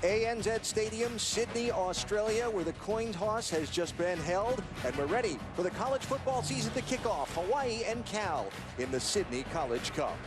ANZ Stadium, Sydney, Australia, where the coin toss has just been held, and we're ready for the college football season to kick off. Hawaii and Cal in the Sydney College Cup.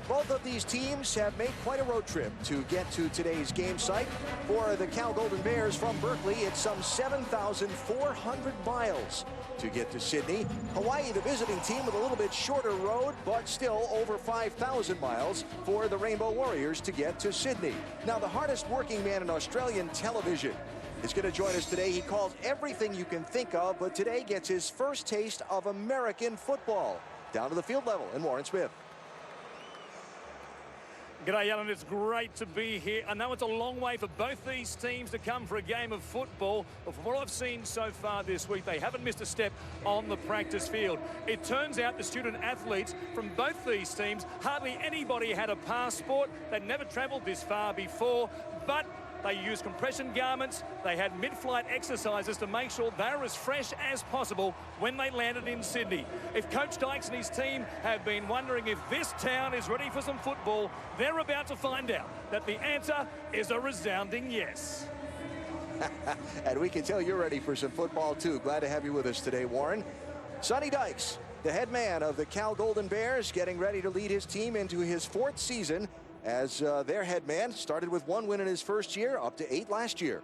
Both of these teams have made quite a road trip to get to today's game site. For the Cal Golden Bears from Berkeley, it's some 7,400 miles to get to Sydney. Hawaii, the visiting team, with a little bit shorter road, but still over 5,000 miles for the Rainbow Warriors to get to Sydney. Now, the hardest working man in Australian television is going to join us today. He calls everything you can think of, but today gets his first taste of American football. Down to the field level in Warren Smith. G'day, Alan. It's great to be here. I know it's a long way for both these teams to come for a game of football, but from what I've seen so far this week, they haven't missed a step on the practice field. It turns out the student athletes from both these teams, hardly anybody had a passport. They'd never travelled this far before, but they used compression garments. They had mid-flight exercises to make sure they're as fresh as possible when they landed in Sydney. If Coach Dykes and his team have been wondering if this town is ready for some football, they're about to find out that the answer is a resounding yes. And we can tell you're ready for some football, too. Glad to have you with us today, Warren. Sonny Dykes, the head man of the Cal Golden Bears, getting ready to lead his team into his 4th season as their head man. Started with 1 win in his first year, up to 8 last year.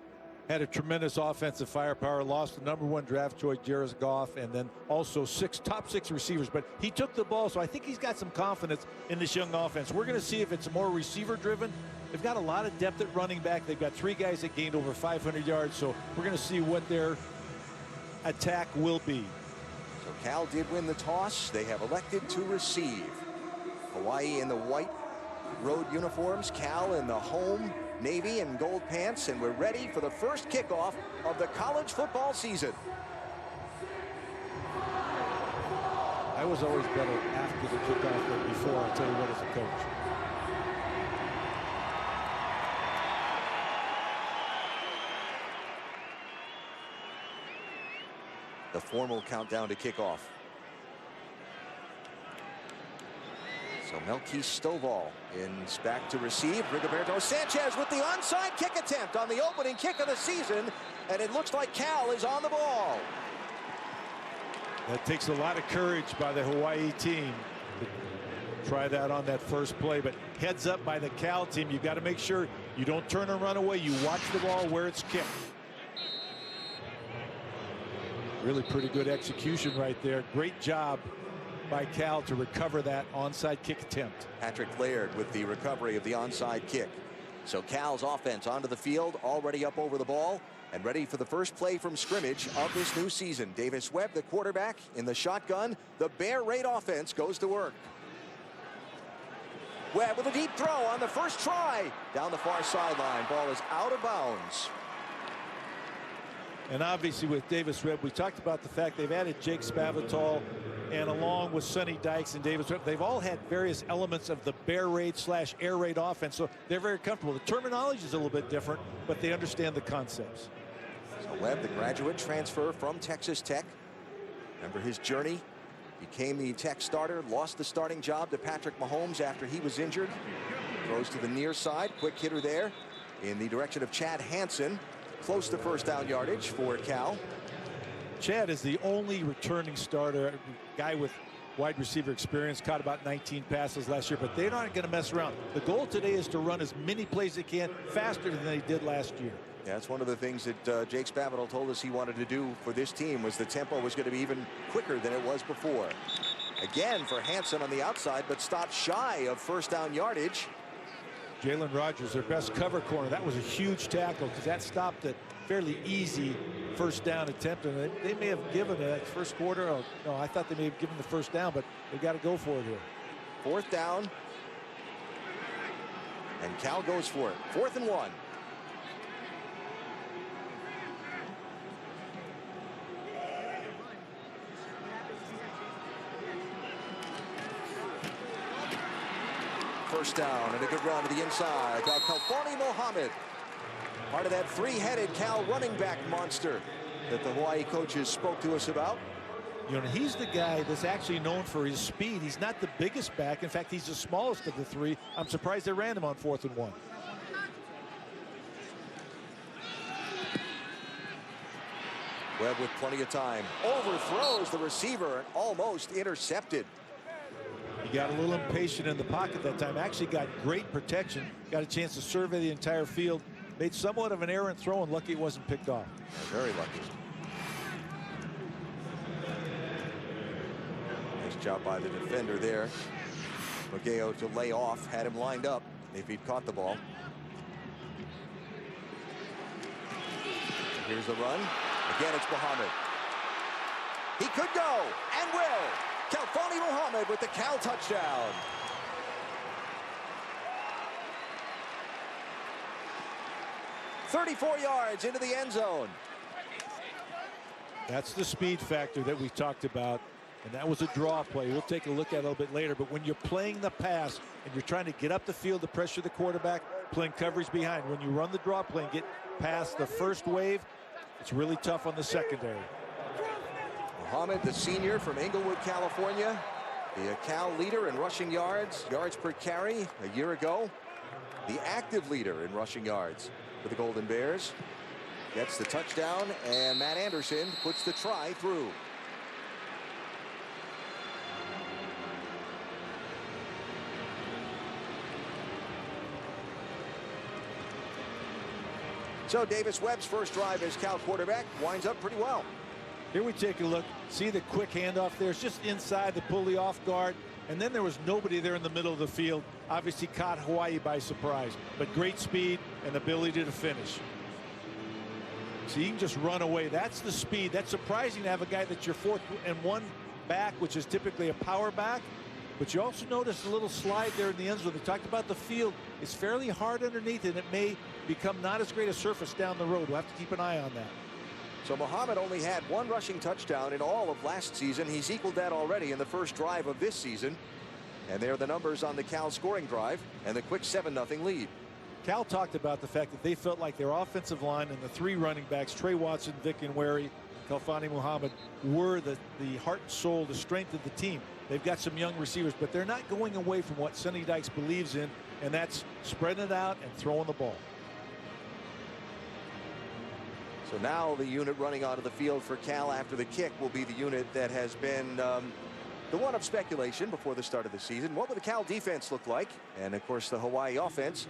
Had a tremendous offensive firepower, lost the #1 draft choice, Jared Goff, and then also top six receivers. But he took the ball, so I think he's got some confidence in this young offense. We're going to see if it's more receiver-driven. They've got a lot of depth at running back. They've got 3 guys that gained over 500 yards, so we're going to see what their attack will be. So Cal did win the toss. They have elected to receive. Hawaii in the white road uniforms, Cal in the home navy and gold pants, and we're ready for the first kickoff of the college football season. I was always better after the kickoff than before, I'll tell you what, as a coach. The formal countdown to kickoff. So Melky Stovall is back to receive. Rigoberto Sanchez with the onside kick attempt on the opening kick of the season, and it looks like Cal is on the ball. That takes a lot of courage by the Hawaii team to try that on that first play, but heads up by the Cal team. You've got to make sure you don't turn and run away. You watch the ball where it's kicked. Really pretty good execution right there. Great job by Cal to recover that onside kick attempt. Patrick Laird with the recovery of the onside kick. So Cal's offense onto the field, already up over the ball and ready for the first play from scrimmage of this new season. Davis Webb, the quarterback, in the shotgun. The Bear Raid offense goes to work. Webb with a deep throw on the first try. Down the far sideline. Ball is out of bounds. And obviously with Davis Webb, we talked about the fact they've added Jake Spavital, and along with Sonny Dykes and Davis Webb, they've all had various elements of the Bear Raid / Air Raid offense, so they're very comfortable. The terminology is a little bit different, but they understand the concepts. So Webb, the graduate transfer from Texas Tech. Remember his journey. Became the Tech starter, lost the starting job to Patrick Mahomes after he was injured. Throws to the near side, quick hitter there in the direction of Chad Hansen. Close to first down yardage for Cal. Chad is the only returning starter, guy with wide receiver experience, caught about 19 passes last year, but they're not going to mess around. The goal today is to run as many plays as they can faster than they did last year. Yeah, that's one of the things that Jake Spavital told us he wanted to do for this team, was the tempo was going to be even quicker than it was before. Again for Hansen on the outside, but stopped shy of first down yardage. Jalen Rogers, their best cover corner. That was a huge tackle because that stopped a fairly easy first down attempt, and they may have given it that first quarter. Oh, no, I thought they may have given the first down, but they got to go for it here. 4th down, and Cal goes for it. 4th and 1. First down and a good run to the inside by Kalfani Mohammed. Part of that 3-headed Cal running back monster that the Hawaii coaches spoke to us about. You know, he's the guy that's actually known for his speed. He's not the biggest back. In fact, he's the smallest of the 3. I'm surprised they ran him on 4th and 1. Webb with plenty of time. Overthrows the receiver and almost intercepted. He got a little impatient in the pocket that time. Actually got great protection. Got a chance to survey the entire field. Made somewhat of an errant throw, and lucky it wasn't picked off. Very lucky. Nice job by the defender there. Maggio to lay off. Had him lined up if he'd caught the ball. Here's the run. Again, it's Muhammad. He could go and will. Khalfani Muhammad with the Cal touchdown. "34 yards into the end zone." That's the speed factor that we talked about, and that was a draw play. We'll take a look at it a little bit later, but when you're playing the pass and you're trying to get up the field to pressure the quarterback, playing coverage behind, when you run the draw play and get past the first wave, it's really tough on the secondary. Muhammad, the senior from Inglewood, California, the Cal leader in rushing yards per carry a year ago. The active leader in rushing yards for the Golden Bears. Gets the touchdown, and Matt Anderson puts the try through. So Davis Webb's first drive as Cal quarterback winds up pretty well. Here we take a look. See the quick handoff there. It's just inside to pull the off guard. And then there was nobody there in the middle of the field. Obviously caught Hawaii by surprise. But great speed and ability to finish. So you can just run away. That's the speed. That's surprising to have a guy that's your 4th and 1 back, which is typically a power back. But you also notice a little slide there in the end zone. They talked about the field. It's fairly hard underneath, and it may become not as great a surface down the road. We'll have to keep an eye on that. So Muhammad only had 1 rushing touchdown in all of last season. He's equaled that already in the first drive of this season. And there are the numbers on the Cal scoring drive and the quick 7-0 lead. Cal talked about the fact that they felt like their offensive line and the 3 running backs, Trey Watson, Vic Inweri, Khalfani Muhammad, were the heart and soul, the strength of the team. They've got some young receivers, but they're not going away from what Sonny Dykes believes in, and that's spreading it out and throwing the ball. So now the unit running onto the field for Cal after the kick will be the unit that has been the one of speculation before the start of the season. What will the Cal defense look like? And of course the Hawaii offense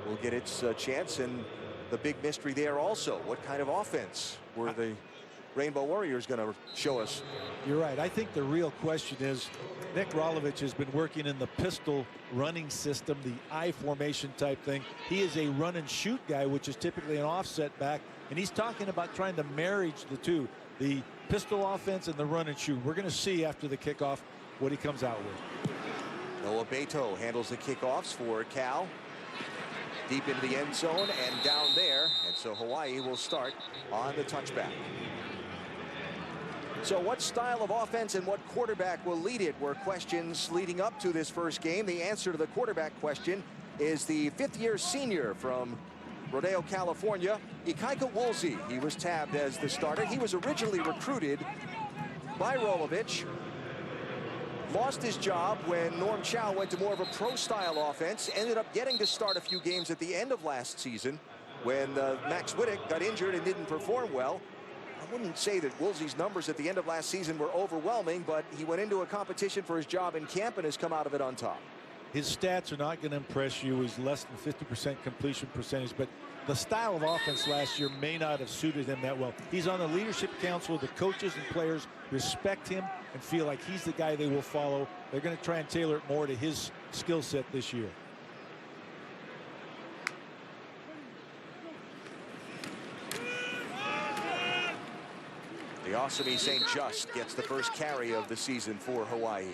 will get its chance, and the big mystery there also. What kind of offense were the Rainbow Warriors going to show us? You're right. I think the real question is, Nick Rolovich has been working in the pistol running system, the I formation type thing. He is a run and shoot guy, which is typically an offset back, and he's talking about trying to marry the two, the pistol offense and the run and shoot. We're going to see after the kickoff what he comes out with. Noah Beto handles the kickoffs for Cal. Deep into the end zone and down there, and so Hawaii will start on the touchback. So what style of offense and what quarterback will lead it were questions leading up to this first game. The answer to the quarterback question is the 5th-year senior from Rodeo, California, Ikaika Woolsey. He was tabbed as the starter. He was originally recruited by Rolovich. Lost his job when Norm Chow went to more of a pro-style offense. Ended up getting to start a few games at the end of last season when Max Wittick got injured and didn't perform well. I wouldn't say that Woolsey's numbers at the end of last season were overwhelming, but he went into a competition for his job in camp and has come out of it on top. His stats are not going to impress you. He's less than 50% completion percentage, but the style of offense last year may not have suited him that well. He's on the leadership council. The coaches and players respect him and feel like he's the guy they will follow. They're going to try and tailor it more to his skill set this year. The Osami St. Just gets the first carry of the season for Hawaii.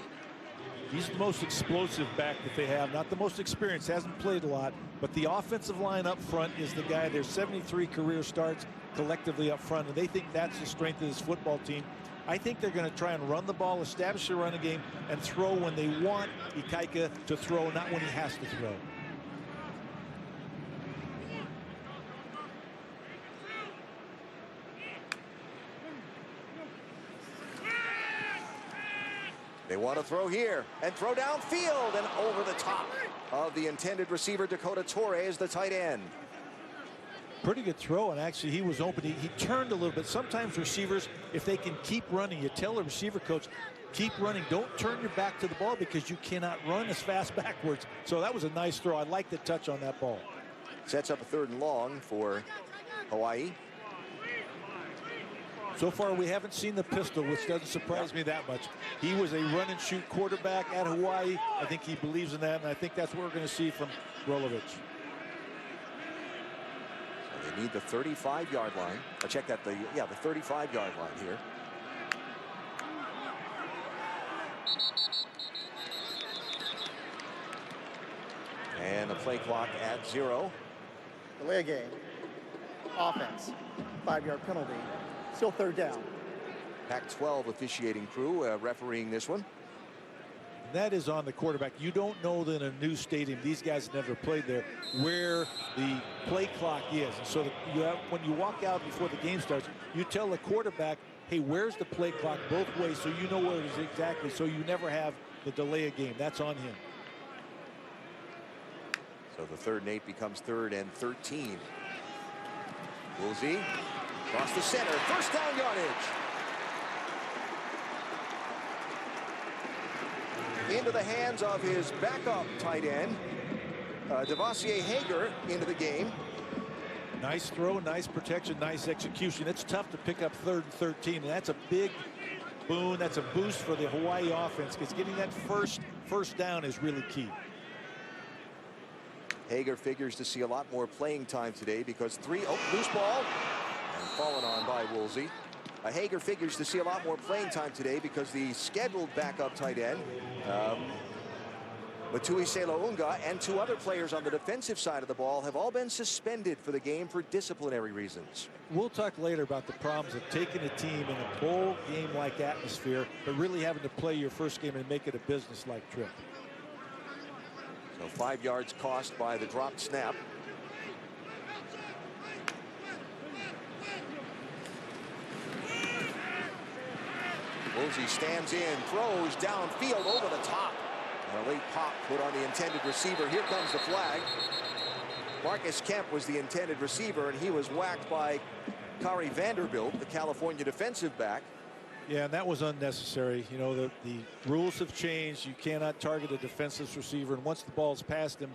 He's the most explosive back that they have, not the most experienced, hasn't played a lot, but the offensive line up front is the guy. There's 73 career starts collectively up front, and they think that's the strength of this football team. I think they're going to try and run the ball, establish the running game, and throw when they want Ikaika to throw, not when he has to throw. They want to throw here and throw downfield and over the top of the intended receiver, Dakota Torres, the tight end. Pretty good throw, and actually he was open. He turned a little bit. Sometimes receivers, if they can keep running, you tell the receiver coach, keep running. Don't turn your back to the ball because you cannot run as fast backwards. So that was a nice throw. I like the touch on that ball. Sets up a 3rd and long for Hawaii. So far, we haven't seen the pistol, which doesn't surprise me that much. He was a run-and-shoot quarterback at Hawaii. I think he believes in that, and I think that's what we're going to see from Rolovich. So they need the 35-yard line. I check that the 35-yard line here. And the play clock at 0. Delay a game. Offense. 5-yard penalty. Still 3rd down. Pac-12 officiating crew refereeing this one. That is on the quarterback. You don't know that in a new stadium, these guys never played there, where the play clock is. And so when you walk out before the game starts, you tell the quarterback, hey, where's the play clock both ways, so you know where it is exactly, so you never have the delay a game. That's on him. So the 3rd and 8 becomes 3rd and 13. Woolsey across the center, 1st down yardage. Into the hands of his backup tight end, Devontae Hager, into the game. Nice throw, nice protection, nice execution. It's tough to pick up 3rd and 13, and that's a big boon. That's a boost for the Hawaii offense, because getting that first down is really key. Hager figures to see a lot more playing time today because loose ball and fallen on by Woolsey. Hager figures to see a lot more playing time today because the scheduled backup tight end, Matui Selounga, and 2 other players on the defensive side of the ball have all been suspended for the game for disciplinary reasons. We'll talk later about the problems of taking a team in a bowl game-like atmosphere, but really having to play your first game and make it a business-like trip. So 5 yards cost by the dropped snap. Woolsey stands in, throws downfield over the top. And a late pop put on the intended receiver. Here comes the flag. Marcus Kemp was the intended receiver, and he was whacked by Kari Vanderbilt, the California defensive back. Yeah, and that was unnecessary. You know, the rules have changed. You cannot target a defenseless receiver, and once the ball's past him,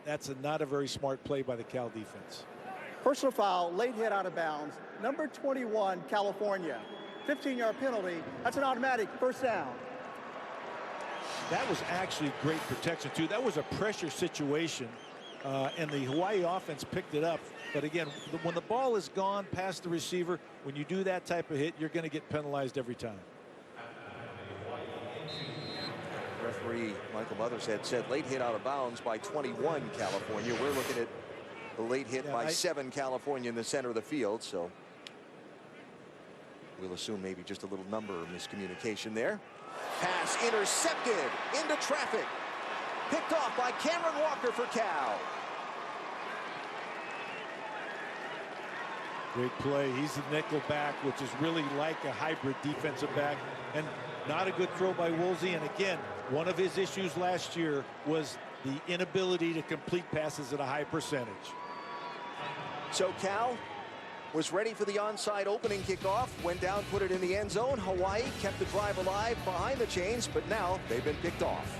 that's not a very smart play by the Cal defense. Personal foul, late hit out of bounds. Number 21, California. 15-yard penalty. That's an automatic 1st down. That was actually great protection, too. That was a pressure situation, and the Hawaii offense picked it up. But again, when the ball is gone past the receiver, when you do that type of hit, you're going to get penalized every time. Referee Michael Mothershead said late hit out of bounds by 21 California. We're looking at the late hit by 7 California in the center of the field. So we'll assume maybe just a little number miscommunication there. Pass intercepted into traffic. Picked off by Cameron Walker for Cal. Great play. He's the nickel back, which is really like a hybrid defensive back. And not a good throw by Woolsey. And again, one of his issues last year was the inability to complete passes at a high percentage. So Cal was ready for the onside opening kickoff, went down, put it in the end zone. Hawaii kept the drive alive behind the chains, but now they've been picked off.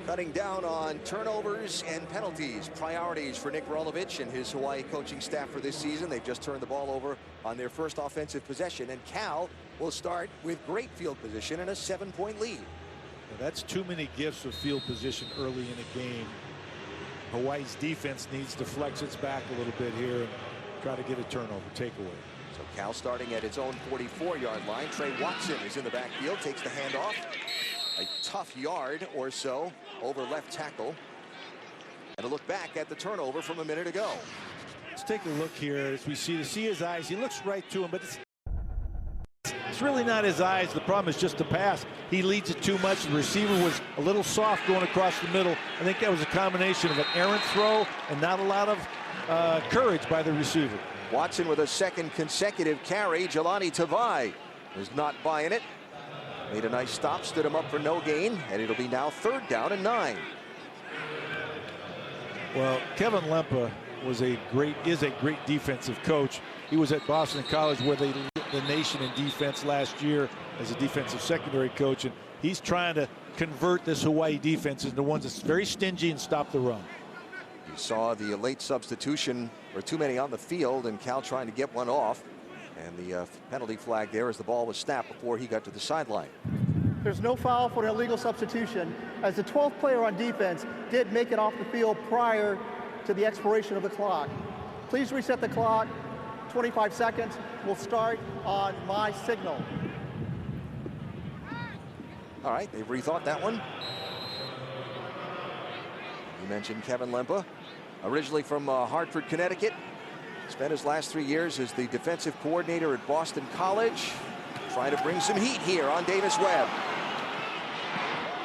Cutting down on turnovers and penalties, priorities for Nick Rolovich and his Hawaii coaching staff for this season. They've just turned the ball over on their first offensive possession, and Cal will start with great field position and a 7-point lead. Well, that's too many gifts of field position early in a game. Hawaii's defense needs to flex its back a little bit here and try to get a turnover, takeaway. So Cal starting at its own 44-yard line. Trey Watson is in the backfield, takes the handoff. A tough yard or so over left tackle. And a look back at the turnover from a minute ago. Let's take a look here as we see his eyes. He looks right to him, but it's really not his eyes. The problem is just the pass. He leads it too much. The receiver was a little soft going across the middle. I think that was a combination of an errant throw and not a lot of courage by the receiver. Watson with a second consecutive carry. Jelani Tavai is not buying it. Made a nice stop, stood him up for no gain, and it'll be now 3rd down and 9. Well, Kevin Lempa is a great defensive coach. He was at Boston College where they led the nation in defense last year as a defensive secondary coach, and he's trying to convert this Hawaii defense into ones that's very stingy and stop the run. You saw the late substitution, or too many on the field, and Cal trying to get one off. And the penalty flag there as the ball was snapped before he got to the sideline. There's no foul for an illegal substitution, as the 12th player on defense did make it off the field prior to the expiration of the clock. Please reset the clock. 25 seconds will start on my signal. All right, they've rethought that one. You mentioned Kevin Lempa, originally from Hartford, Connecticut. Spent his last 3 years as the defensive coordinator at Boston College. Trying to bring some heat here on Davis Webb.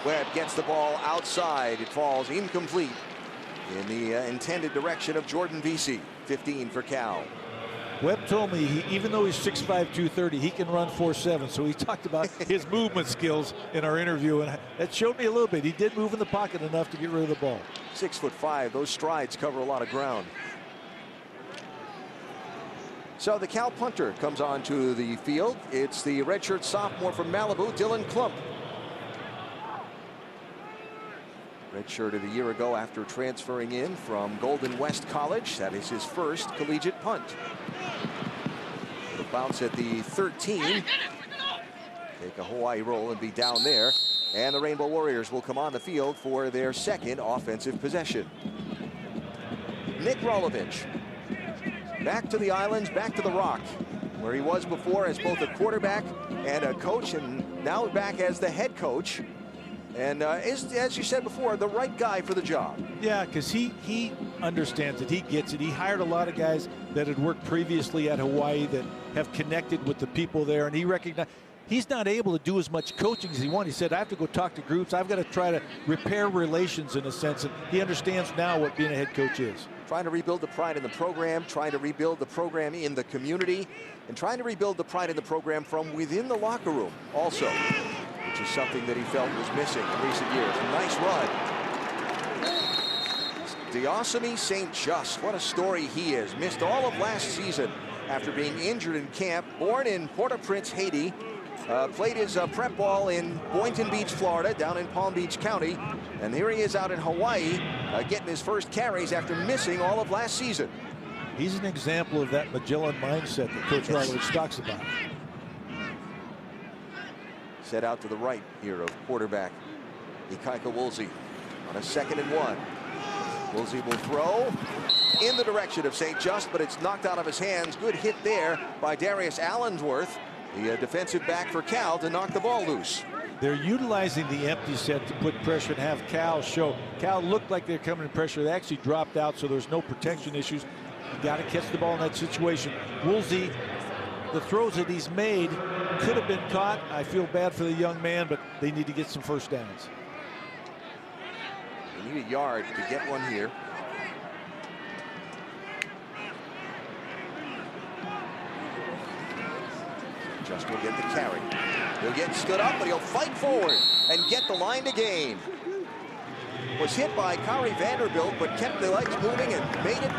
Webb gets the ball outside. It falls incomplete in the intended direction of Jordan Vesey. 15 for Cal. Webb told me even though he's 6'5", 230, he can run 4.7. So he talked about his movement skills in our interview, and that showed me a little bit. He did move in the pocket enough to get rid of the ball. 6'5". Those strides cover a lot of ground. So the Cal punter comes onto the field. It's the redshirt sophomore from Malibu, Dylan Klump. Redshirted a year ago after transferring in from Golden West College. That is his first collegiate punt. It'll bounce at the 13. Take a Hawaii roll and be down there. And the Rainbow Warriors will come on the field for their second offensive possession. Nick Rolovich. Back to the islands, back to the Rock, where he was before as both a quarterback and a coach, and now back as the head coach. And is, as you said before, the right guy for the job. Yeah, because he understands it. He gets it. He hired a lot of guys that had worked previously at Hawaii that have connected with the people there, and he recognized he's not able to do as much coaching as he wanted. He said, I have to go talk to groups. I've got to try to repair relations in a sense, and he understands now what being a head coach is. Trying to rebuild the pride in the program, trying to rebuild the program in the community, and trying to rebuild the pride in the program from within the locker room also, which is something that he felt was missing in recent years. A nice run. Diosemy St. Just, what a story he is. Missed all of last season after being injured in camp. Born in Port-au-Prince, Haiti. Played his prep ball in Boynton Beach, Florida, down in Palm Beach County. And here he is out in Hawaii, getting his first carries after missing all of last season. He's an example of that Magellan mindset that Coach Rolovich talks about. Set out to the right here of quarterback Ikaika Woolsey on a 2nd and 1. Woolsey will throw in the direction of St. Just, but it's knocked out of his hands. Good hit there by Darius Allensworth, the defensive back for Cal, to knock the ball loose. They're utilizing the empty set to put pressure and have Cal show. Cal looked like they're coming in pressure. They actually dropped out, so there's no protection issues. You got to catch the ball in that situation. Woolsey, the throws that he's made could have been caught. I feel bad for the young man, but they need to get some first downs. They need a yard to get one here. Just will get the carry. He'll get stood up, but he'll fight forward and get the line to gain. Was hit by Kari Vanderbilt, but kept the legs moving and made it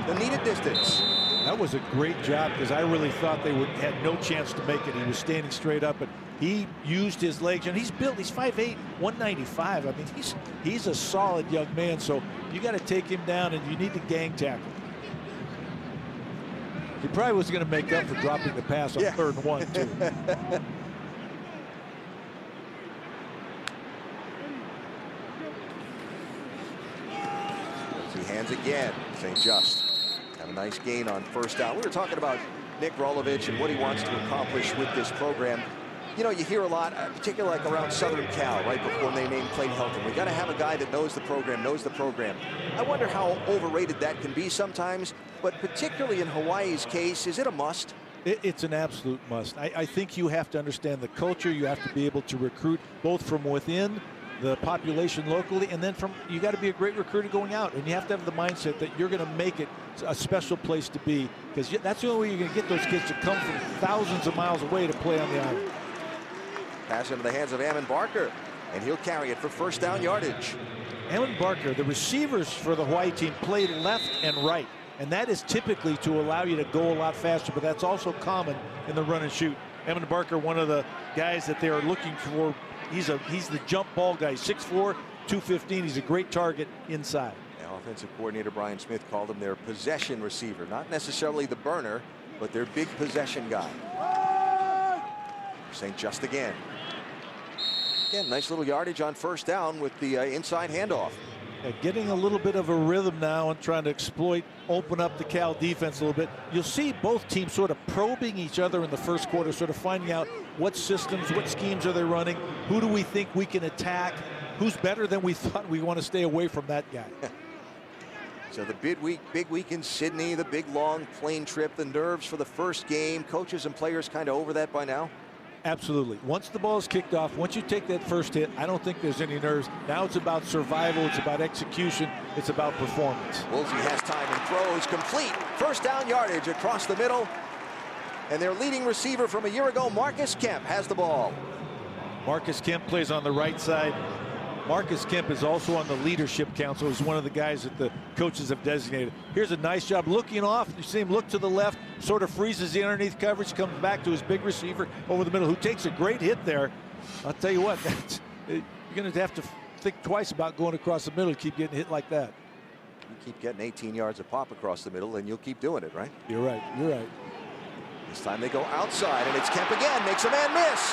the needed distance. That was a great job, because I really thought they had no chance to make it. He was standing straight up, but he used his legs, and he's built. He's 5'8", 195. I mean, he's a solid young man. So you got to take him down, and you need to gang tackle. He probably was going to make up for dropping the pass on 3rd and 1 too. Hands again. St. Just have a nice gain on 1st down. We were talking about Nick Rolovich and what he wants to accomplish with this program. You know, you hear a lot, particularly like around Southern Cal, right before they named Clayton Helton. We got to have a guy that knows the program, I wonder how overrated that can be sometimes, but particularly in Hawaii's case, is it a must? It's an absolute must. I think you have to understand the culture. You have to be able to recruit both from within the population locally, and then you got to be a great recruiter going out, and you have to have the mindset that you're going to make it a special place to be, because that's the only way you're going to get those kids to come from thousands of miles away to play on the island. Pass into the hands of Ammon Barker, and he'll carry it for first down yardage. Ammon Barker, the receivers for the Hawaii team play left and right, and that is typically to allow you to go a lot faster, but that's also common in the run and shoot. Ammon Barker, one of the guys that they are looking for. He's the jump ball guy, 6'4", 215. He's a great target inside. Now, offensive coordinator Brian Smith called him their possession receiver, not necessarily the burner, but their big possession guy. St. Just again. Again, nice little yardage on first down with the inside handoff. Yeah, getting a little bit of a rhythm now and trying to open up the Cal defense a little bit. You'll see both teams sort of probing each other in the first quarter, sort of finding out what systems, what schemes are they running, who do we think we can attack, who's better than we thought. We want to stay away from that guy. So the big week in Sydney, the big long plane trip, the nerves for the first game. Coaches and players kind of over that by now? Absolutely. Once the ball is kicked off, once you take that first hit, I don't think there's any nerves. Now it's about survival, it's about execution, it's about performance. Woolsey has time and throws complete. First down yardage across the middle. And their leading receiver from a year ago, Marcus Kemp, has the ball. Marcus Kemp plays on the right side. Marcus Kemp is also on the leadership council. He's one of the guys that the coaches have designated. Here's a nice job looking off. You see him look to the left, sort of freezes the underneath coverage, comes back to his big receiver over the middle, who takes a great hit there. I'll tell you what, you're going to have to think twice about going across the middle to keep getting hit like that. You keep getting 18 yards of pop across the middle, and you'll keep doing it, right? You're right. You're right. This time they go outside, and it's Kemp again. Makes a man miss.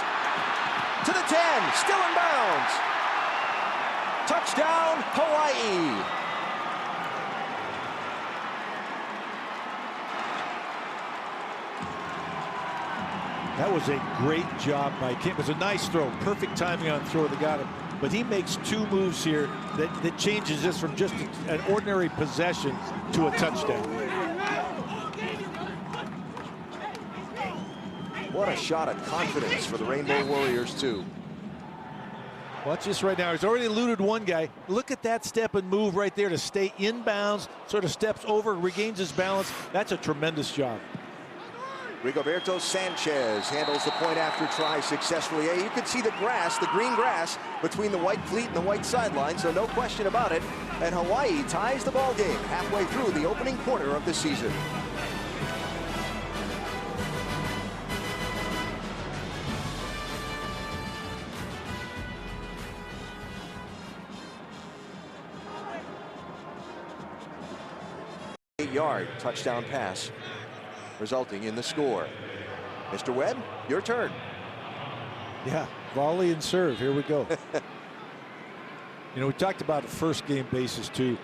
To the 10, still in bounds. Touchdown, Hawaii. That was a great job by Kemp. It was a nice throw. Perfect timing on the throw that got him. But he makes two moves here that changes this from just an ordinary possession to a touchdown. What a shot of confidence for the Rainbow Warriors, too. Watch this right now. He's already eluded one guy. Look at that step and move right there to stay inbounds, sort of steps over, regains his balance. That's a tremendous job. Rigoberto Sanchez handles the point after try successfully. You can see the grass, the green grass, between the white cleat and the white sideline, so no question about it. And Hawaii ties the ball game halfway through the opening quarter of the season. Yard touchdown pass, resulting in the score. Mr. Webb, your turn. Yeah, volley and serve. Here we go. You know, we talked about a first game basis too.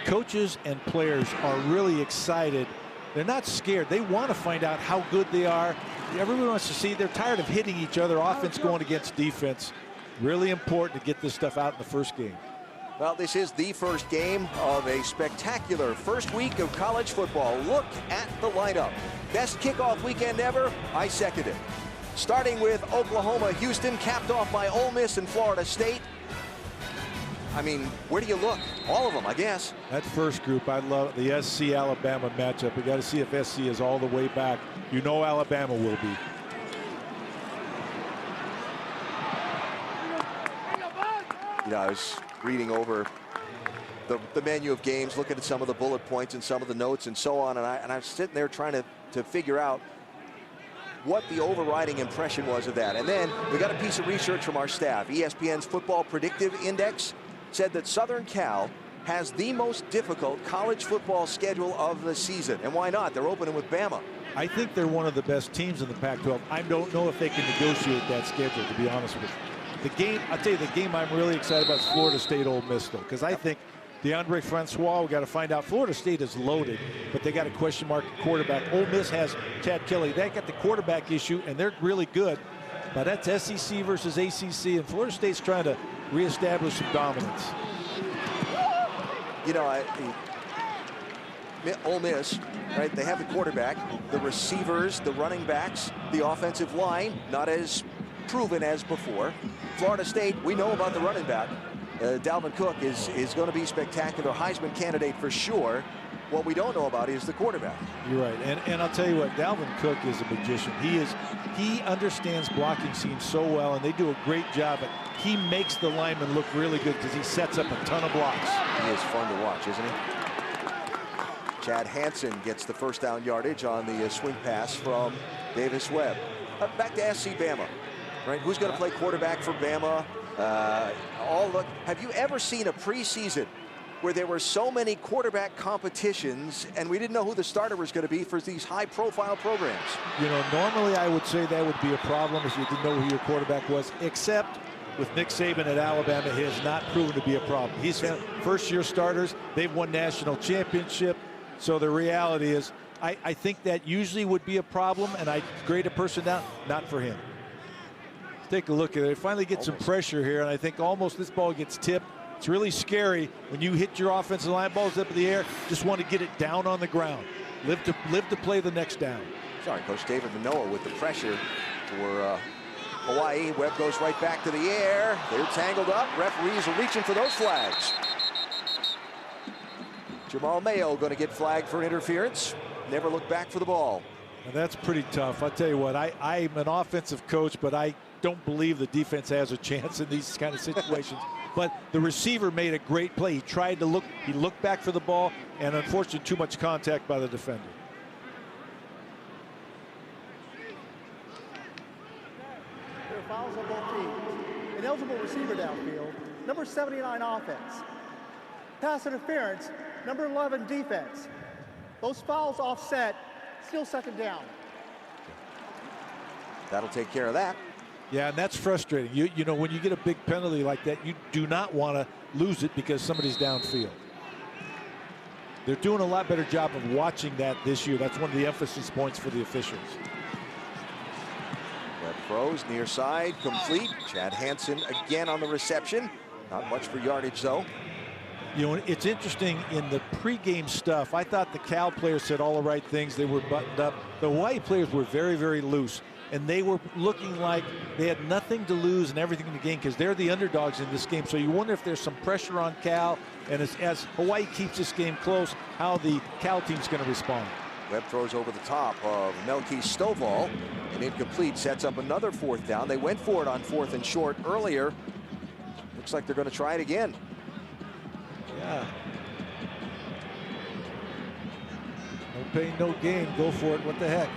Coaches and players are really excited. They're not scared. They want to find out how good they are. Everyone wants to see. They're tired of hitting each other. Offense going against defense. Really important to get this stuff out in the first game. Well, this is the first game of a spectacular first week of college football. Look at the lineup. Best kickoff weekend ever. I second it. Starting with Oklahoma, Houston, capped off by Ole Miss and Florida State. I mean, where do you look? All of them, I guess. That first group, I love the SC-Alabama matchup. We got to see if SC is all the way back. You know Alabama will be. You know, I was reading over the menu of games, looking at some of the bullet points and some of the notes and so on, and I was sitting there trying to figure out what the overriding impression was of that. And then we got a piece of research from our staff. ESPN's Football Predictive Index said that Southern Cal has the most difficult college football schedule of the season. And why not? They're opening with Bama. I think they're one of the best teams in the Pac-12. I don't know if they can negotiate that schedule, to be honest with you. The game, I'll tell you, the game I'm really excited about is Florida State Ole Miss, though, because I think DeAndre Francois, we got to find out. Florida State is loaded, but they got a question mark at quarterback. Ole Miss has Chad Kelly. They got the quarterback issue, and they're really good. But that's SEC versus ACC, and Florida State's trying to reestablish some dominance. You know, Ole Miss, right? They have the quarterback, the receivers, the running backs, the offensive line, not as proven as before. Florida State, we know about the running back. Dalvin Cook is going to be spectacular. Heisman candidate for sure. What we don't know about is the quarterback. You're right, and I'll tell you what, Dalvin Cook is a magician. He understands blocking schemes so well, and they do a great job. But he makes the lineman look really good because he sets up a ton of blocks. He is fun to watch, isn't he? Chad Hansen gets the first down yardage on the swing pass from Davis Webb. Back to SC Bama, right? Who's going to play quarterback for Bama? Have you ever seen a preseason where there were so many quarterback competitions and we didn't know who the starter was going to be for these high-profile programs? You know, normally I would say that would be a problem if you didn't know who your quarterback was, except with Nick Saban at Alabama, it has not proven to be a problem. He's had first-year starters. They've won national championship. So the reality is, I think that usually would be a problem, and I grade a person down. Not for him. Let's take a look at it. They finally get some pressure here, and I think almost this ball gets tipped. It's really scary when you hit your offensive line, balls up in the air. Just want to get it down on the ground. Live to play the next down. Sorry, Coach David Manoa with the pressure for Hawaii. Webb goes right back to the air. They're tangled up. Referees are reaching for those flags. Jamal Mayo going to get flagged for interference. Never look back for the ball. Now that's pretty tough. I'll tell you what, I'm an offensive coach, but I don't believe the defense has a chance in these kind of situations. But the receiver made a great play. He tried to look, he looked back for the ball, and unfortunately too much contact by the defender. There are fouls on both teams. Ineligible receiver downfield, number 79 offense. Pass interference, number 11 defense. Those fouls offset, still second down. That'll take care of that. Yeah, and that's frustrating. You know, when you get a big penalty like that, you do not want to lose it because somebody's downfield. They're doing a lot better job of watching that this year. That's one of the emphasis points for the officials. Webb throws near side, complete. Chad Hansen again on the reception. Not much for yardage, though. You know, it's interesting in the pregame stuff. I thought the Cal players said all the right things. They were buttoned up. The Hawaii players were very, very loose. And they were looking like they had nothing to lose and everything in the game because they're the underdogs in this game. So you wonder if there's some pressure on Cal. And as Hawaii keeps this game close, how the Cal team's going to respond. Webb throws over the top of Melky Stovall. And incomplete, sets up another fourth down. They went for it on 4th and short earlier. Looks like they're going to try it again. Yeah. No pain, no gain. Go for it. What the heck?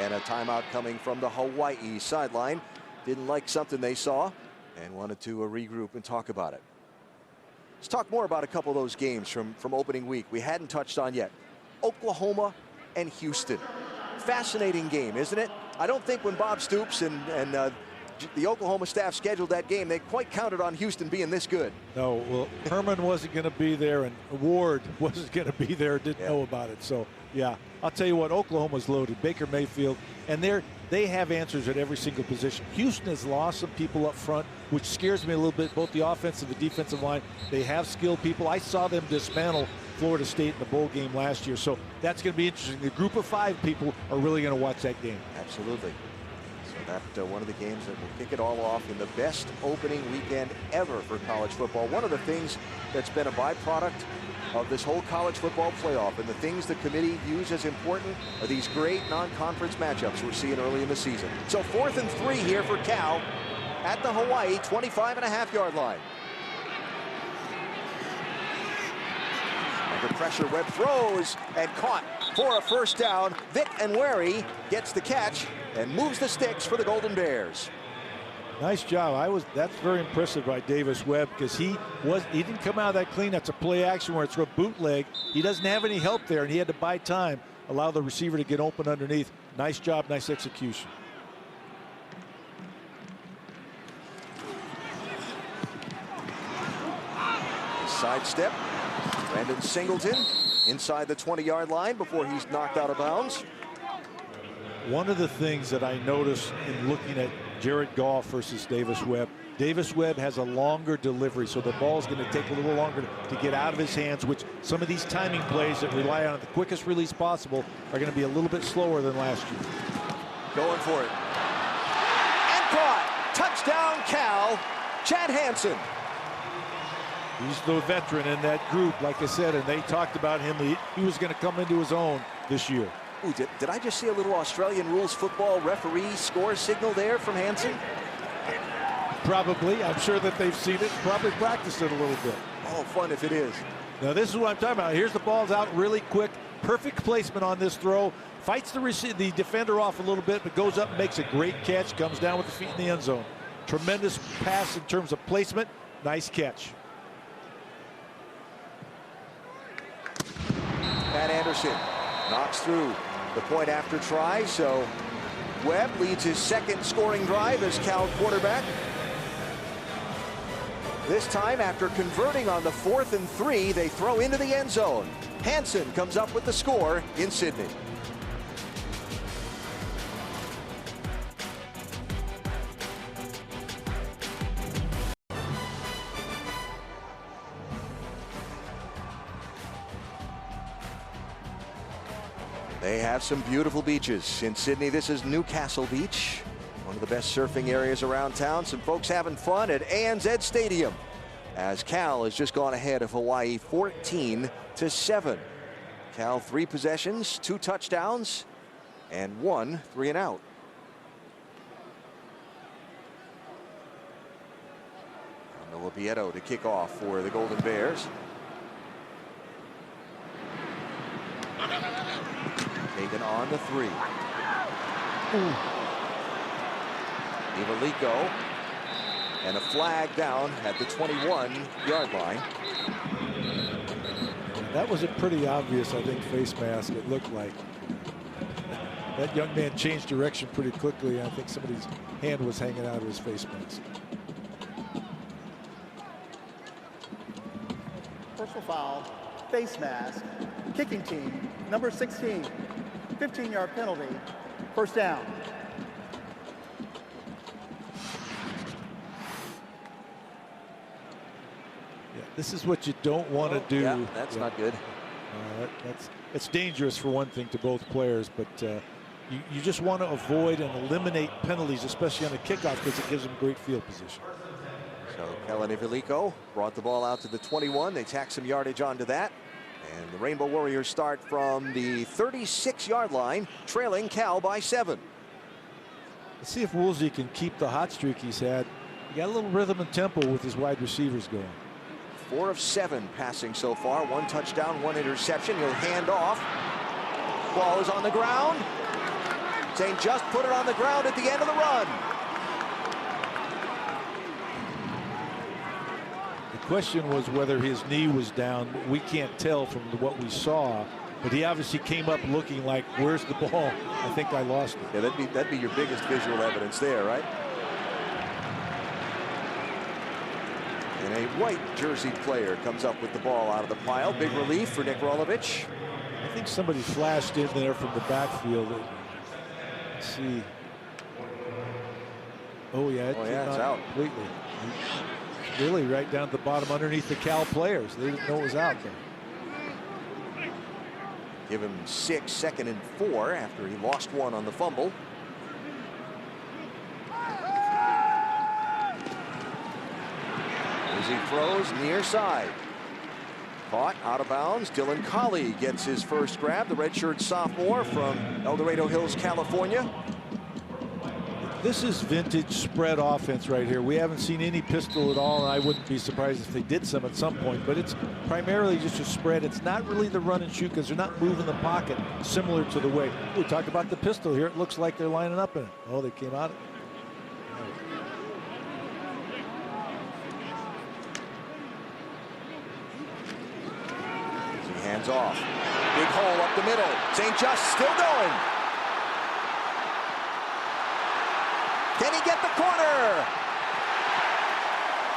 And a timeout coming from the Hawaii sideline. Didn't like something they saw and wanted to regroup and talk about it. Let's talk more about a couple of those games from opening week we hadn't touched on yet. Oklahoma and Houston. Fascinating game, isn't it? I don't think when Bob Stoops and the Oklahoma staff scheduled that game, they quite counted on Houston being this good. No, well, Herman wasn't going to be there, and Ward wasn't going to be there, didn't know about it. So, yeah, I'll tell you what, Oklahoma's loaded. Baker Mayfield, and they have answers at every single position. Houston has lost some people up front, which scares me a little bit, both the offensive and the defensive line. They have skilled people. I saw them dismantle Florida State in the bowl game last year, so that's going to be interesting. The group of 5 people are really going to watch that game. Absolutely. So that one of the games that will kick it all off in the best opening weekend ever for college football. One of the things that's been a byproduct of this whole college football playoff and the things the committee views as important are these great non-conference matchups we're seeing early in the season. So 4th and 3 here for Cal at the Hawaii 25.5-yard line. Under pressure, Webb throws and caught for a first down. Vic Enweri gets the catch and moves the sticks for the Golden Bears. Nice job. That's very impressive by Davis Webb because he didn't come out of that clean. That's a play action where it's a bootleg. He doesn't have any help there, and he had to buy time, allow the receiver to get open underneath. Nice job, nice execution. Sidestep. Brandon Singleton inside the 20-yard line before he's knocked out of bounds. One of the things that I noticed in looking at Jared Goff versus Davis Webb has a longer delivery, so the ball's going to take a little longer to get out of his hands, which some of these timing plays that rely on the quickest release possible are going to be a little bit slower than last year. Going for it. And caught. Touchdown, Cal. Chad Hansen. He's the veteran in that group, like I said, and they talked about him. He was going to come into his own this year. Ooh, did I just see a little Australian rules football referee score signal there from Hansen? Probably. I'm sure that they've seen it. Probably practiced it a little bit. Oh, fun if it is. Now, this is what I'm talking about. Here's the ball's out really quick. Perfect placement on this throw. Fights the defender off a little bit, but goes up and makes a great catch. Comes down with the feet in the end zone. Tremendous pass in terms of placement. Nice catch. Pat Anderson knocks through the point after try, so Webb leads his second scoring drive as Cal quarterback. This time, after converting on the 4th and 3, they throw into the end zone. Hansen comes up with the score in Sydney. They have some beautiful beaches in Sydney. This is Newcastle Beach, one of the best surfing areas around town. Some folks having fun at ANZ Stadium as Cal has just gone ahead of Hawaii 14-7. Cal 3 possessions, 2 touchdowns, and 1 3-and-out. Noah Vieto to kick off for the Golden Bears. Taken on the 3. Ivalico, and a flag down at the 21-yard line. That was a pretty obvious, I think, face mask. It looked like that young man changed direction pretty quickly. And I think somebody's hand was hanging out of his face mask. Personal foul, face mask, kicking team, number 16, 15-yard penalty, first down. Yeah, this is what you don't want to do. Yeah, that's not good. It's dangerous for one thing to both players, but you just want to avoid and eliminate penalties, especially on a kickoff, because it gives them great field position. So Kellen Ivalico brought the ball out to the 21. They tack some yardage onto that. And the Rainbow Warriors start from the 36-yard line, trailing Cal by 7. Let's see if Woolsey can keep the hot streak he's had. He got a little rhythm and tempo with his wide receivers going. 4 of 7 passing so far. 1 touchdown, 1 interception. He'll hand off. Ball is on the ground. St. Just put it on the ground at the end of the run. The question was whether his knee was down. We can't tell from what we saw, but he obviously came up looking like, where's the ball? I think I lost it. Yeah, that'd be your biggest visual evidence there, right? And a white jersey player comes up with the ball out of the pile. Big relief for Nick Rolovich. I think somebody flashed in there from the backfield. Let's see. Oh yeah, it's out completely. Really right down at the bottom underneath the Cal players. They didn't know it was out there. Give him 6, 2nd and 4 after he lost 1 on the fumble. As he throws near side. Caught out of bounds. Dylan Colley gets his first grab, the redshirt sophomore from El Dorado Hills, California. This is vintage spread offense right here. We haven't seen any pistol at all, and I wouldn't be surprised if they did some at some point, but it's primarily just a spread. It's not really the run and shoot because they're not moving the pocket similar to the way we talked about the pistol here. It looks like they're lining up in it. Oh, they came out. He hands off. Big hole up the middle. St. Just still going. Can he get the corner?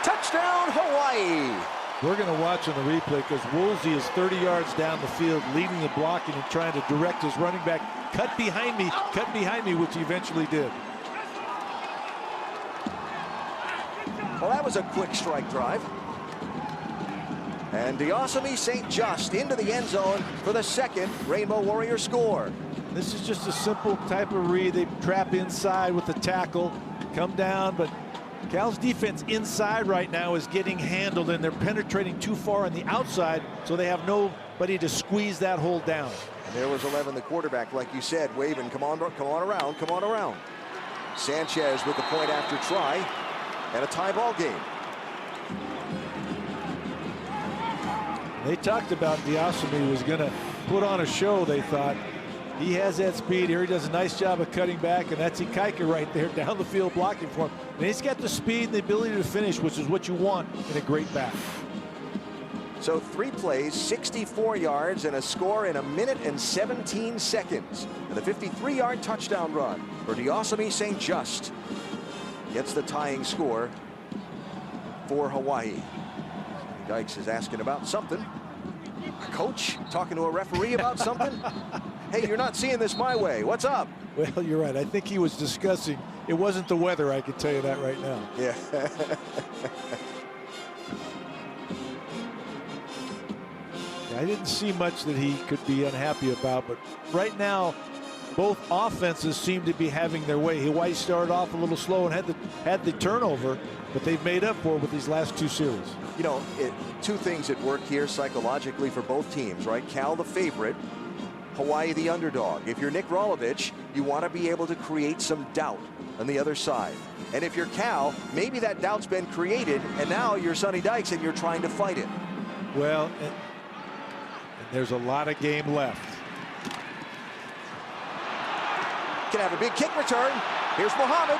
Touchdown, Hawaii. We're going to watch on the replay because Woolsey is 30 yards down the field, leading the blocking and trying to direct his running back. Cut behind me, which he eventually did. Well, that was a quick strike drive. And Diosami St. Just into the end zone for the 2nd Rainbow Warrior score. This is just a simple type of read. They trap inside with the tackle, come down, but Cal's defense inside right now is getting handled, and they're penetrating too far on the outside, so they have nobody to squeeze that hole down. And there was 11, the quarterback, like you said, waving, come on around, come on around. Sanchez with the point after try, and a tie ball game. They talked about Diosami was going to put on a show, they thought. He has that speed here. He does a nice job of cutting back, and that's Ikaika right there down the field blocking for him. And he's got the speed and the ability to finish, which is what you want in a great back. So 3 plays, 64 yards, and a score in 1 minute and 17 seconds. And the 53-yard touchdown run for Diosami St. Just gets the tying score for Hawaii. Dykes is asking about something. A coach talking to a referee about something. Hey, you're not seeing this my way. What's up? Well, you're right. I think he was discussing. It wasn't the weather, I can tell you that right now. Yeah. I didn't see much that he could be unhappy about, but right now, both offenses seem to be having their way. Hawaii started off a little slow and had the turnover, but they've made up for it with these last 2 series. You know, 2 things at work here psychologically for both teams, right? Cal the favorite, Hawaii the underdog. If you're Nick Rolovich, you want to be able to create some doubt on the other side. And if you're Cal, maybe that doubt's been created, and now you're Sonny Dykes and you're trying to fight it. Well, and there's a lot of game left. Can have a big kick return. Here's Muhammad.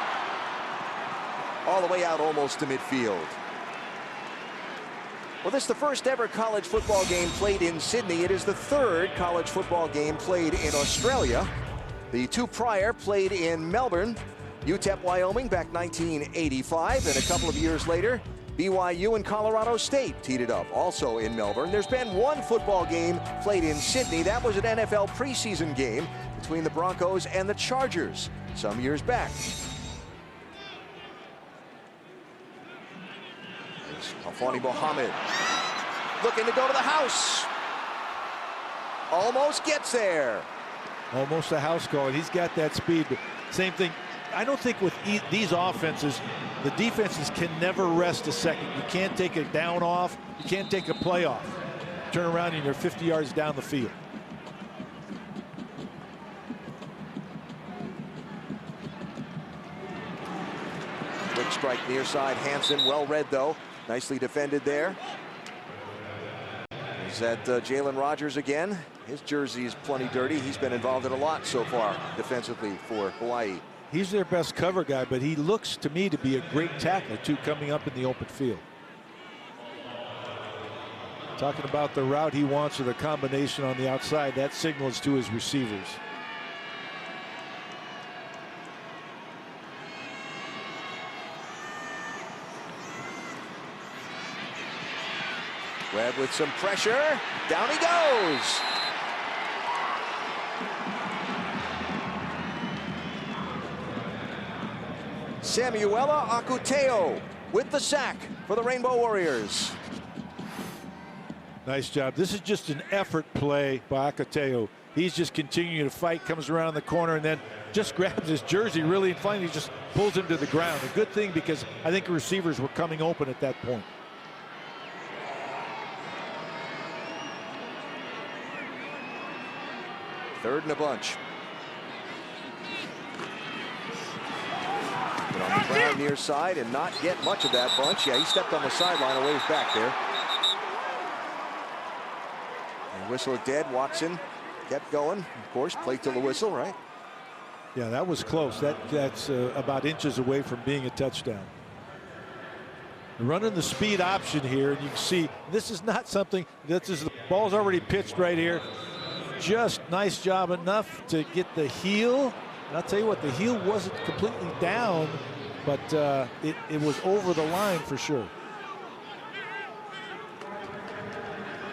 All the way out almost to midfield. Well, this is the first ever college football game played in Sydney. It is the 3rd college football game played in Australia. The 2 prior played in Melbourne, UTEP, Wyoming, back 1985. And a couple of years later, BYU and Colorado State teed it up, also in Melbourne. There's been 1 football game played in Sydney. That was an NFL preseason game between the Broncos and the Chargers some years back. Alfani Mohammed looking to go to the house. Almost gets there. Almost a house call, and he's got that speed. But same thing. I don't think with these offenses, the defenses can never rest a second. You can't take a down off. You can't take a play off. Turn around and you're 50 yards down the field. Quick strike near side. Hansen, well read though. Nicely defended there. Is that Jalen Rogers again? His jersey is plenty dirty. He's been involved in a lot so far defensively for Hawaii. He's their best cover guy, but he looks to me to be a great tackler too, coming up in the open field. Talking about the route he wants or the combination on the outside, that signals to his receivers. Webb with some pressure. Down he goes. Samuela Akuteo with the sack for the Rainbow Warriors. Nice job. This is just an effort play by Akuteo. He's just continuing to fight, comes around the corner, and then just grabs his jersey really and finally just pulls him to the ground. A good thing because I think the receivers were coming open at that point. Third and a bunch. But on the ground near side and not get much of that bunch. Yeah, he stepped on the sideline a ways back there. And whistle it dead. Watson kept going. Of course, play till the whistle, right? Yeah, that was close. That's about inches away from being a touchdown. They're running the speed option here, and you can see this is not something. This is the ball's already pitched right here. Just nice job enough to get the heel. And I'll tell you what, the heel wasn't completely down, but it was over the line for sure.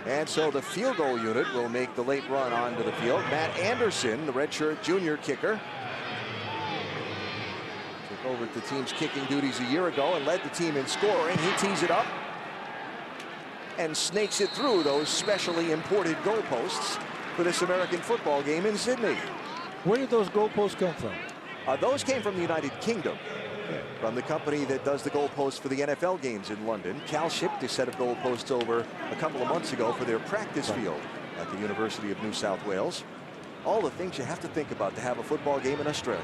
And so the field goal unit will make the late run onto the field. Matt Anderson, the redshirt junior kicker, took over the team's kicking duties a year ago and led the team in scoring. He tees it up and snakes it through those specially imported goalposts for this American football game in Sydney. Where did those goalposts come from? Those came from the United Kingdom. from the company that does the goalposts for the NFL games in London. Cal shipped a set of goalposts over a couple of months ago for their practice field at the University of New South Wales. All the things you have to think about to have a football game in Australia.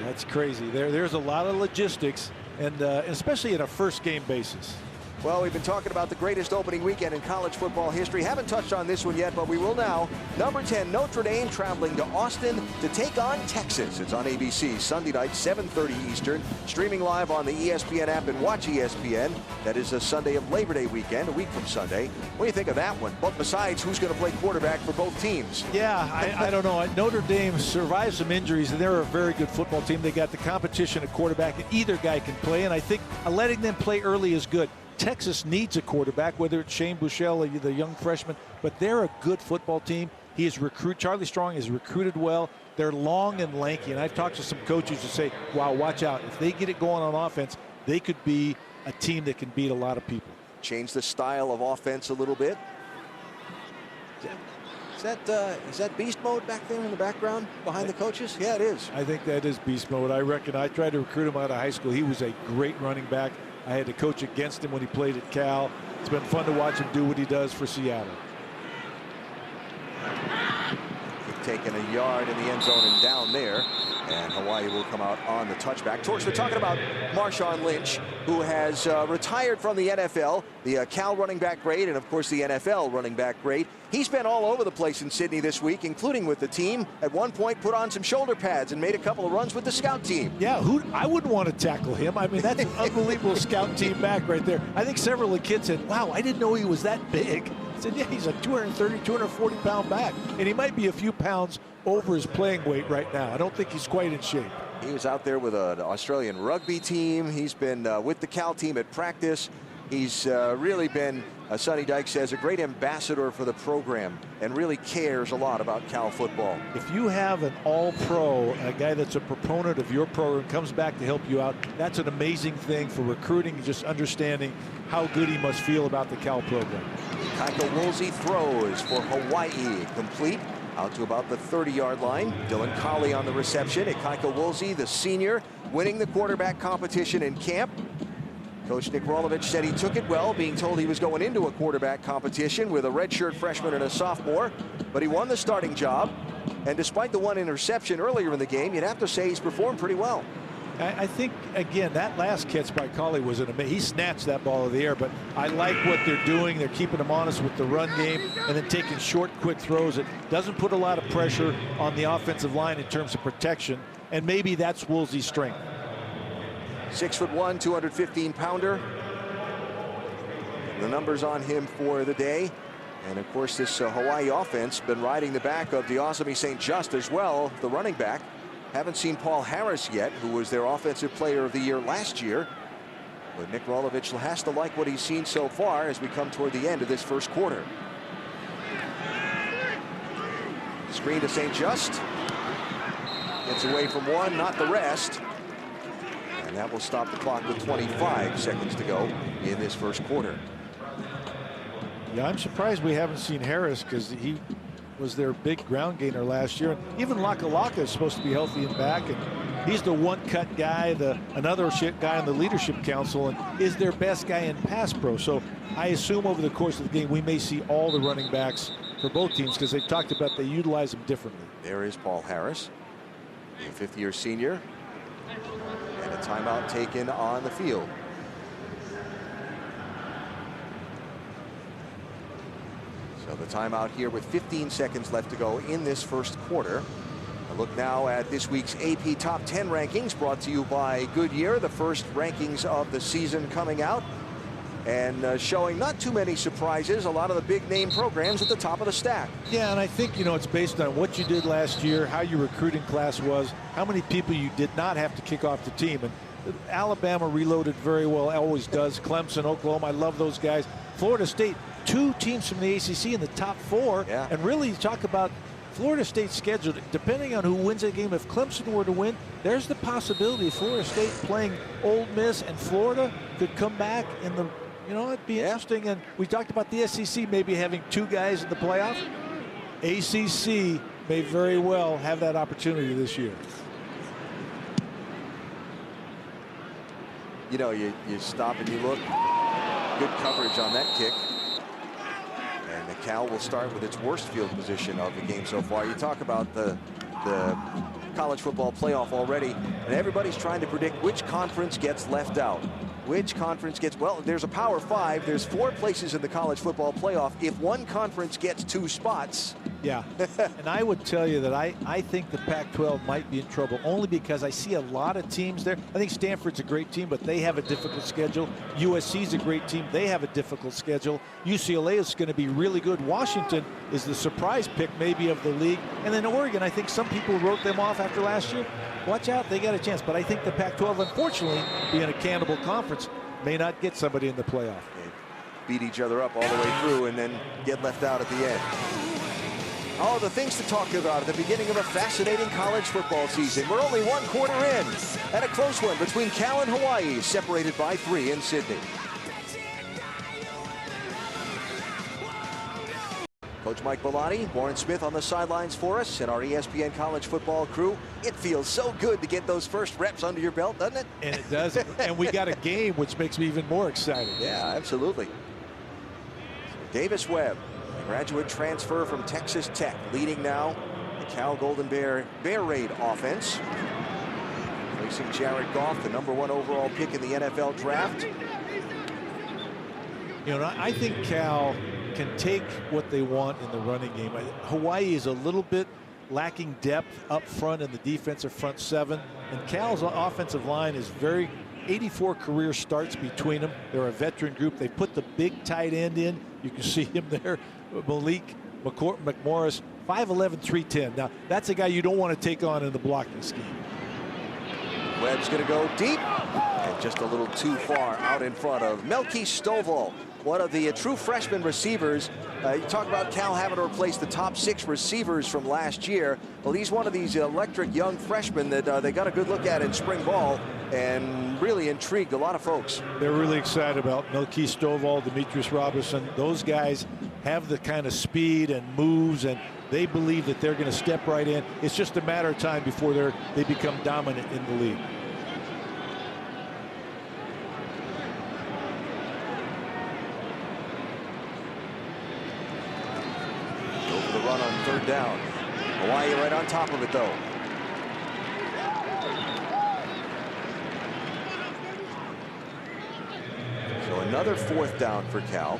That's crazy. There's a lot of logistics, and especially at a first game basis. Well, we've been talking about the greatest opening weekend in college football history. Haven't touched on this one yet, but we will now. Number 10, Notre Dame traveling to Austin to take on Texas. It's on ABC Sunday night, 7:30 Eastern. Streaming live on the ESPN app and watch ESPN. That is a Sunday of Labor Day weekend, a week from Sunday. What do you think of that one? But besides, who's going to play quarterback for both teams? Yeah, I don't know. Notre Dame survived some injuries, and they're a very good football team. They got the competition at quarterback, and either guy can play, and I think letting them play early is good. Texas needs a quarterback, whether it's Shane Buechele, the young freshman, but they're a good football team. He is Charlie Strong is recruited well. They're long and lanky, and I've talked to some coaches who say, wow, watch out. If they get it going on offense, they could be a team that can beat a lot of people. Change the style of offense a little bit. Is that beast mode back there in the background behind the coaches? Yeah, it is. I think that is beast mode. I reckon I tried to recruit him out of high school. He was a great running back. I had to coach against him when he played at Cal. It's been fun to watch him do what he does for Seattle. He's taken a yard in the end zone and down there. And Hawaii will come out on the touchback. Torch, we're talking about Marshawn Lynch, who has retired from the NFL, the Cal running back great, and of course the NFL running back great. He's been all over the place in Sydney this week, including with the team. At one point, put on some shoulder pads and made a couple of runs with the scout team. Yeah, I wouldn't want to tackle him. I mean, that's an unbelievable scout team back right there. I think several of the kids said, wow, I didn't know he was that big. I said, yeah, he's a 230, 240-pound back, and he might be a few pounds over his playing weight right now. I don't think he's quite in shape. He was out there with an Australian rugby team. He's been with the Cal team at practice. He's really been, Sonny Dykes says, a great ambassador for the program and really cares a lot about Cal football. If you have an all-pro, a guy that's a proponent of your program, comes back to help you out, that's an amazing thing for recruiting and just understanding how good he must feel about the Cal program. Kaika Woolsey throws for Hawaii, complete out to about the 30-yard line. Dylan Colley on the reception. Kaika Woolsey, the senior, winning the quarterback competition in camp. Coach Nick Rolovich said he took it well, being told he was going into a quarterback competition with a redshirt freshman and a sophomore, but he won the starting job. And despite the one interception earlier in the game, you'd have to say he's performed pretty well. I think, again, that last catch by Colley was an amazing. He snatched that ball in the air, but I like what they're doing. They're keeping him honest with the run game and then taking short, quick throws. It doesn't put a lot of pressure on the offensive line in terms of protection, and maybe that's Woolsey's strength. 6'1", 215-pounder. The numbers on him for the day. And, of course, this Hawaii offense been riding the back of Diosami St. Just as well, the running back. Haven't seen Paul Harris yet, who was their offensive player of the year last year. But Nick Rolovich has to like what he's seen so far as we come toward the end of this first quarter. Screen to St. Just. Gets away from one, not the rest. And that will stop the clock with 25 seconds to go in this first quarter. Yeah, I'm surprised we haven't seen Harris because he was their big ground gainer last year. And even Laka is supposed to be healthy and back, and he's the one-cut guy, another guy on the leadership council, and is their best guy in pass pro. So I assume over the course of the game we may see all the running backs for both teams because they've talked about they utilize them differently. There is Paul Harris, a fifth-year senior, and a timeout taken on the field. So the timeout here with 15 seconds left to go in this first quarter. A look now at this week's AP Top 10 rankings brought to you by Goodyear. The first rankings of the season coming out and showing not too many surprises. A lot of the big name programs at the top of the stack. Yeah, and I think, you know, it's based on what you did last year, how your recruiting class was, how many people you did not have to kick off the team. And Alabama reloaded very well, always does. Clemson, Oklahoma, I love those guys. Florida State, 2 teams from the ACC in the top 4. Yeah. And really, you talk about Florida State's schedule, depending on who wins that game. If Clemson were to win, there's the possibility of Florida State playing Ole Miss, and Florida could come back in the, you know, it'd be interesting. And we talked about the SEC maybe having 2 guys in the playoff. ACC may very well have that opportunity this year. you know, you stop and you look. Good coverage on that kick. And the Cal will start with its worst field position of the game so far. You talk about the college football playoff already, and everybody's trying to predict which conference gets left out. Which conference gets, well, there's a Power 5. There's 4 places in the college football playoff. If one conference gets 2 spots. Yeah, and I would tell you that I think the Pac-12 might be in trouble, only because I see a lot of teams there. I think Stanford's a great team, but they have a difficult schedule. USC's a great team. They have a difficult schedule. UCLA is going to be really good. Washington is the surprise pick maybe of the league. And then Oregon, I think some people wrote them off after last year. Watch out, they got a chance. But I think the Pac-12, unfortunately, being a cannibal conference, may not get somebody in the playoff. They beat each other up all the way through and then get left out at the end. Oh, the things to talk about at the beginning of a fascinating college football season. We're only 1 quarter in, and a close one between Cal and Hawaii, separated by 3 in Sydney. Coach Mike Bellotti, Warren Smith on the sidelines for us, and our ESPN college football crew. It feels so good to get those first reps under your belt, doesn't it? And it does. And we got a game, which makes me even more excited. Yeah, absolutely. So Davis Webb, a graduate transfer from Texas Tech, leading now the Cal Golden Bear Raid offense. Facing Jared Goff, the #1 overall pick in the NFL draft. You know, I think Cal can take what they want in the running game. Hawaii is a little bit lacking depth up front in the defensive front 7, and Cal's offensive line is 84 career starts between them. They're a veteran group. They put the big tight end in. You can see him there, Malik McMorris, 5'11", 310. Now, that's a guy you don't want to take on in the blocking scheme. Webb's going to go deep, and just a little too far out in front of Melky Stovall, one of the true freshman receivers. You talk about Cal having to replace the top 6 receivers from last year. Well, he's one of these electric young freshmen that they got a good look at in spring ball and really intrigued a lot of folks. They're really excited about Melky Stovall, Demetrius Robinson. Those guys have the kind of speed and moves, and they believe that they're going to step right in. It's just a matter of time before they become dominant in the league. Run on 3rd down. Hawaii right on top of it, though. So another 4th down for Cal.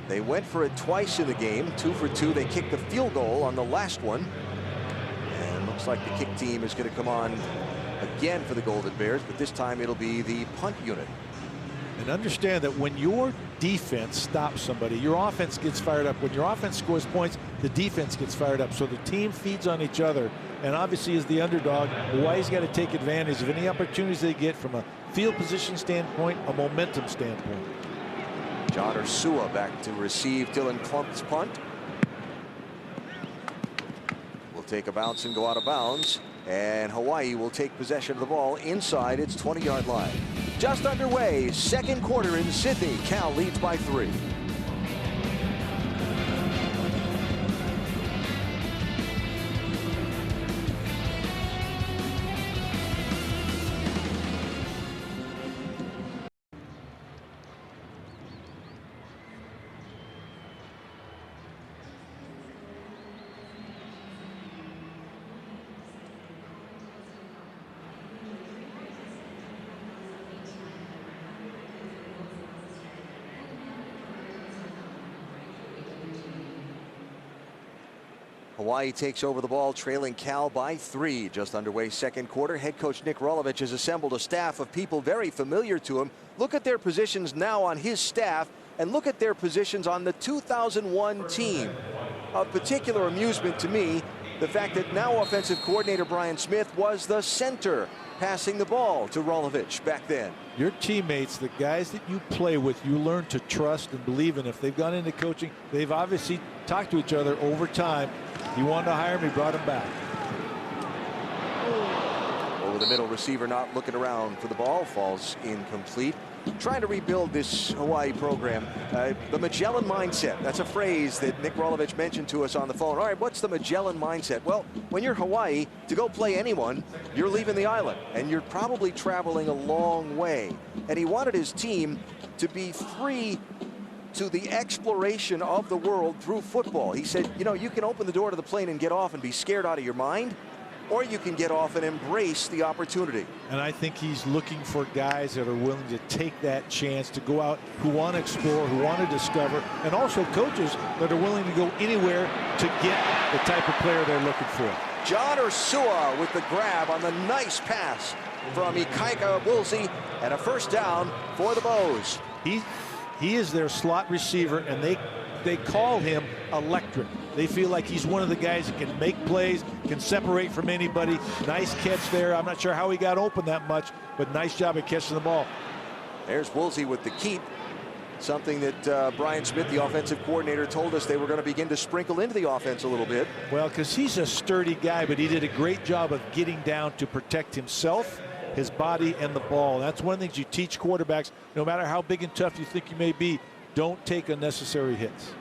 They went for it twice in the game, 2 for 2. They kicked the field goal on the last one. And looks like the kick team is going to come on again for the Golden Bears, but this time it'll be the punt unit. And understand that when your defense stops somebody, your offense gets fired up. When your offense scores points, the defense gets fired up. So the team feeds on each other. And obviously, as the underdog, Hawaii's got to take advantage of any opportunities they get from a field position standpoint, a momentum standpoint. John Ursua back to receive Dylan Klump's punt. Will take a bounce and go out of bounds. And Hawaii will take possession of the ball inside its 20-yard line. Just underway, 2nd quarter in Sydney. Cal leads by 3. Hawaii takes over the ball, trailing Cal by 3. Just underway 2nd quarter. Head coach Nick Rolovich has assembled a staff of people very familiar to him. Look at their positions now on his staff, and look at their positions on the 2001 team. Of particular amusement to me, the fact that now offensive coordinator Brian Smith was the center, passing the ball to Rolovich back then. Your teammates, the guys that you play with, you learn to trust and believe in. If they've gone into coaching, they've obviously talked to each other over time. He wanted to hire him, he brought him back. Over the middle, receiver not looking around for the ball, falls incomplete. trying to rebuild this Hawaii program. The Magellan mindset, that's a phrase that Nick Rolovich mentioned to us on the phone. All right, what's the Magellan mindset? Well, when you're Hawaii, to go play anyone, you're leaving the island, and you're probably traveling a long way. And he wanted his team to be free to the exploration of the world through football. He said, you know, you can open the door to the plane and get off and be scared out of your mind, or you can get off and embrace the opportunity. And I think he's looking for guys that are willing to take that chance to go out, who want to explore, who want to discover, and also coaches that are willing to go anywhere to get the type of player they're looking for. John Ursua with the grab on the nice pass from Ikaika Woolsey, and a first down for the Bows. He is their slot receiver, and they call him electric. They feel like he's one of the guys that can make plays, can separate from anybody. Nice catch there. I'm not sure how he got open that much, but nice job at catching the ball. There's Woolsey with the keep. Something that Brian Smith, the offensive coordinator, told us they were going to begin to sprinkle into the offense a little bit. Well, because he's a sturdy guy, but he did a great job of getting down to protect himself, his body, and the ball. That's one of the things you teach quarterbacks. No matter how big and tough you think you may be, don't take unnecessary hits.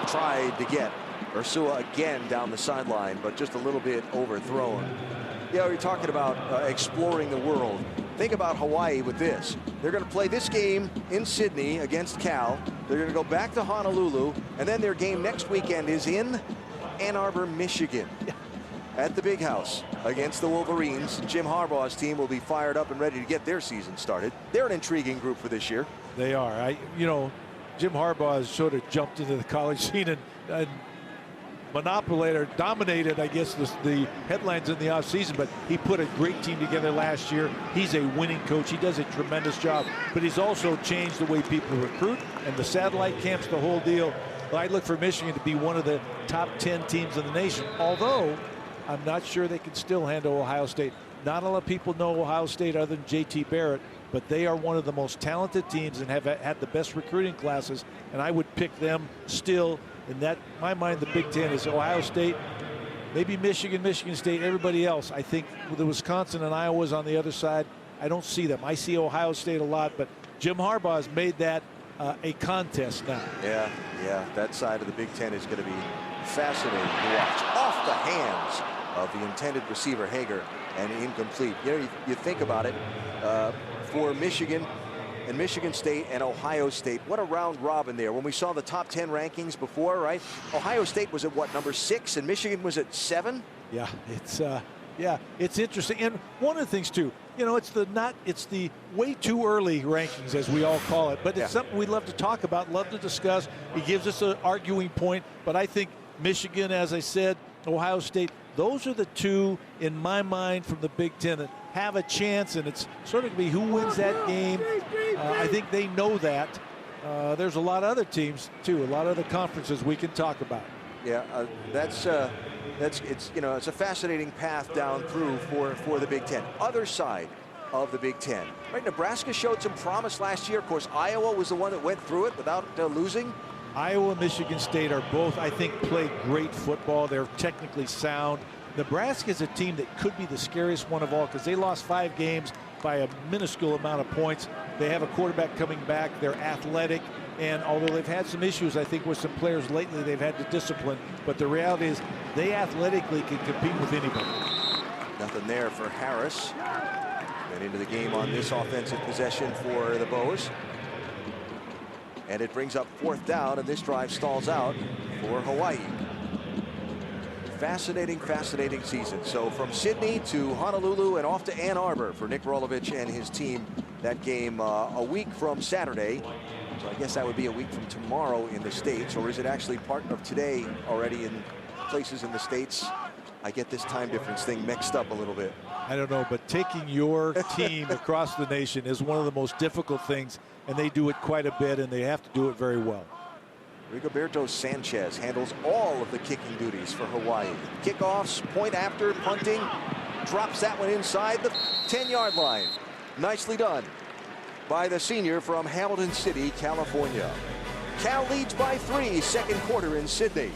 Tried to get Ursua again down the sideline, but just a little bit overthrown. You know, you're talking about exploring the world. Think about Hawaii with this. They're going to play this game in Sydney against Cal. They're going to go back to Honolulu, and then their game next weekend is in Ann Arbor, Michigan, at the Big House against the Wolverines. Jim Harbaugh's team will be fired up and ready to get their season started. They're an intriguing group for this year. They are. You know, Jim Harbaugh has sort of jumped into the college scene and dominated, I guess, the headlines in the offseason, but he put a great team together last year. He's a winning coach. He does a tremendous job, but he's also changed the way people recruit and the satellite camps, the whole deal. I look for Michigan to be one of the top 10 teams in the nation, although I'm not sure they can still handle Ohio State. Not a lot of people know Ohio State other than J.T. Barrett, but they are one of the most talented teams and have had the best recruiting classes, and I would pick them still. In my mind, the Big Ten is Ohio State, maybe Michigan, Michigan State, everybody else. I think the Wisconsin and Iowa's on the other side. I don't see them. I see Ohio State a lot, but Jim Harbaugh has made that a contest now. Yeah, that side of the Big Ten is going to be fascinating to watch. Off the hands of the intended receiver, Hager, and incomplete. You know, you think about it, for Michigan and Michigan State and Ohio State, what a round robin there. When we saw the top 10 rankings before, right? Ohio State was at what, number 6, and Michigan was at 7? Yeah, it's interesting. And one of the things too, you know, it's the way too early rankings, as we all call it, but it's something we love to talk about, love to discuss. It gives us an arguing point, but I think Michigan, as I said, Ohio State, those are the two in my mind from the Big Ten that have a chance, and it's sort of going to be who wins that game. I think they know that. There's a lot of other teams too, a lot of other conferences we can talk about. Yeah, it's a fascinating path down through for the Big Ten. Other side of the Big Ten, right? Nebraska showed some promise last year. Of course, Iowa was the one that went through it without losing. Iowa and Michigan State are both, I think, play great football. They're technically sound. Nebraska is a team that could be the scariest one of all because they lost 5 games by a minuscule amount of points. They have a quarterback coming back. They're athletic. And although they've had some issues, I think, with some players lately they've had to discipline. But the reality is they athletically can compete with anybody. Nothing there for Harris. Get into the game on this offensive possession for the Bows. And it brings up 4th down, and this drive stalls out for Hawaii. Fascinating season. So from Sydney to Honolulu and off to Ann Arbor for Nick Rolovich and his team. That game a week from Saturday. So I guess that would be a week from tomorrow in the States, or is it actually part of today already in places in the States? I get this time difference thing mixed up a little bit. I don't know, but taking your team across the nation is one of the most difficult things, and they do it quite a bit, and they have to do it very well. Rigoberto Sanchez handles all of the kicking duties for Hawaii. Kickoffs, point after, punting, drops that one inside the 10-yard line. Nicely done by the senior from Hamilton City, California. Cal leads by 3, second quarter in Sydney.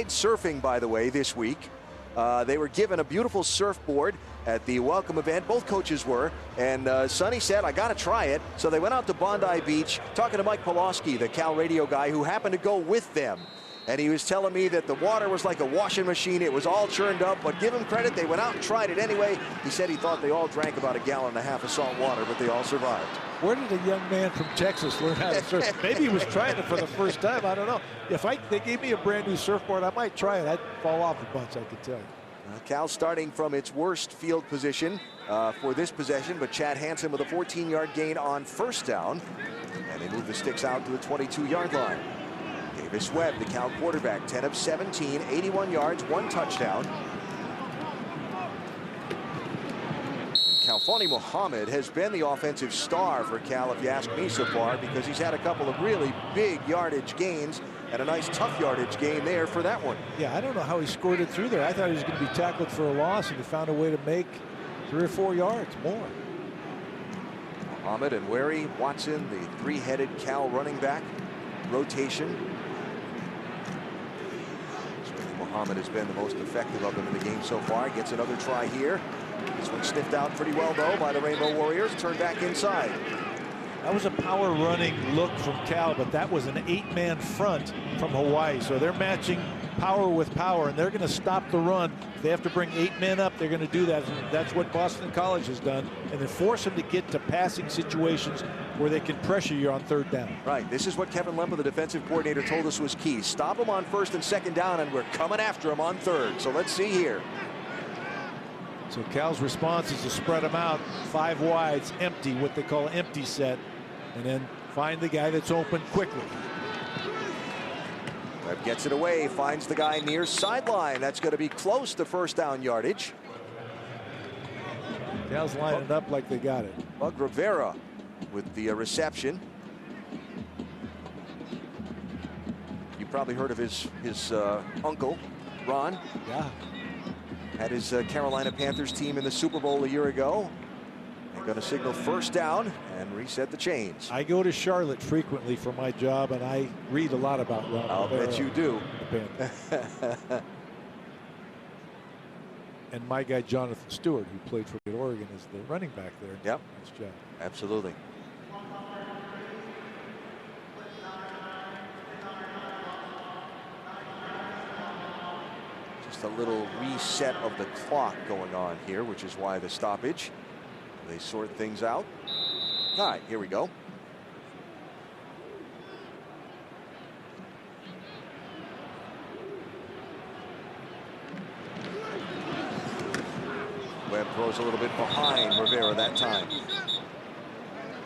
Surfing, by the way, this week. They were given a beautiful surfboard at the welcome event. Both coaches were. And Sonny said, I got to try it. So they went out to Bondi Beach, talking to Mike Pawlowski, the Cal radio guy, who happened to go with them. And he was telling me that the water was like a washing machine. It was all churned up. But give him credit, they went out and tried it anyway. He said he thought they all drank about 1.5 gallons of salt water, but they all survived. Where did a young man from Texas learn how to surf? Maybe he was trying it for the first time. I don't know. If they gave me a brand new surfboard, I might try it. I'd fall off a bunch, I can tell you. Cal starting from its worst field position for this possession, but Chad Hansen with a 14-yard gain on first down. And they move the sticks out to the 22-yard line. Davis Webb, the Cal quarterback, 10 of 17, 81 yards, 1 touchdown. Kalfani Muhammad has been the offensive star for Cal, if you ask me, so far, because he's had a couple of really big yardage gains and a nice tough yardage gain there for that one. Yeah, I don't know how he scored it through there. I thought he was going to be tackled for a loss, and he found a way to make 3 or 4 yards more. Muhammad and Wary Watson, the three-headed Cal running back rotation. Muhammad has been the most effective of them in the game so far. Gets another try here. This one sniffed out pretty well, though, by the Rainbow Warriors. Turned back inside. That was a power running look from Cal, but that was an 8-man front from Hawaii. So they're matching power with power, and they're going to stop the run. If they have to bring 8 men up, they're going to do that. And that's what Boston College has done, and then force them to get to passing situations where they can pressure you on 3rd down. Right. This is what Kevin Lempa, the defensive coordinator, told us was key. Stop them on 1st and 2nd down, and we're coming after them on 3rd. So let's see here. So Cal's response is to spread them out 5 wides, empty, what they call empty set, and then find the guy that's open quickly. Webb gets it away, finds the guy near sideline. That's going to be close to 1st down yardage. Cal's lining it up like they got it. Bug Rivera with the reception. You probably heard of his uncle, Ron. Yeah. Had his Carolina Panthers team in the Super Bowl a year ago. They're going to signal 1st down and reset the chains. I go to Charlotte frequently for my job, and I read a lot about Ron. I'll bet you do. And my guy Jonathan Stewart, who played for Oregon, is the running back there. Yep. Nice job. Absolutely. Just a little reset of the clock going on here, which is why the stoppage. They sort things out. All right, here we go. Webb throws a little bit behind Rivera that time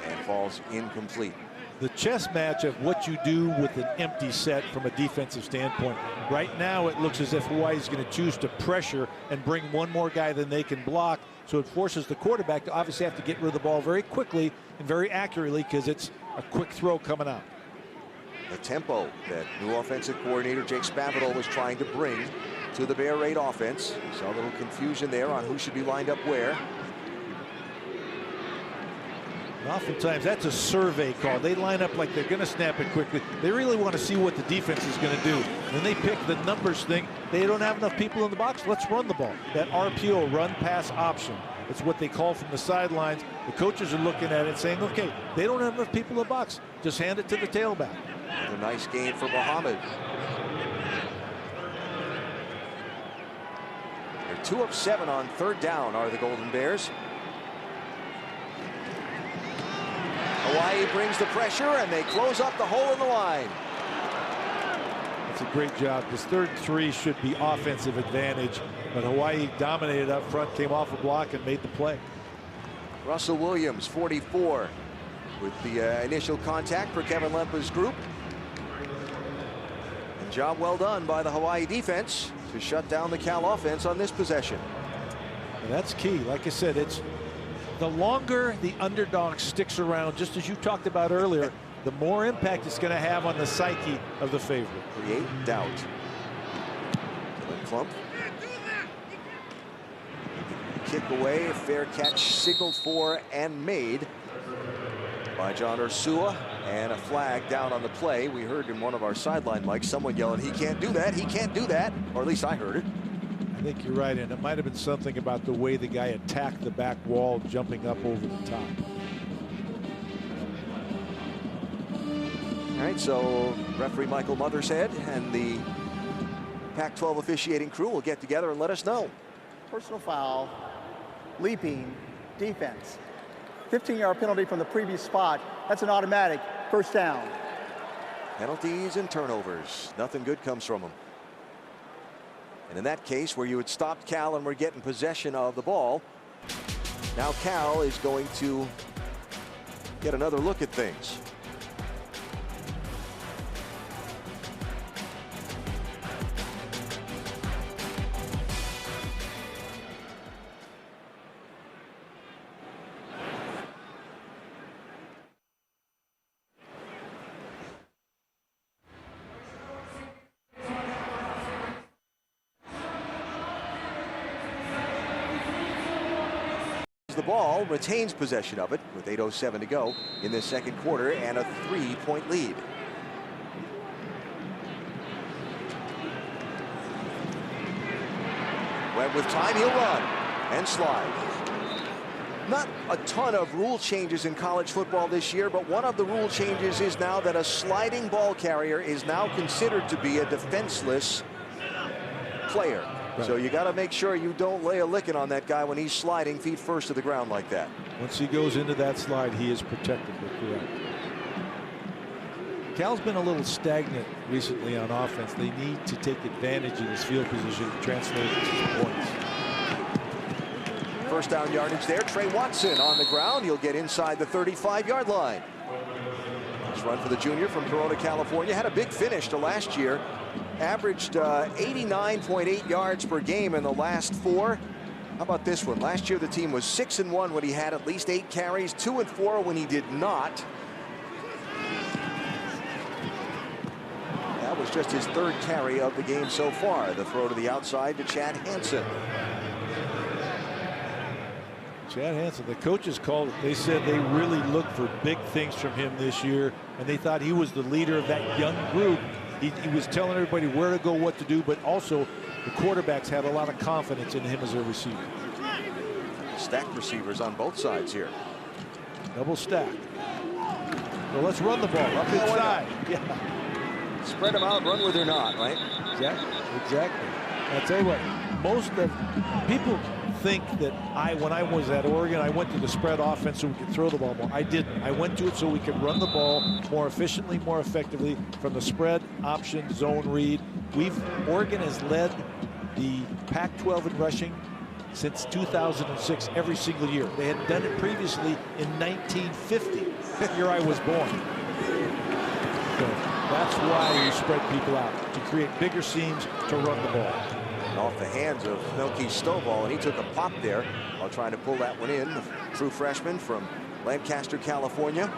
and falls incomplete. The chess match of what you do with an empty set from a defensive standpoint. Right now it looks as if Hawaii's going to choose to pressure and bring one more guy than they can block, so it forces the quarterback to obviously have to get rid of the ball very quickly and very accurately, because it's a quick throw coming out. The tempo that new offensive coordinator Jake Spavital was trying to bring to the Bear Raid offense. Saw a little confusion there on who should be lined up where. And oftentimes that's a survey call. They line up like they're going to snap it quickly. They really want to see what the defense is going to do. Then they pick the numbers thing. They don't have enough people in the box. Let's run the ball. That RPO, run pass option. It's what they call from the sidelines. The coaches are looking at it saying, okay, they don't have enough people in the box. Just hand it to the tailback. A nice gain for Muhammad. They're 2 of 7 on 3rd down are the Golden Bears. Hawaii brings the pressure, and they close up the hole in the line. That's a great job. This 3rd and 3 should be offensive advantage, but Hawaii dominated up front, came off a block, and made the play. Russell Williams, 44, with the initial contact for Kevin Lempa's group. And job well done by the Hawaii defense to shut down the Cal offense on this possession. And that's key. Like I said, it's the longer the underdog sticks around, just as you talked about earlier, the more impact it's going to have on the psyche of the favorite. Create doubt. Klump. Kick away, fair catch signaled for and made by John Ursua, and a flag down on the play. We heard in one of our sideline mics someone yelling, "He can't do that, he can't do that," or at least I heard it. I think you're right, and it might have been something about the way the guy attacked the back wall, jumping up over the top. All right, so referee Michael Mothershead and the Pac-12 officiating crew will get together and let us know. Personal foul, leaping, defense. 15-yard penalty from the previous spot. That's an automatic first down. Penalties and turnovers. Nothing good comes from them. And in that case, where you had stopped Cal and were getting possession of the ball, now Cal is going to get another look at things. The ball, retains possession of it with 8:07 to go in this second quarter and a 3-point lead. Webb with time, he'll run and slide. Not a ton of rule changes in college football this year, but one of the rule changes is now that a sliding ball carrier is now considered to be a defenseless player. Right. So you got to make sure you don't lay a licking on that guy when he's sliding feet first to the ground like that. Once he goes into that slide, he is protected. Correct. Cal's been a little stagnant recently on offense. They need to take advantage of this field position and translate it to points. First down yardage there. Trey Watson on the ground. He'll get inside the 35-yard line. Nice run for the junior from Corona, California. Had a big finish to last year. Averaged 89.8 yards per game in the last 4. How about this one? Last year the team was 6-1 when he had at least 8 carries, 2-4 when he did not. That was just his 3rd carry of the game so far. The throw to the outside to Chad Hansen. Chad Hansen, the coaches called it. They said they really looked for big things from him this year, and they thought he was the leader of that young group. He was telling everybody where to go, what to do, but also the quarterbacks had a lot of confidence in him as a receiver. Stacked receivers on both sides here. Double stack. Well, let's run the ball up inside. Yeah. Spread them out, run with or not, right? Exactly. I'll tell you what, most of people think that when I was at Oregon, I went to the spread offense so we could throw the ball more. I didn't. I went to it so we could run the ball more efficiently, more effectively from the spread, option, zone read. Oregon has led the Pac-12 in rushing since 2006 every single year. They had done it previously in 1950, the year I was born. So that's why you spread people out, to create bigger seams to run the ball. Off the hands of Melky Stovall, and he took a pop there while trying to pull that one in. The true freshman from Lancaster, California.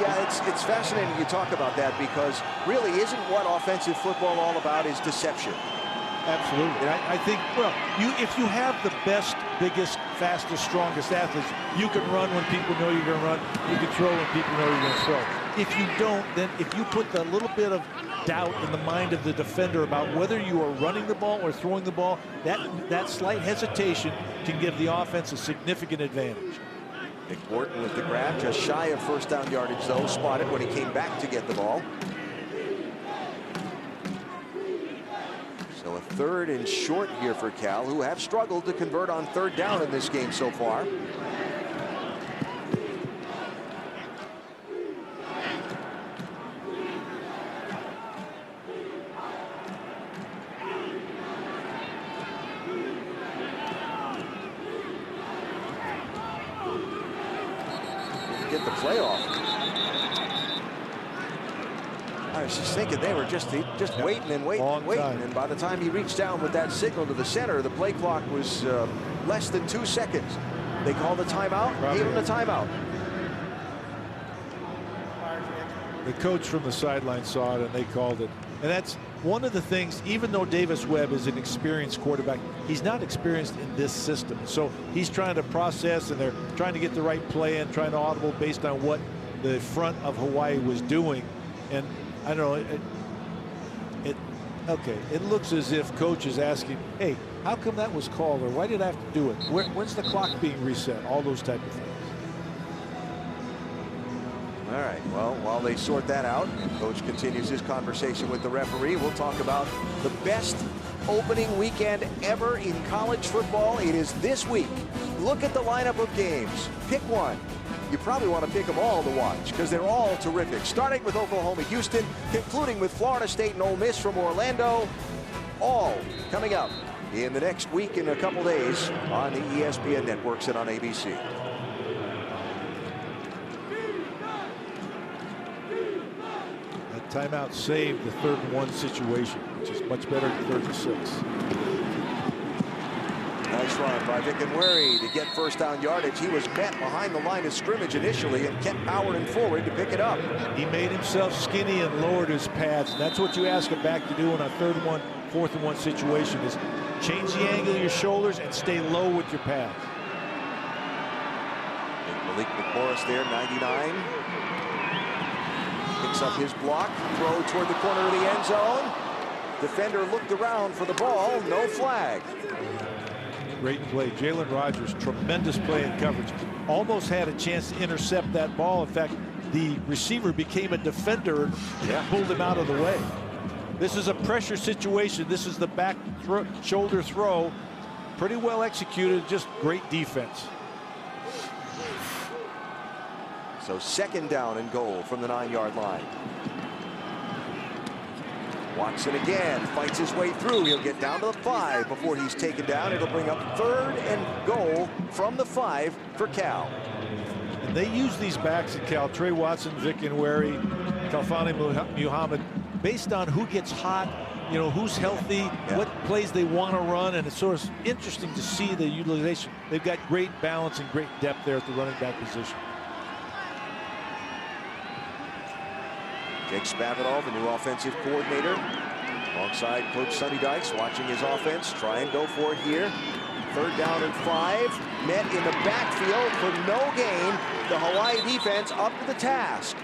Yeah, it's fascinating you talk about that, because really isn't what offensive football all about is deception. Absolutely. And I think, well, if you have the best, biggest, fastest, strongest athletes, you can run when people know you're going to run. You can throw when people know you're going to throw. If you don't, then if you put a little bit of doubt in the mind of the defender about whether you are running the ball or throwing the ball, that slight hesitation can give the offense a significant advantage. Nick Morton with the grab, just shy of first down yardage though, spotted when he came back to get the ball. So a 3rd and short here for Cal, who have struggled to convert on 3rd down in this game so far. Get the play off. I was just thinking they were just waiting and waiting and waiting. And by the time he reached down with that signal to the center, the play clock was less than 2 seconds. They called the timeout, gave him the timeout. The coach from the sideline saw it and they called it. And that's one of the things, even though Davis Webb is an experienced quarterback, he's not experienced in this system. So he's trying to process, and they're trying to get the right play in, trying to audible based on what the front of Hawaii was doing. And I don't know, okay, it looks as if coach is asking, hey, how come that was called, or why did I have to do it? When's the clock being reset? All those type of things. All right, well, while they sort that out, coach continues his conversation with the referee. We'll talk about the best opening weekend ever in college football. It is this week. Look at the lineup of games. Pick one. You probably want to pick them all to watch because they're all terrific. Starting with Oklahoma-Houston, concluding with Florida State and Ole Miss from Orlando. All coming up in the next week and a couple days on the ESPN networks and on ABC. Timeout saved the 3rd and 1 situation, which is much better than 3rd and 6. Nice run by Vickenwary to get first down yardage. He was met behind the line of scrimmage initially and kept powering forward to pick it up. He made himself skinny and lowered his pads. And that's what you ask a back to do in a 3rd and 1, 4th and 1 situation, is change the angle of your shoulders and stay low with your pads. And Malik McMorris there, 99. Picks up his block, throw toward the corner of the end zone. Defender looked around for the ball, no flag. Great play. Jalen Rogers, tremendous play in coverage. Almost had a chance to intercept that ball. In fact, the receiver became a defender and pulled him out of the way. This is a pressure situation. This is the back shoulder throw. Pretty well executed, just great defense. So 2nd down and goal from the 9-yard line. Watson again fights his way through. He'll get down to the 5 before he's taken down. It'll bring up 3rd and goal from the 5 for Cal. And they use these backs at Cal, Trey Watson, Vickenwary, Kalfani Muhammad, based on who gets hot, you know, who's healthy, what plays they want to run, and it's sort of interesting to see the utilization. They've got great balance and great depth there at the running back position. Jake Spavital, the new offensive coordinator, alongside Coach Sonny Dykes, watching his offense. Try and go for it here. 3rd down and 5. Met in the backfield for no gain. The Hawaii defense up to the task.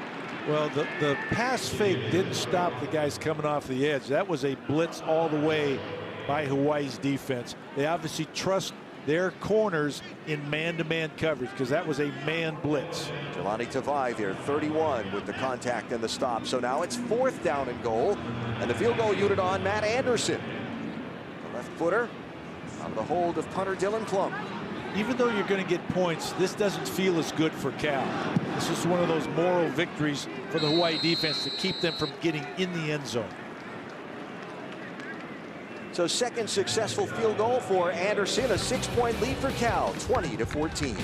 Well, the pass fake didn't stop the guys coming off the edge. That was a blitz all the way by Hawaii's defense. They obviously trust their corners in man-to-man coverage because that was a man blitz. Jelani Tavai there, 31 with the contact and the stop. So now it's 4th down and goal, and the field goal unit on Matt Anderson. The left footer out of the hold of punter Dylan Plum. Even though you're going to get points, this doesn't feel as good for Cal. This is one of those moral victories for the Hawaii defense to keep them from getting in the end zone. So 2nd successful field goal for Anderson, a 6-point lead for Cal, 20-14.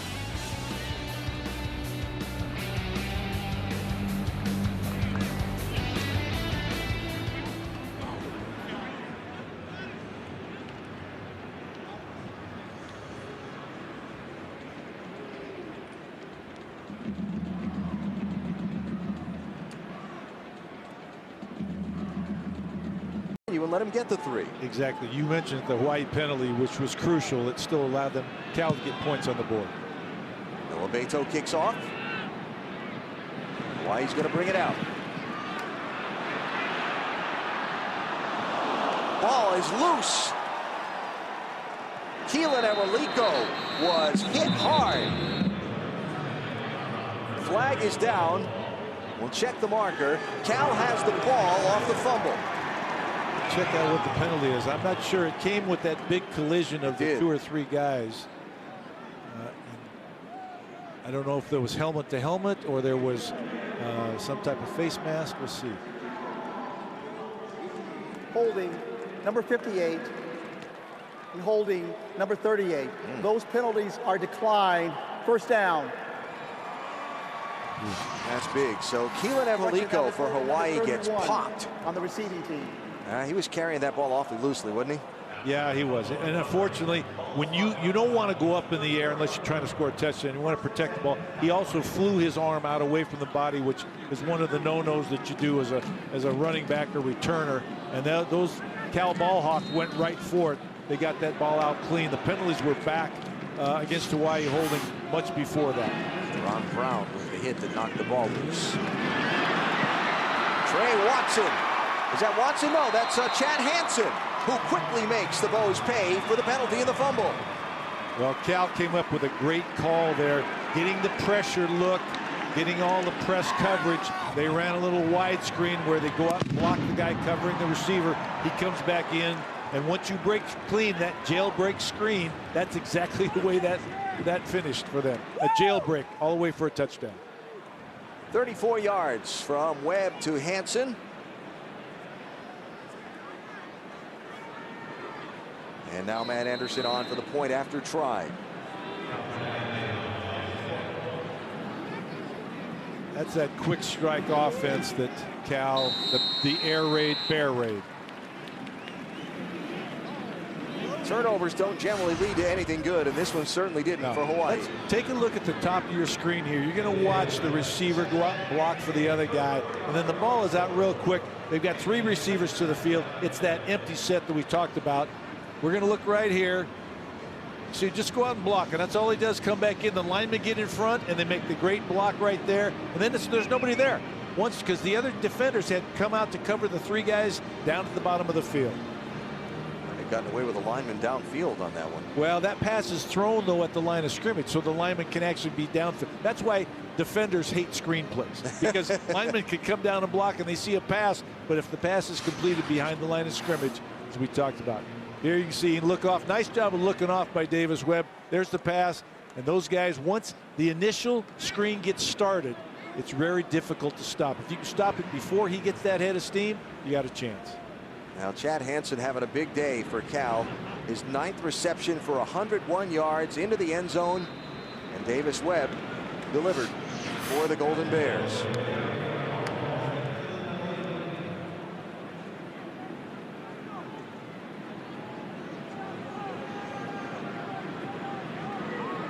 And let him get the 3. Exactly. You mentioned the Hawaii penalty, which was crucial. It still allowed them, Cal, to get points on the board. Noah Beto kicks off. Hawaii's going to bring it out. Ball is loose. Keelan Eroliko was hit hard. Flag is down. We'll check the marker. Cal has the ball off the fumble. Check out what the penalty is. I'm not sure. It came with that big collision of the 2 or 3 guys. I don't know if there was helmet to helmet or there was some type of face mask. We'll see. Holding number 58 and holding number 38. Those penalties are declined. 1st down. That's big. So Keelan Eroliko for Hawaii gets popped on the receiving team. He was carrying that ball awfully loosely, wasn't he? Yeah, he was. And unfortunately, when you don't want to go up in the air unless you're trying to score a touchdown. You want to protect the ball. He also flew his arm out away from the body, which is one of the no-nos that you do as a running back or returner. And those Cal ball hawks went right for it. They got that ball out clean. The penalties were back against Hawaii holding much before that. Ron Brown with the hit that knocked the ball loose. Trey Watson. Is that Watson? No, that's Chad Hansen, who quickly makes the Bows pay for the penalty and the fumble. Well, Cal came up with a great call there, getting the pressure look, getting all the press coverage. They ran a little wide screen where they go out and block the guy covering the receiver. He comes back in, and once you break clean that jailbreak screen, that's exactly the way that finished for them. A jailbreak all the way for a touchdown. 34 yards from Webb to Hansen. And now Matt Anderson on for the point after try. That's that quick strike offense that Cal, the air raid, bear raid. Turnovers don't generally lead to anything good, and this one certainly didn't for Hawaii. Let's take a look at the top of your screen here. You're going to watch the receiver go out and block for the other guy, and then the ball is out real quick. They've got 3 receivers to the field. It's that empty set that we talked about. We're going to look right here. So you just go out and block, and that's all he does, come back in. The linemen get in front, and they make the great block right there. And then there's nobody there. Once, because the other defenders had come out to cover the 3 guys down at the bottom of the field. They've gotten away with a lineman downfield on that one. Well, that pass is thrown, though, at the line of scrimmage, so the lineman can actually be downfield. That's why defenders hate screen plays, because linemen can come down and block, and they see a pass, but if the pass is completed behind the line of scrimmage, as we talked about. Here you can see look off. Nice job of looking off by Davis Webb. There's the pass. And those guys, once the initial screen gets started, it's very difficult to stop. If you can stop it before he gets that head of steam, you got a chance. Now Chad Hansen having a big day for Cal. His 9th reception for 101 yards into the end zone. And Davis Webb delivered for the Golden Bears.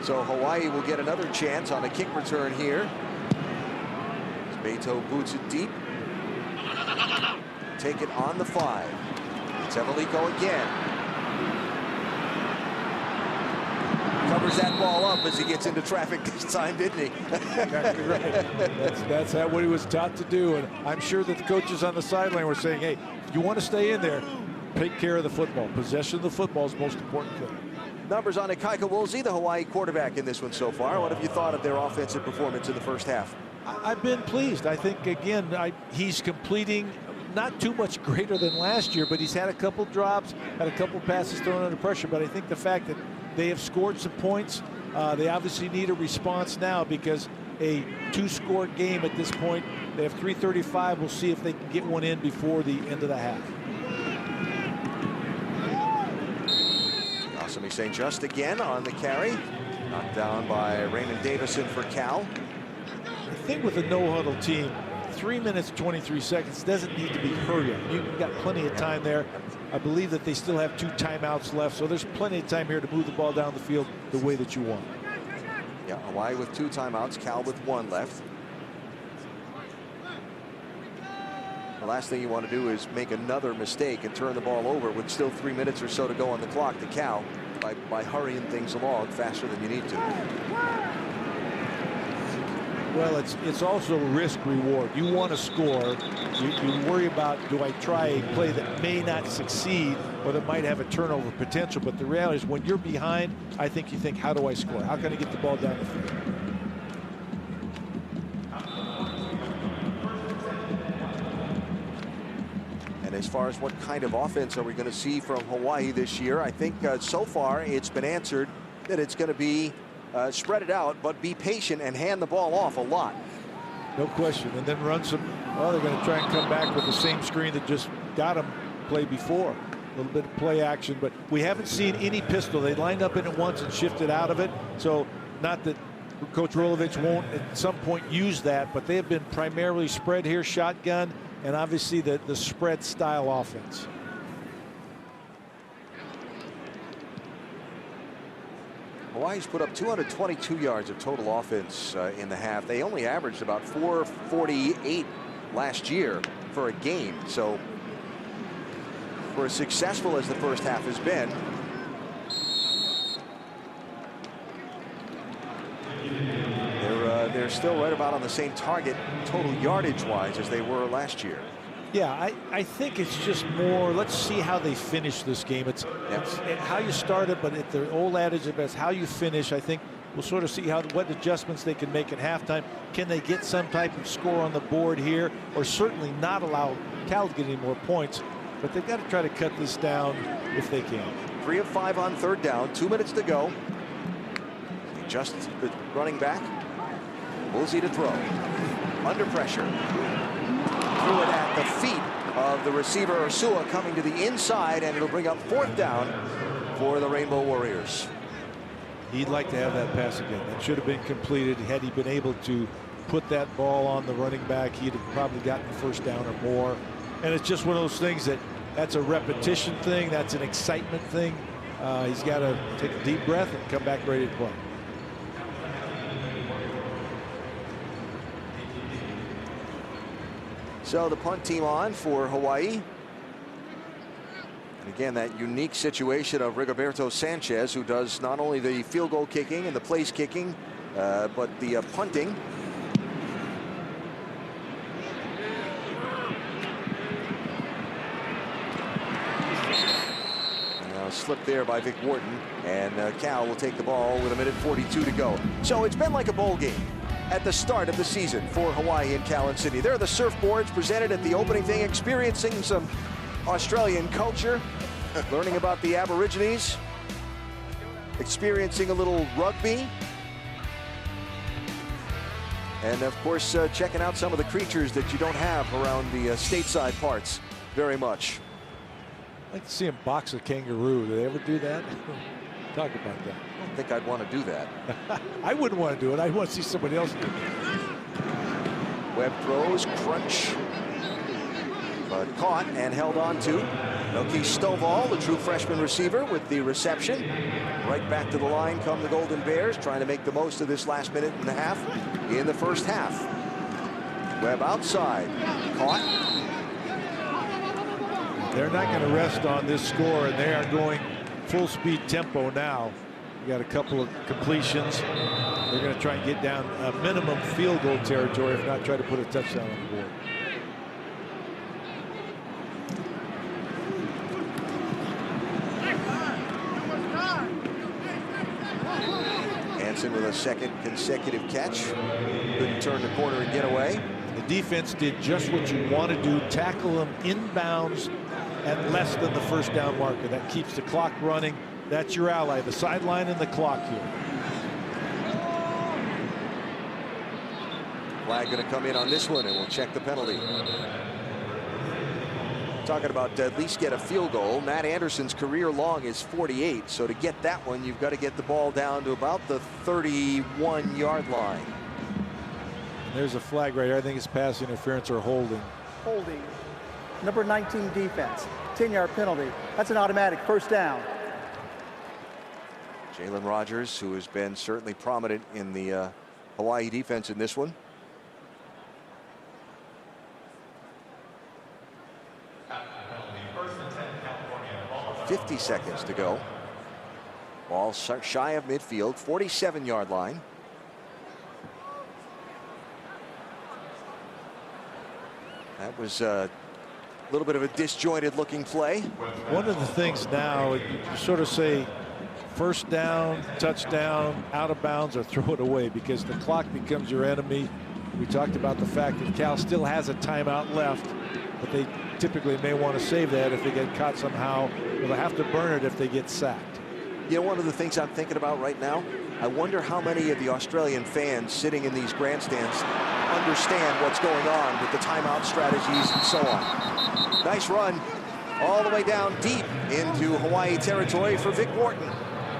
So Hawaii will get another chance on a kick return here. Beto boots it deep. Take it on the 5. It's Evelico again. Covers that ball up as he gets into traffic this time, didn't he? Exactly right. That's what he was taught to do. And I'm sure that the coaches on the sideline were saying, hey, if you want to stay in there, take care of the football. Possession of the football is the most important thing. Numbers on Ikaika Woolsey, the Hawaii quarterback in this one so far. What have you thought of their offensive performance in the first half? I've been pleased. I think, again, he's completing not too much greater than last year, but he's had a couple drops, had a couple passes thrown under pressure. But I think the fact that they have scored some points, they obviously need a response now, because a 2-score game at this point. They have 3:35. We'll see if they can get one in before the end of the half. Asami St. Just again on the carry. Knocked down by Raymond Davison for Cal. The thing with a no-huddle team, 3 minutes, 23 seconds doesn't need to be hurried. You've got plenty of time there. I believe that they still have 2 timeouts left, so there's plenty of time here to move the ball down the field the way that you want. Yeah, Hawaii with 2 timeouts, Cal with 1 left. The last thing you want to do is make another mistake and turn the ball over with still 3 minutes or so to go on the clock to Cal by hurrying things along faster than you need to. Well, it's also risk reward. You want to score. You worry about, do I try a play that may not succeed or that might have a turnover potential? But the reality is, when you're behind, I think you think, how do I score? How can I get the ball down the field? And as far as what kind of offense are we going to see from Hawaii this year, I think so far it's been answered that it's going to be spread it out, but be patient and hand the ball off a lot. No question. And then run some, well, they're going to try and come back with the same screen that just got them play before. A little bit of play action, but we haven't seen any pistol. They lined up in it once and shifted out of it. So not that Coach Rolovich won't at some point use that, but they have been primarily spread here, shotgun, and obviously the spread style offense. Hawaii's put up 222 yards of total offense in the half. They only averaged about 448 last year for a game. So for as successful as the first half has been, they're still right about on the same target total yardage wise as they were last year. Yeah, I think it's just more, let's see how they finish this game. It's how you start it, but if the old adage is how you finish. I think we'll sort of see what adjustments they can make at halftime. Can they get some type of score on the board here, or certainly not allow Cal to get any more points? But they've got to try to cut this down if they can. 3 of 5 on third down, 2 minutes to go. Just the running back. Woolsey to throw. Under pressure. Threw it at the feet of the receiver Ursua, coming to the inside, and it'll bring up 4th down for the Rainbow Warriors. He'd like to have that pass again. That should have been completed. Had he been able to put that ball on the running back, he'd have probably gotten the 1st down or more. And it's just one of those things that's a repetition thing. That's an excitement thing. He's got to take a deep breath and come back ready to play. So the punt team on for Hawaii. And again, that unique situation of Rigoberto Sanchez, who does not only the field goal kicking and the place kicking, but the punting. Slip there by Vic Wharton, and Cal will take the ball with 1:42 to go. So it's been like a bowl game at the start of the season for Hawaii and Cal and Sydney. There are the surfboards presented at the opening thing, experiencing some Australian culture, learning about the Aborigines, experiencing a little rugby, and of course checking out some of the creatures that you don't have around the stateside parts very much. I'd like to see him box a kangaroo. Do they ever do that? Talk about that. I don't think I'd want to do that. I wouldn't want to do it. I'd want to see somebody else do it. Webb throws, crunch, but caught and held on to. Noki Stovall, the true freshman receiver, with the reception. Right back to the line come the Golden Bears, trying to make the most of this last minute and a half in the first half. Webb outside, caught. They're not going to rest on this score, and they are going full speed tempo now. We got a couple of completions. They're going to try and get down a minimum field goal territory, if not try to put a touchdown on the board. Hansen with a 2nd consecutive catch. Couldn't turn the corner and get away. The defense did just what you want to do, tackle them inbounds at less than the 1st down marker. That keeps the clock running. That's your ally, the sideline and the clock here. Flag going to come in on this one, and we'll check the penalty. Talking about at least get a field goal. Matt Anderson's career long is 48, so to get that one, you've got to get the ball down to about the 31-yard line. There's a flag right here. I think it's pass interference or holding. Holding. Number 19 defense. 10-yard penalty. That's an automatic 1st down. Jalen Rogers, who has been certainly prominent in the Hawaii defense in this one. California. 50 seconds to go. Ball shy of midfield, 47-yard line. That was a little bit of a disjointed looking play. One of the things now, you sort of say 1st down, touchdown, out of bounds, or throw it away, because the clock becomes your enemy. We talked about the fact that Cal still has a timeout left, but they typically may want to save that if they get caught somehow. They'll have to burn it if they get sacked. You know, one of the things I'm thinking about right now, I wonder how many of the Australian fans sitting in these grandstands understand what's going on with the timeout strategies and so on. Nice run all the way down deep into Hawaii territory for Vic Wharton.